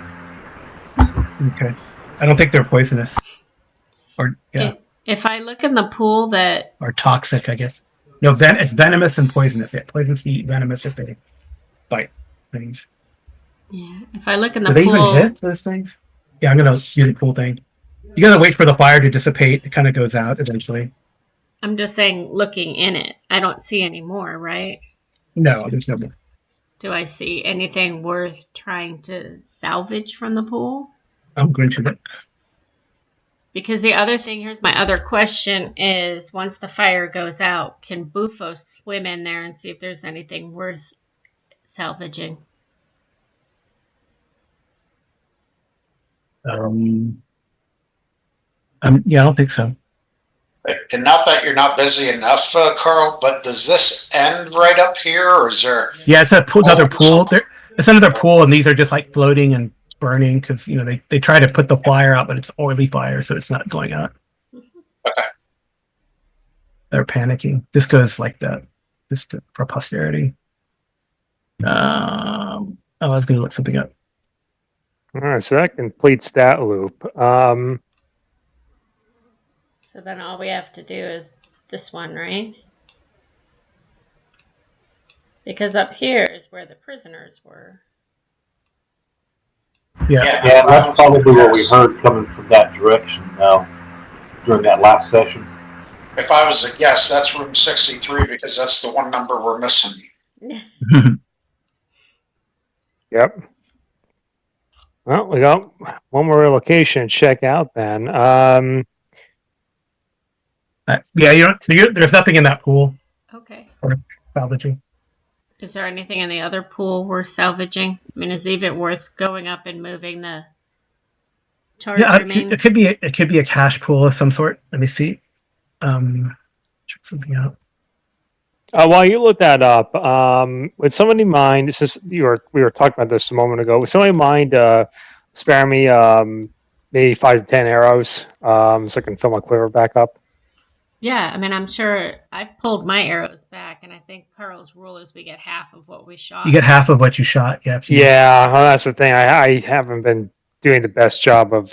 Okay. I don't think they're poisonous. Or yeah. If I look in the pool that... Or toxic, I guess. No, it's venomous and poisonous. Yeah, poisonous eat venomous if they bite things. Yeah, if I look in the Do they pool... even hit those things? Yeah, I'm going to do the pool thing. You got to wait for the fire to dissipate. It kind of goes out eventually. I'm just saying, looking in it, I don't see any more, right? No, there's no more. Do I see anything worth trying to salvage from the pool? I'm going to look. Because the other thing, here's my other question, is once the fire goes out, can Bufo swim in there and see if there's anything worth salvaging? Yeah, I don't think so. And not that you're not busy enough, Carl, but does this end right up here, or is there? Yeah, it's another pool. It's another pool, and these are just like floating and burning because they try to put the fire out, but it's oily fire, so it's not going out. Okay. They're panicking. This goes like that, just for posterity. I was going to look something up. All right, so that completes that loop. So then all we have to do is this one, right? Because up here is where the prisoners were. Yeah, that's probably what we heard coming from that direction during that last session. If I was a guess, that's room 63 because that's the one number we're missing. Yep. Well, we got one more location to check out then. Yeah, there's nothing in that pool. Okay. Or salvaging. Is there anything in the other pool worth salvaging? I mean, is it even worth going up and moving the charge remains? It could be a cash pool of some sort. Let me see. Check something out. While you look that up, would somebody mind? We were talking about this a moment ago. Would somebody mind spare me maybe 5 to 10 arrows so I can fill my quiver back up? Yeah, I mean, I'm sure I've pulled my arrows back, and I think Carl's rule is we get half of what we shot. You get half of what you shot. Yeah. Yeah, well, that's the thing. I haven't been doing the best job of.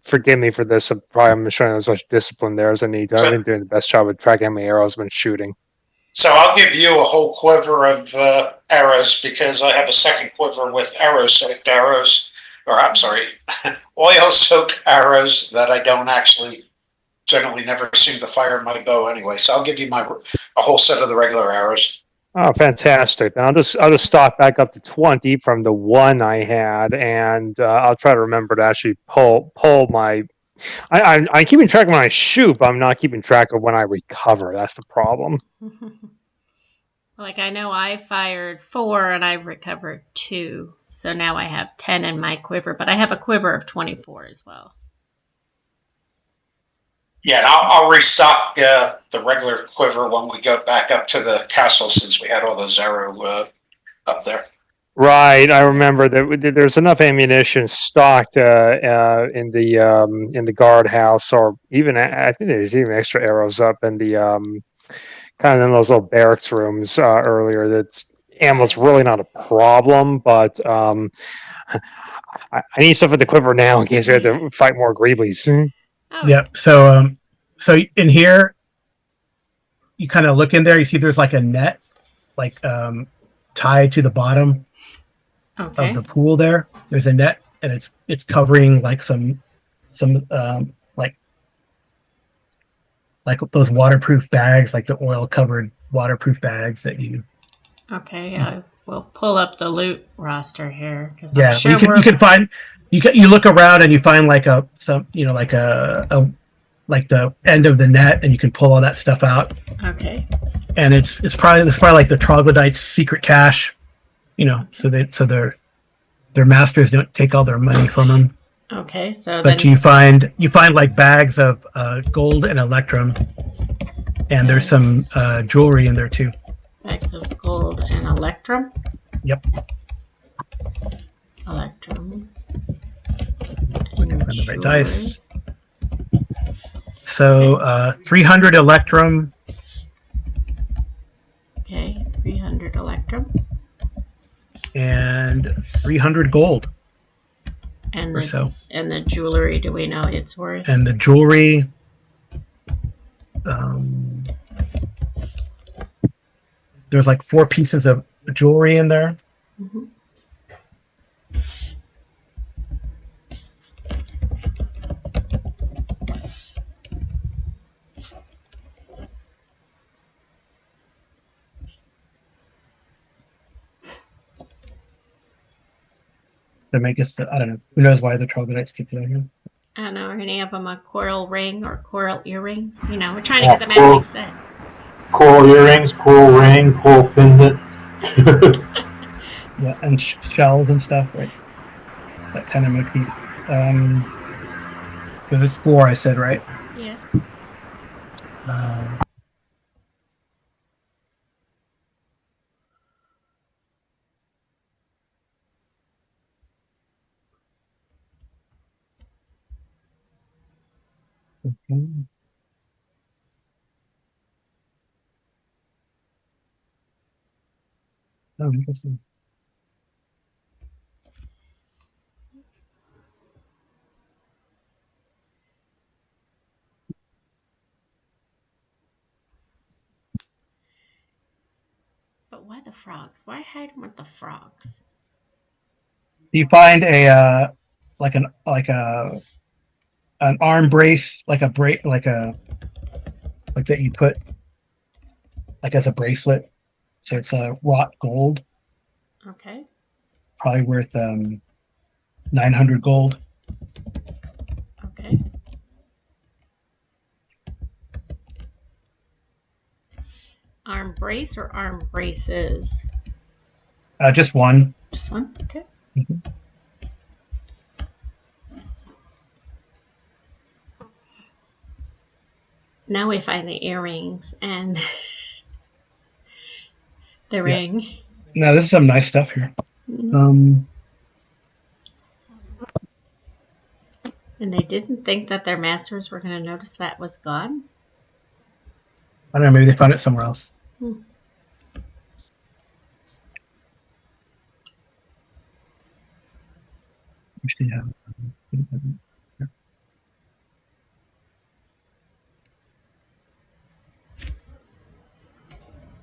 Forgive me for this. I'm probably showing as much discipline there as I need to. I've been doing the best job of tracking how many arrows I've been shooting. So I'll give you a whole quiver of arrows because I have a second quiver with arrow-soaked arrows, or I'm sorry, oil-soaked arrows that I don't actually generally never seem to fire in my bow anyway. So I'll give you a whole set of the regular arrows. Oh, fantastic! Now I'll just stock back up to 20 from the one I had, and I'll try to remember to actually pull my. I'm keeping track of when I shoot, but I'm not keeping track of when I recover. That's the problem. Like, I know I fired 4 and I recovered 2. So now I have 10 in my quiver, but I have a quiver of 24 as well. Yeah, and I'll restock the regular quiver when we go back up to the castle since we had all those arrow up there. Right, I remember that there's enough ammunition stocked in the guardhouse, or even I think there's even extra arrows up in the kind of in those little barracks rooms earlier. That ammo's really not a problem, but I need stuff in the quiver now in case we have to fight more Greeblies. Oh, Yep. So in here, you kind of look in there. You see there's like a net, like tied to the bottom okay. of the pool. There's a net, and it's covering like some like those waterproof bags, like the oil covered waterproof bags that you. Okay, we'll pull up the loot roster here because Yeah, I'm sure you can find you look around and you find like like a like the end of the net, and you can pull all that stuff out. Okay. And it's probably like the troglodytes' secret cache, so their masters don't take all their money from them. Okay, so But then you find like bags of gold and electrum, and there's some jewelry in there too. bags of gold and electrum. Yep. Electrum. Find the right dice. So 300 electrum. Okay, 300 electrum. And 300 gold And or so. And the jewelry, do we know its worth? And the jewelry, there's like 4 pieces of jewelry in there. Mm-hmm. To make us, I don't know. Who knows why the troglodytes keep doing it? I don't know, are any of them a coral ring or coral earrings? We're trying to get the magic set. Coral earrings, coral ring, coral pendant. Yeah, and shells and stuff, right? That kind of motif. Because it's 4, I said, right? Yes. Okay. Oh, interesting. But why the frogs? Why hide them with the frogs? You find a an arm brace, like that you put like as a bracelet. So it's wrought gold, Okay. probably worth 900 gold. Okay. Arm brace or arm braces? Just one. Just one? Okay. Mhm. Now we find the earrings and the ring. Now this is some nice stuff here. And they didn't think that their masters were going to notice that was gone? I don't know, maybe they found it somewhere else. Yeah.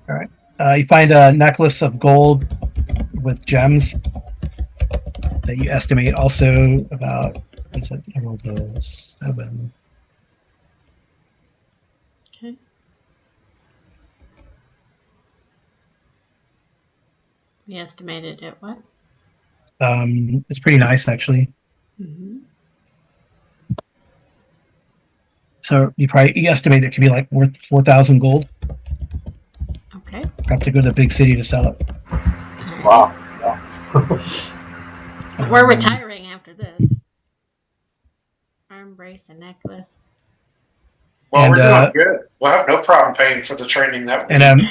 All right. You find a necklace of gold with gems that you estimate also about, what's it, Emerald 7. Okay. We estimated at what? It's pretty nice, actually. Mm-hmm. So you estimate it could be like worth 4,000 gold. Okay. Have to go to the big city to sell it. Wow. We're retiring after this. Arm brace and necklace. Well, And, we're doing good. We'll have no problem paying for the training that we And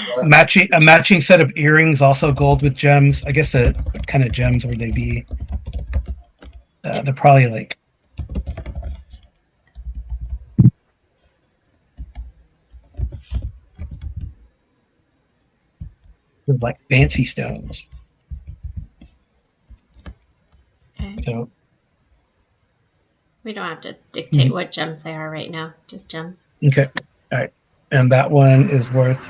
a matching set of earrings, also gold with gems. I guess what kind of gems would they be? They're probably like fancy stones. Okay. So We don't have to dictate what gems they are right now. Just gems. okay, all right, and that one is worth.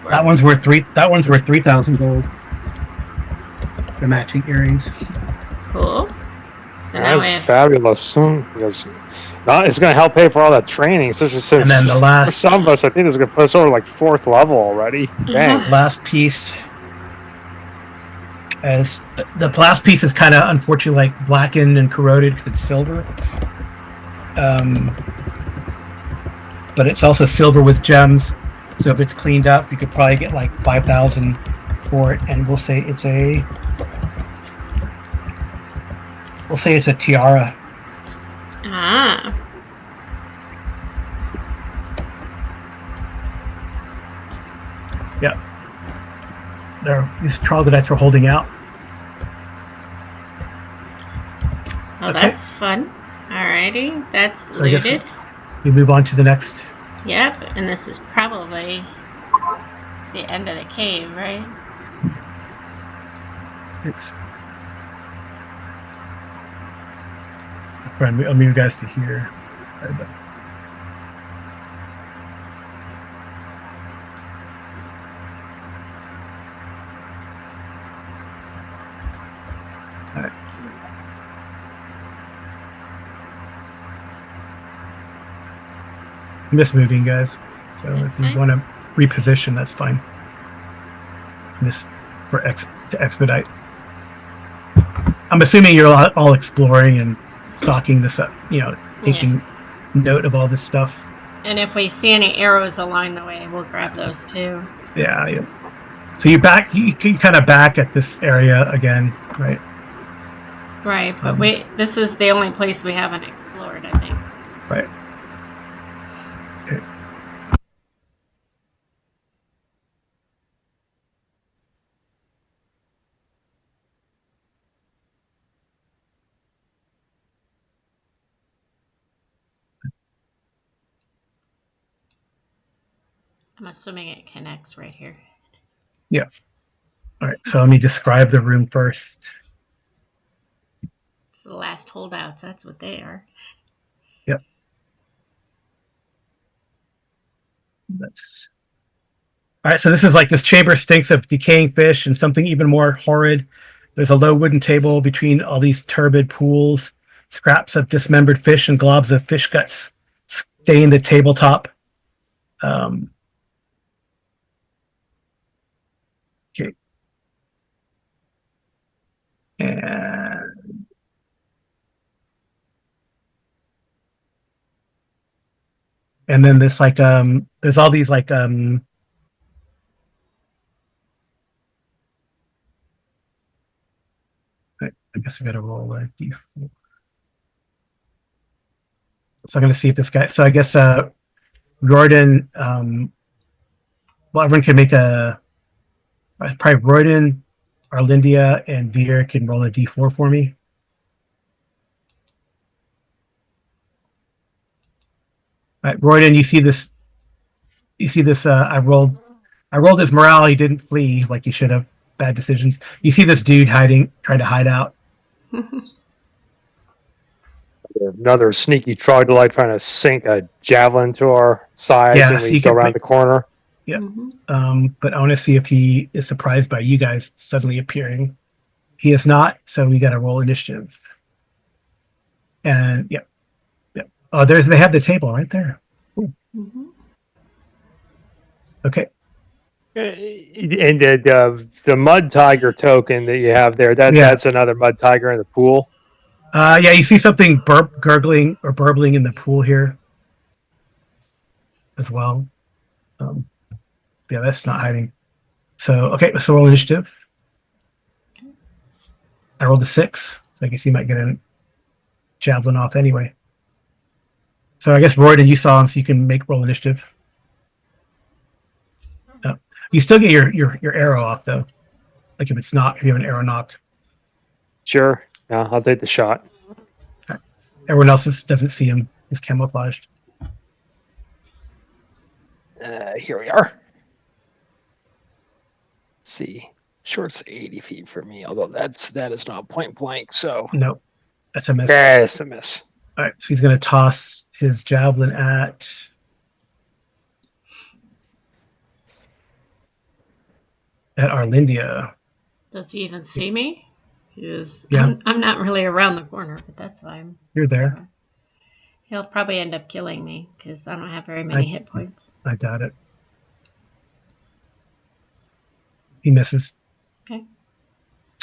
That one's worth 3,000 gold. The matching earrings. Cool. So now we That's have fabulous. Because it's going to help pay for all that training, especially since And then the for last some of us, I think this is going to put us over like 4th level already. Dang. last piece, as the last piece is kind of unfortunately like blackened and corroded because it's silver. But it's also silver with gems. So if it's cleaned up, you could probably get like 5,000 for it, and we'll say it's a tiara. ah. Yeah. There, these troglodytes we're holding out. Oh, Okay. that's fun. Alrighty, that's So I guess looted. we move on to the next. Yep, and this is probably the end of the cave, right? Oops. I'll move you guys to here. Alright. I'm just moving, guys. So That's if you fine. want to reposition, that's fine. Just to expedite. I'm assuming you're all exploring and stalking this up, taking note of all this stuff. And if we see any arrows along the way, we'll grab those too. Yeah. So you kind of back at this area again, right? Right, but this is the only place we haven't explored, I think. Right. Okay. I'm assuming it connects right here. Yeah. All right. So let me describe the room first. It's the last holdouts. That's what they are. Yep. All right. So this is like this chamber stinks of decaying fish and something even more horrid. There's a low wooden table between all these turbid pools. Scraps of dismembered fish and globs of fish guts stain the tabletop. Okay. And then this there's all these I guess I gotta roll a d4. So I'm gonna see if this guy. So I guess Royden. Well, everyone can make probably Royden, Arlindia, and Veer can roll a d4 for me. All right, Royden, you see this? I rolled his morale. He didn't flee like he should have. Bad decisions. You see this dude trying to hide out. Another sneaky troglodyte trying to sink a javelin to our sides Yeah, when so we you go can around the corner. Yeah. Mm-hmm. But I want to see if he is surprised by you guys suddenly appearing. He is not, so we got to roll initiative. And yeah. Oh, they have the table right there. Cool. Mm-hmm. Okay. And the mud tiger token that you have there, that's another mud tiger in the pool. Yeah, you see something gurgling or burbling in the pool here as well. Yeah, that's not hiding. So okay, so roll initiative. I rolled a 6. So I guess you might get a javelin off anyway. So I guess Royden, you saw him, so you can make roll initiative. You still get your arrow off though. Like if you have an arrow knocked. Sure. Yeah, I'll take the shot. Okay. Everyone else doesn't see him. He's camouflaged. Here we are. see. Short's 80 feet for me, although that is not point blank. So No, that's a miss. that's a miss. All right, so he's going to toss his javelin at Arlindia. Does he even see me? Because Yeah. I'm not really around the corner, but that's fine. You're there. He'll probably end up killing me because I don't have very many hit points. I doubt it. He misses. Okay.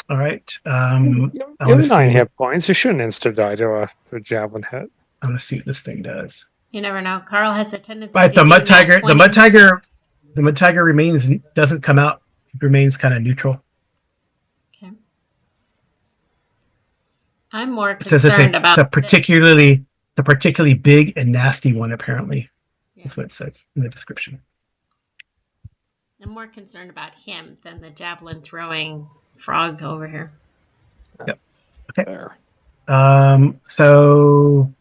All right. You have 9 hit points. You shouldn't insta die to a javelin hit. I want to see what this thing does. You never know. Carl has a tendency Right, to the do mud tiger. nat The mud 20. tiger. The mud tiger doesn't come out. It remains kind of neutral. Okay. I'm more It says concerned about it's a particularly big and nasty one. Apparently, Yeah. that's what it says in the description. I'm more concerned about him than the javelin throwing frog over here. Yep. Okay. There. So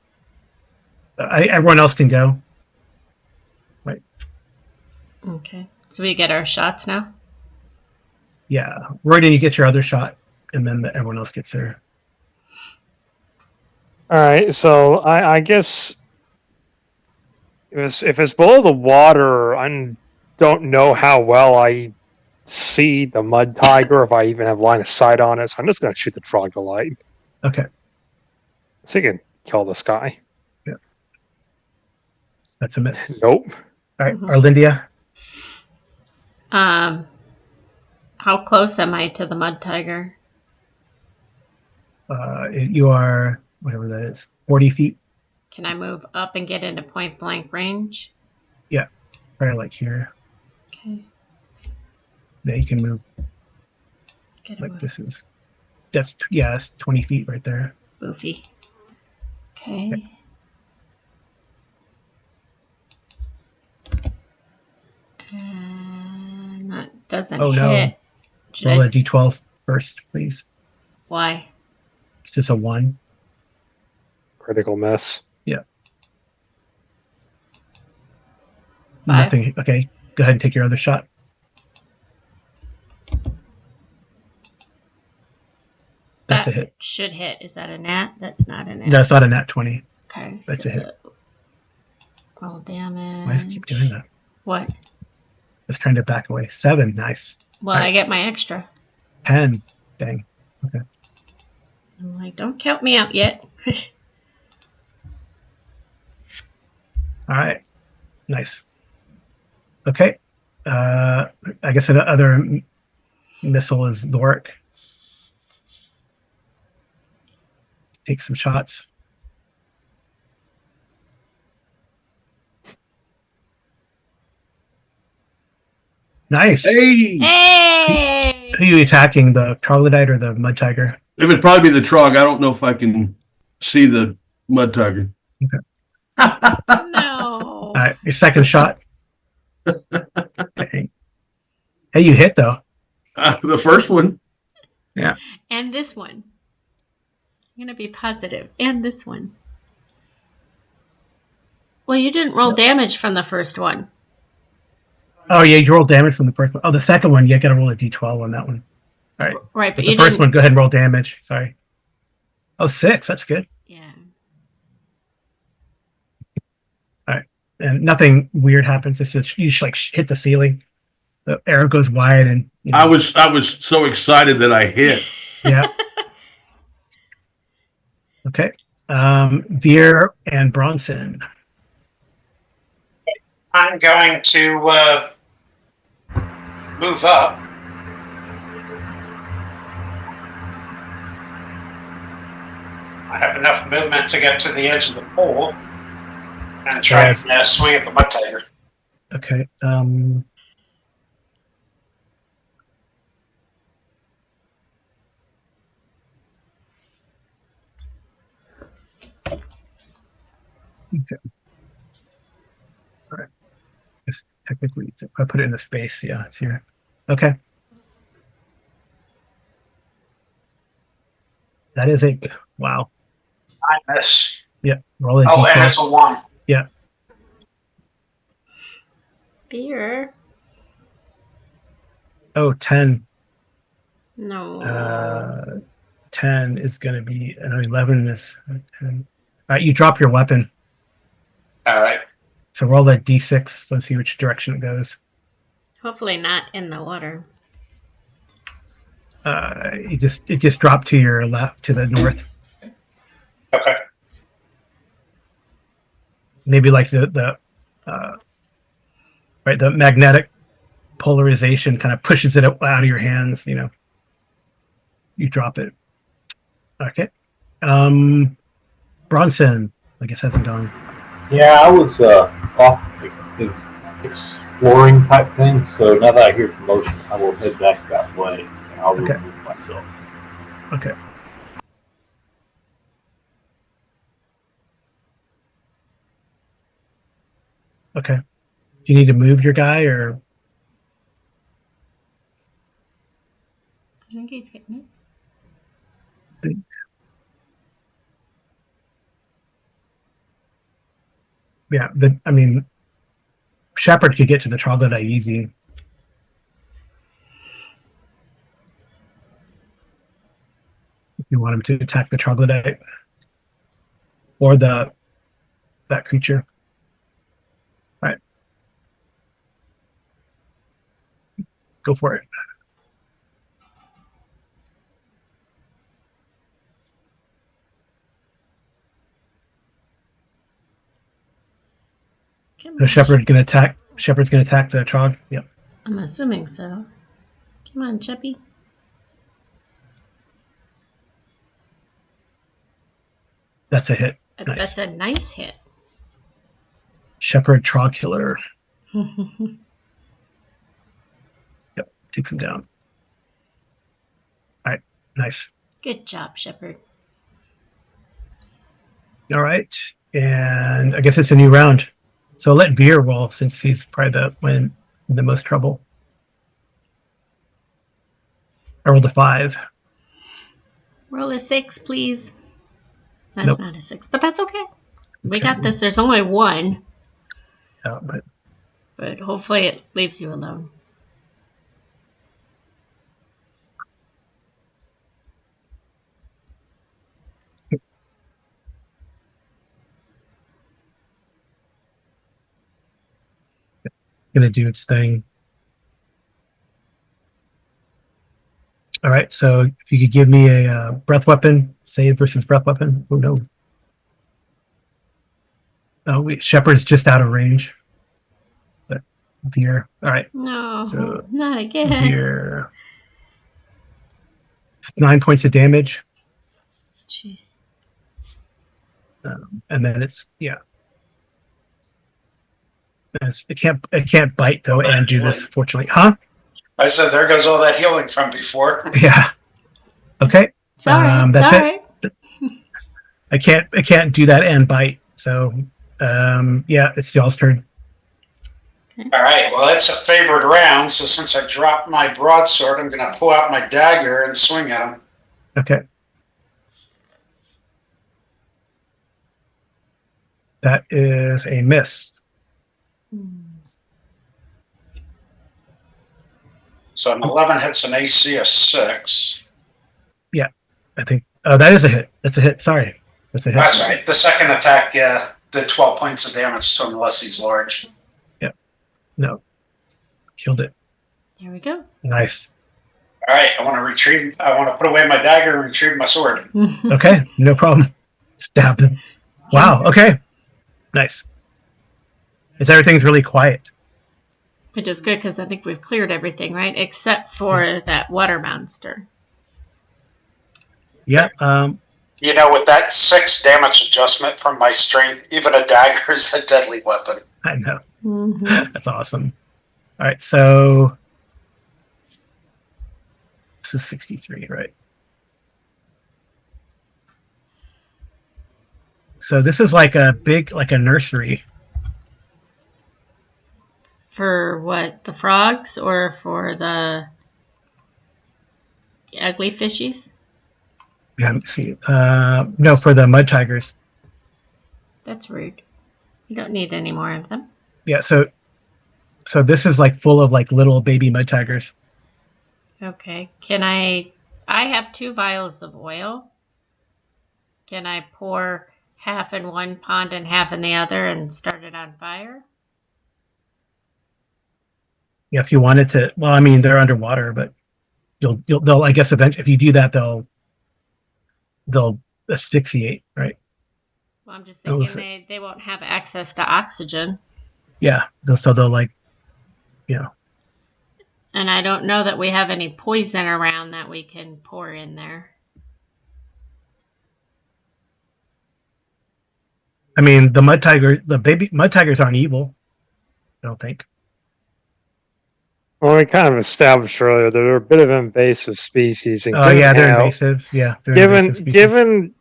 everyone else can go. Right. Okay. So we get our shots now? Yeah. Royden, you get your other shot, and then everyone else gets their. All right, so I guess if it's below the water, I don't know how well I see the mud tiger, if I even have line of sight on it. So I'm just going to shoot the troglodyte. Okay. So you can kill this guy. Yeah. That's a miss. Nope. All right, Arlindia. How close am I to the mud tiger? You are whatever that is, 40 feet. Can I move up and get into point blank range? Yeah, probably like here. Okay. Yeah, you can move. Get Like away. that's 20 feet right there. Boofy. Okay. And that doesn't Oh, no. hit. Should Roll I- a d12 first, please. Why? It's just a 1. Critical miss. Five. Nothing. Okay, go ahead and take your other shot. That's a hit. Should hit. Is that a nat? That's not a nat. No, it's not a nat 20. Okay. That's a hit. Roll damage. Why does it keep doing that? What? It's trying to back away. 7. Nice. Well, Right. I get my extra. 10. Dang. I'm like, don't count me out yet. All right. Nice. Okay. I guess another missile is Loric. Take some shots. Nice. Hey, Hey! Who are you attacking? The troglodyte or the mud tiger? it would probably be the trog. I don't know if I can see the mud tiger. Okay. No. All right. Your second shot. Okay. Hey, you hit though. The first one. And this one. I'm going to be positive. And this one. Well, you didn't roll damage from the first one. Oh yeah, you rolled damage from the first one. Oh, the second one, you got to roll a d12 on that one. All right. Right, but The you first didn't. one, go ahead and roll damage. Sorry. Oh, 6. That's good. Yeah. And nothing weird happens. It's just, you just like hit the ceiling. The arrow goes wide, and you know, I was so excited that I hit. yeah. Okay. Veer and Bronson. I'm going to move up. I have enough movement to get to the edge of the pool and try Yes. and swing at the mud tiger. Okay. Okay. All right. Guess technically, if I put it in the space, yeah, it's here. Okay. That is a wow. I miss. Yeah. Roll a Oh, and d12. it's a 1. Beer. Oh, 10. No. 10 is going to be, 11 is 10. All right, you drop your weapon. All right. So roll that d6. Let's see which direction it goes. Hopefully not in the water. It just dropped to your left, to the north. Okay. Maybe like the right, the magnetic polarization kind of pushes it out of your hands. You drop it. Okay. Bronson, I guess hasn't gone. Yeah, I was off exploring type thing. So now that I hear commotion, I will head back that way, and I'll Okay. remove myself. Okay. Okay. Do you need to move your guy or? I think he's getting it. Yeah, Shepard could get to the troglodyte easy. If you want him to attack the troglodyte or that creature. All right. Go for it. Come So on. Shepard's gonna attack the trog. Yep. I'm assuming so. Come on, Cheppy. That's a hit. Nice. That's a nice hit. Shepard trog killer. Yep. Takes him down. All right. Nice. Good job, Shepard. All right. And I guess it's a new round. So let Veer roll since he's probably the one in the most trouble. I rolled a 5. Roll a 6, please. That's Nope. not a 6, but that's okay. We got this. There's only one, but hopefully it leaves you alone. Gonna do its thing. All right. So if you could give me a breath weapon save versus breath weapon. Oh no. Oh, Shepard's just out of range. But Veer. All right. No, So, not again. Veer. 9 points of damage. Jeez. And then it's it can't bite though and do this, fortunately. Huh? I said there goes all that healing from before. Yeah. Okay. Sorry. That's sorry. it. I can't do that and bite. So it's y'all's turn. All right, well, it's a favored round, so since I dropped my broadsword, I'm going to pull out my dagger and swing at him. Okay. That is a miss. So an 11 hits an AC of 6. Yeah, I think. Oh, that is a hit. That's a hit. Sorry. That's a hit. That's right. The second attack did 12 points of damage to him unless he's large. No. Killed it. There we go. Nice. All right, I want to put away my dagger and retrieve my sword. Okay, no problem. Stab him. Wow, okay. Nice. Everything's really quiet. Which is good because I think we've cleared everything, right? Except for that water monster. Yeah. With that 6 damage adjustment from my strength, even a dagger is a deadly weapon. I know. Mm-hmm. That's awesome. All right, so this is 63, right? So this is like a nursery. For what? The frogs or for the ugly fishies? Yeah, let me see. No, for the mud tigers. That's rude. You don't need any more of them. Yeah, so this is like full of like little baby mud tigers. Okay. Can I have 2 vials of oil. Can I pour half in one pond and half in the other and start it on fire? Yeah, if you wanted to. Well, I mean, they're underwater, but they'll. I guess eventually, if you do that, they'll asphyxiate, right? Well, I'm just Oh, thinking they won't have access to oxygen. Yeah, so they'll like, you know. And I don't know that we have any poison around that we can pour in there. I mean, the baby mud tigers aren't evil. I don't think. Well, we kind of established earlier that they're a bit of an invasive species, and Oh yeah, they're invasive. Yeah, they're invasive species.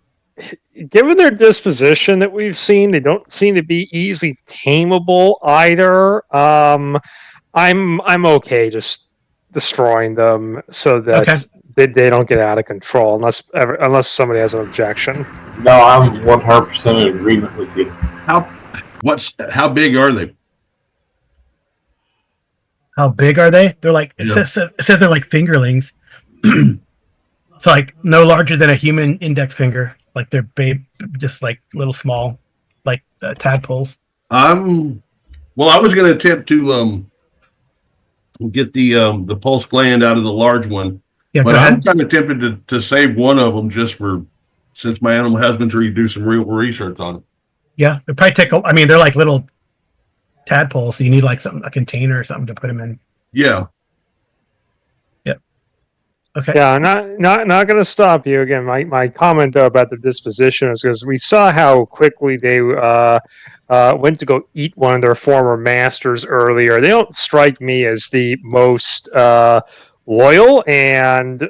Given their disposition that we've seen, they don't seem to be easily tameable either. I'm okay just destroying them so that Okay. they don't get out of control unless somebody has an objection. No, I'm 100% in agreement with you. How big are they? How big are they? They're like it says they're like fingerlings. So like no larger than a human index finger. Like they're just like little small, like tadpoles. I was going to attempt to get the pulse gland out of the large one, Yeah, but go I'm ahead. kind of tempted to save one of them since my animal husbandry do some real research on it. Yeah, it probably take. I mean, they're like little tadpoles, so you need like a container or something to put them in. Yeah. Okay. Yeah, not going to stop you again. My comment though about the disposition is because we saw how quickly they went to go eat one of their former masters earlier. They don't strike me as the most loyal and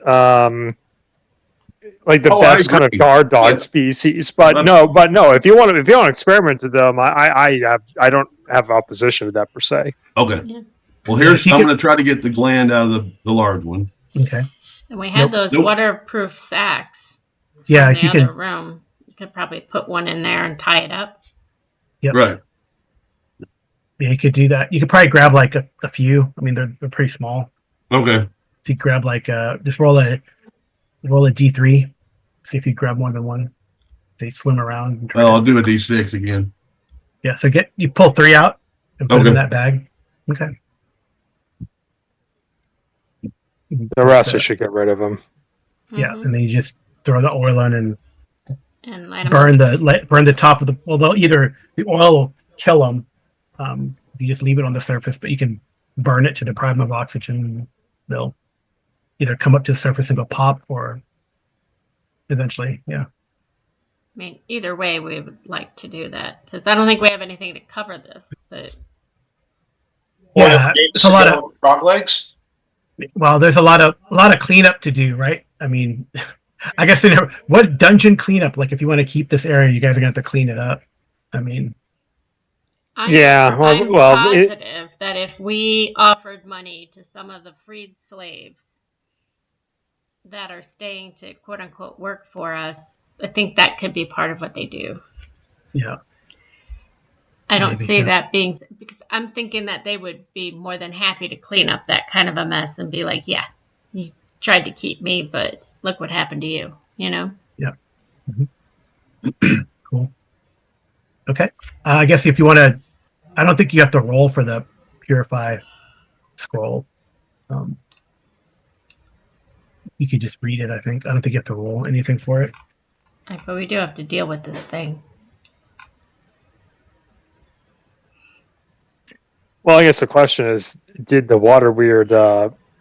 like the best kind of guard dog species. But no. If you want to experiment with them, I don't have opposition to that per se. Okay. Yeah. Well, I'm going to try to get the gland out of the large one. Okay. And we had those waterproof sacks. Yeah, in the other room. You could probably put one in there and tie it up. Yep. Right. Yeah, you could do that. You could probably grab like a few. I mean, they're pretty small. Okay. So you grab like just roll a D3. See if you grab more than one. They swim around. I'll do a D6 again. Yeah. So you pull 3 out and put them in that bag. Okay. The rest, you should get rid of them. Yeah, and then you just throw the oil in and light burn the top of the. Well, the oil will kill them. You just leave it on the surface, but you can burn it to deprive them of oxygen. They'll either come up to the surface and go pop, or eventually, yeah. I mean, either way, we would like to do that because I don't think we have anything to cover this. But yeah, it's a lot of frog legs. Well, there's a lot of cleanup to do, right? I mean, I guess what dungeon cleanup? Like, if you want to keep this area, you guys are gonna have to clean it up. I mean, I'm positive that if we offered money to some of the freed slaves that are staying to quote unquote work for us, I think that could be part of what they do. Yeah. I don't see that being, because I'm thinking that they would be more than happy to clean up that kind of a mess and be like, yeah, you tried to keep me, but look what happened to you, you know? Yeah. Mm-hmm. Cool. Okay. I guess if you want to, I don't think you have to roll for the Purify scroll. You could just read it, I think. I don't think you have to roll anything for it. But we do have to deal with this thing. Well, I guess the question is, did the water weird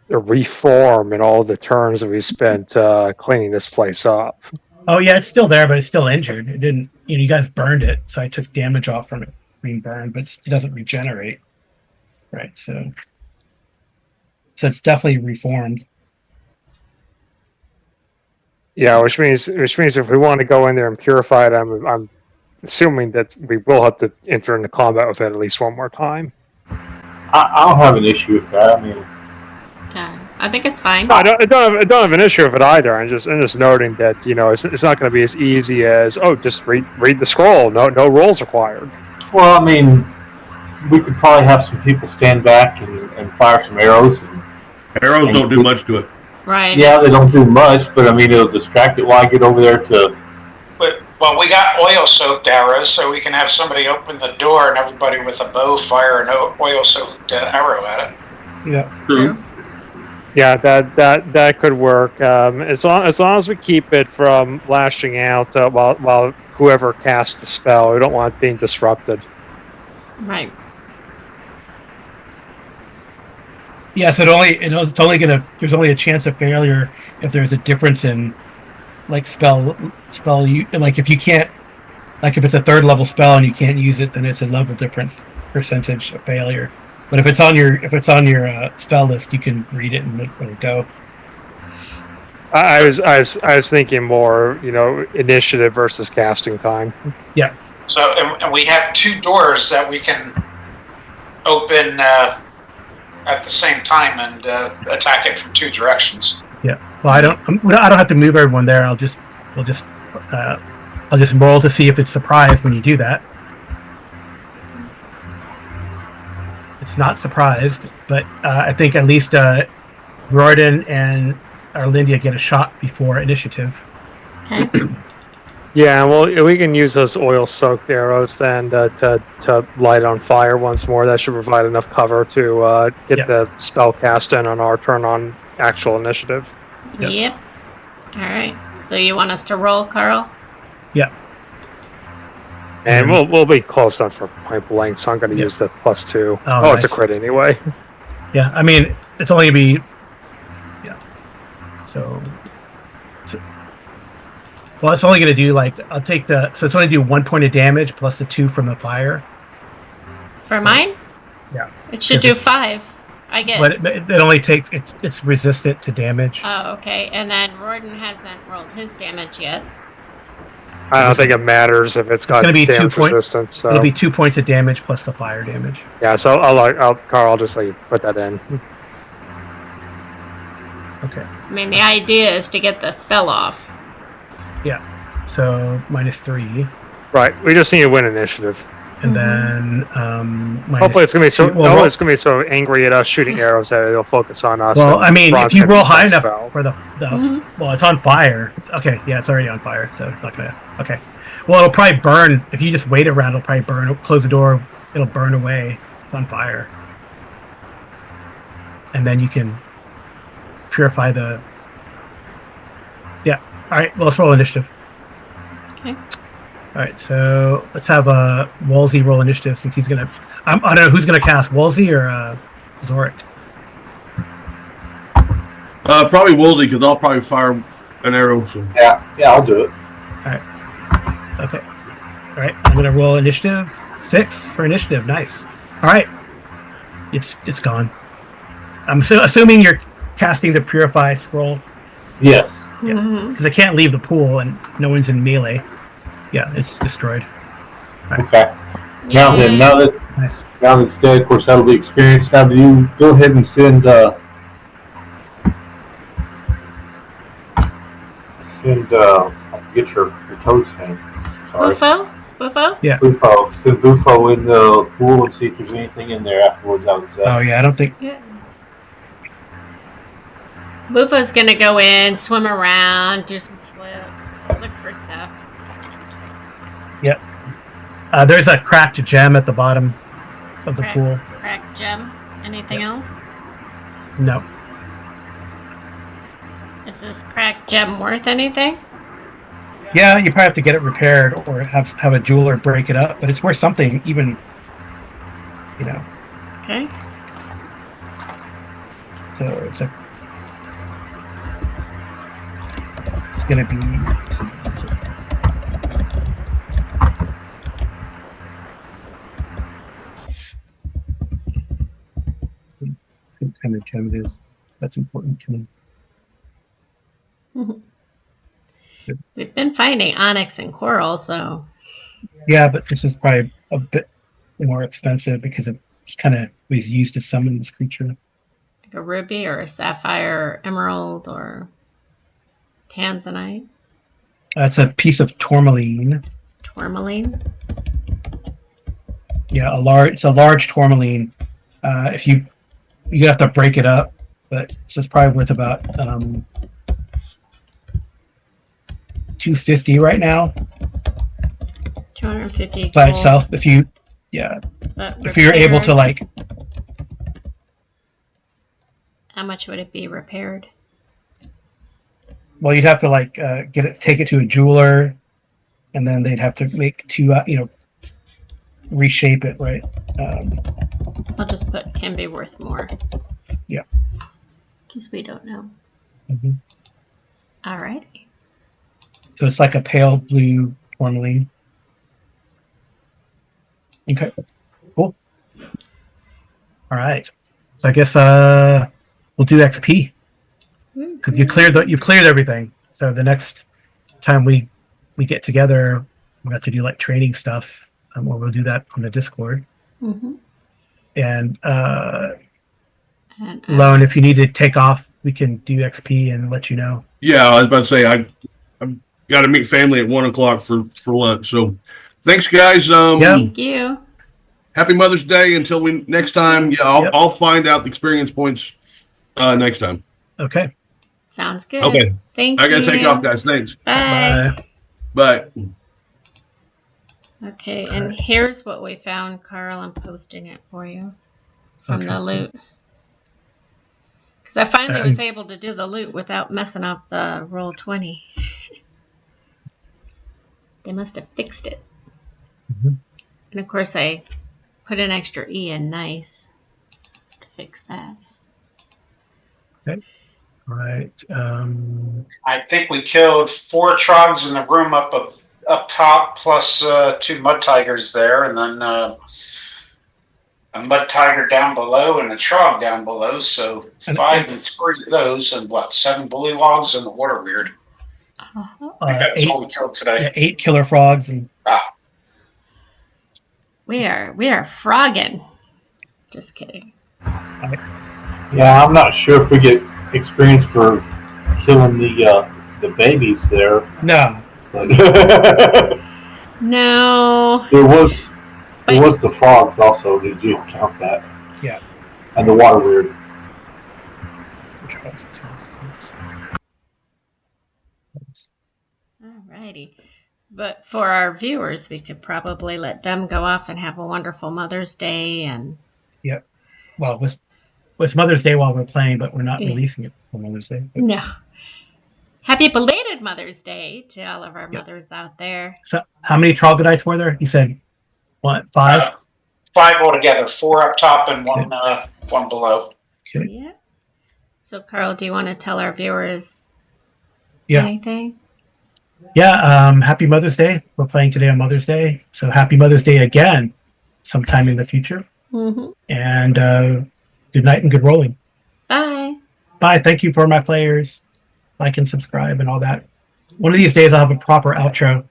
reform in all the turns that we spent cleaning this place up? Oh yeah, it's still there, but it's still injured. It didn't. You guys burned it, so I took damage off from it being burned, but it doesn't regenerate. Right. So it's definitely reformed. Yeah, which means if we want to go in there and purify it, I'm assuming that we will have to enter into combat with it at least one more time. I don't have an issue with that. I mean, I think it's fine. No, I don't have an issue with it either. I'm just noting that it's not going to be as easy as just read the scroll. No rolls required. Well, I mean, we could probably have some people stand back and fire some arrows. Arrows don't do much to it. Right. Yeah, they don't do much, but I mean, it'll distract it while I get over there to. Well, we got oil-soaked arrows, so we can have somebody open the door and everybody with a bow fire an oil-soaked arrow at it. Yeah. True. Yeah, that could work. As long as we keep it from lashing out while whoever casts the spell, we don't want it being disrupted. Right. Yeah, so it's only there's only a chance of failure if there's a difference in like spell like if you can't, like if it's a third level spell and you can't use it, then it's a level difference percentage of failure. But if it's on your spell list, you can read it and let it go. I was thinking more, initiative versus casting time. Yeah. So, and we have 2 doors that we can open at the same time and attack it from 2 directions. Yeah. Well, I don't have to move everyone there. I'll just roll to see if it's surprised when you do that. It's not surprised, but I think at least Gordon and Arlindia get a shot before initiative. Okay. Yeah, well, we can use those oil-soaked arrows then to light on fire once more. That should provide enough cover to get the spell cast in on our turn on actual initiative. Yep. All right. So you want us to roll, Carl? Yeah. And we'll be close enough for point blank, so I'm going to use the +2. Oh, nice. It's a nice. crit anyway. Yeah, I mean, it's only going to be... Yeah. So... Well, it's only going to do, I'll take so it's only do 1 point of damage plus the 2 from the fire. For mine? Yeah. It should do 5. I get... But it only takes... It's resistant to damage. Oh, okay. And then Rorden hasn't rolled his damage yet. I don't think it matters if it's got damage resistance. So. It'll be 2 points of damage plus the fire damage. Yeah, so Carl, I'll just let you put that in. Okay. I mean, the idea is to get the spell off. Yeah. So -3. Right. We just need to win initiative. And then hopefully it's gonna be it's gonna be so angry at us shooting arrows that it'll focus on us. Well, I mean, if you roll high enough spell. for the well, it's on fire. Okay, yeah, it's already on fire, so it's not gonna. Okay, well, it'll probably burn if you just wait around. It'll probably burn. Close the door. It'll burn away. It's on fire, and then you can purify the. Yeah. All right. Well, let's roll initiative. Okay. All right, so let's have Wolsey roll initiative since he's gonna. I don't know who's gonna cast, Wolsey or Zorik. Probably Woolsey because I'll probably fire an arrow. So. Yeah, I'll do it. All right. Okay. All right, I'm gonna roll initiative 6 for initiative. Nice. All right, it's gone. I'm assuming you're casting the purify scroll. Yes. Yeah, because I can't leave the pool and no one's in melee. Yeah, it's destroyed. Right. Okay. Now then, now that it's dead, of course that'll be experienced. Now, do you go ahead and send I forget your toad's name. Sorry. Bufo? Yeah. Bufo. Send Bufo in the pool and see if there's anything in there afterwards. I would say. Oh yeah, I don't think. Yeah. Bufo's gonna go in, swim around, do some flips, look for stuff. Yep. There's a cracked gem at the bottom of the pool. Cracked gem. Anything else? No. Is this cracked gem worth anything? Yeah, you probably have to get it repaired or have a jeweler break it up, but it's worth something, even. Okay. So it's gonna be. What kind of gem it is? That's important to me. We've been finding onyx and coral, so. Yeah, but this is probably a bit more expensive because it's kind of was used to summon this creature. Like a ruby or a sapphire or emerald or tanzanite. It's a piece of tourmaline. Tourmaline? Yeah, it's a large tourmaline. If you have to break it up but so it's probably worth about 250 right now 250 by gold, itself. If you're able to repaired, like, how much would it be repaired? well, you'd have to like take it to a jeweler, and then they'd have to make reshape it, right? I'll just put can be worth more. Yeah. Because we don't know. Mhm. Alrighty. So it's like a pale blue tourmaline. Okay, cool. All right. So I guess we'll do XP because you've cleared everything. So the next time we get together, we have to do like training stuff, or we'll do that on the Discord. Mm-hmm. And And Lone, if you need to take off, we can do XP and let you know. Yeah, I was about to say I've got to meet family at 1:00 for lunch. So thanks, guys. thank you. Happy Mother's Day. Until we next time. Yeah, I'll find out the experience points next time. Okay. Sounds good. Okay. Thank I you. gotta take off, guys. Thanks. Bye. Bye. Okay, and here's what we found, Carl. I'm posting it for you from the loot. Because I finally was able to do the loot without messing up the roll 20. They must have fixed it. Mm-hmm. And of course, I put an extra E in nice to fix that. Okay. All right. I think we killed 4 trogs in the room up top, plus 2 mud tigers there, and then a mud tiger down below and a trog down below. So 5 and 3 of those, and 7 bullywogs and the water weird. Uh-huh. I think that's all we killed today. Yeah, 8 killer frogs and. We are frogging. Just kidding. Yeah, I'm not sure if we get experience for killing the babies there. No. But No. there was the frogs also. Did you count that? Yeah. And the water weird. Alrighty. But for our viewers, we could probably let them go off and have a wonderful Mother's Day. And yeah, well, it's Mother's Day while we're playing, but we're not releasing it for Mother's Day. But. No. Happy belated Mother's Day to all of our mothers out there. So, how many troglodytes were there? You said what? 5? 5 altogether. 4 up top and one below. Okay. Yeah. So, Carl, do you want to tell our viewers anything? Yeah. Happy Mother's Day. We're playing today on Mother's Day, so happy Mother's Day again, sometime in the future. Mm-hmm. And good night and good rolling. Bye. Bye. Thank you for my players. Like and subscribe and all that. One of these days I'll have a proper outro.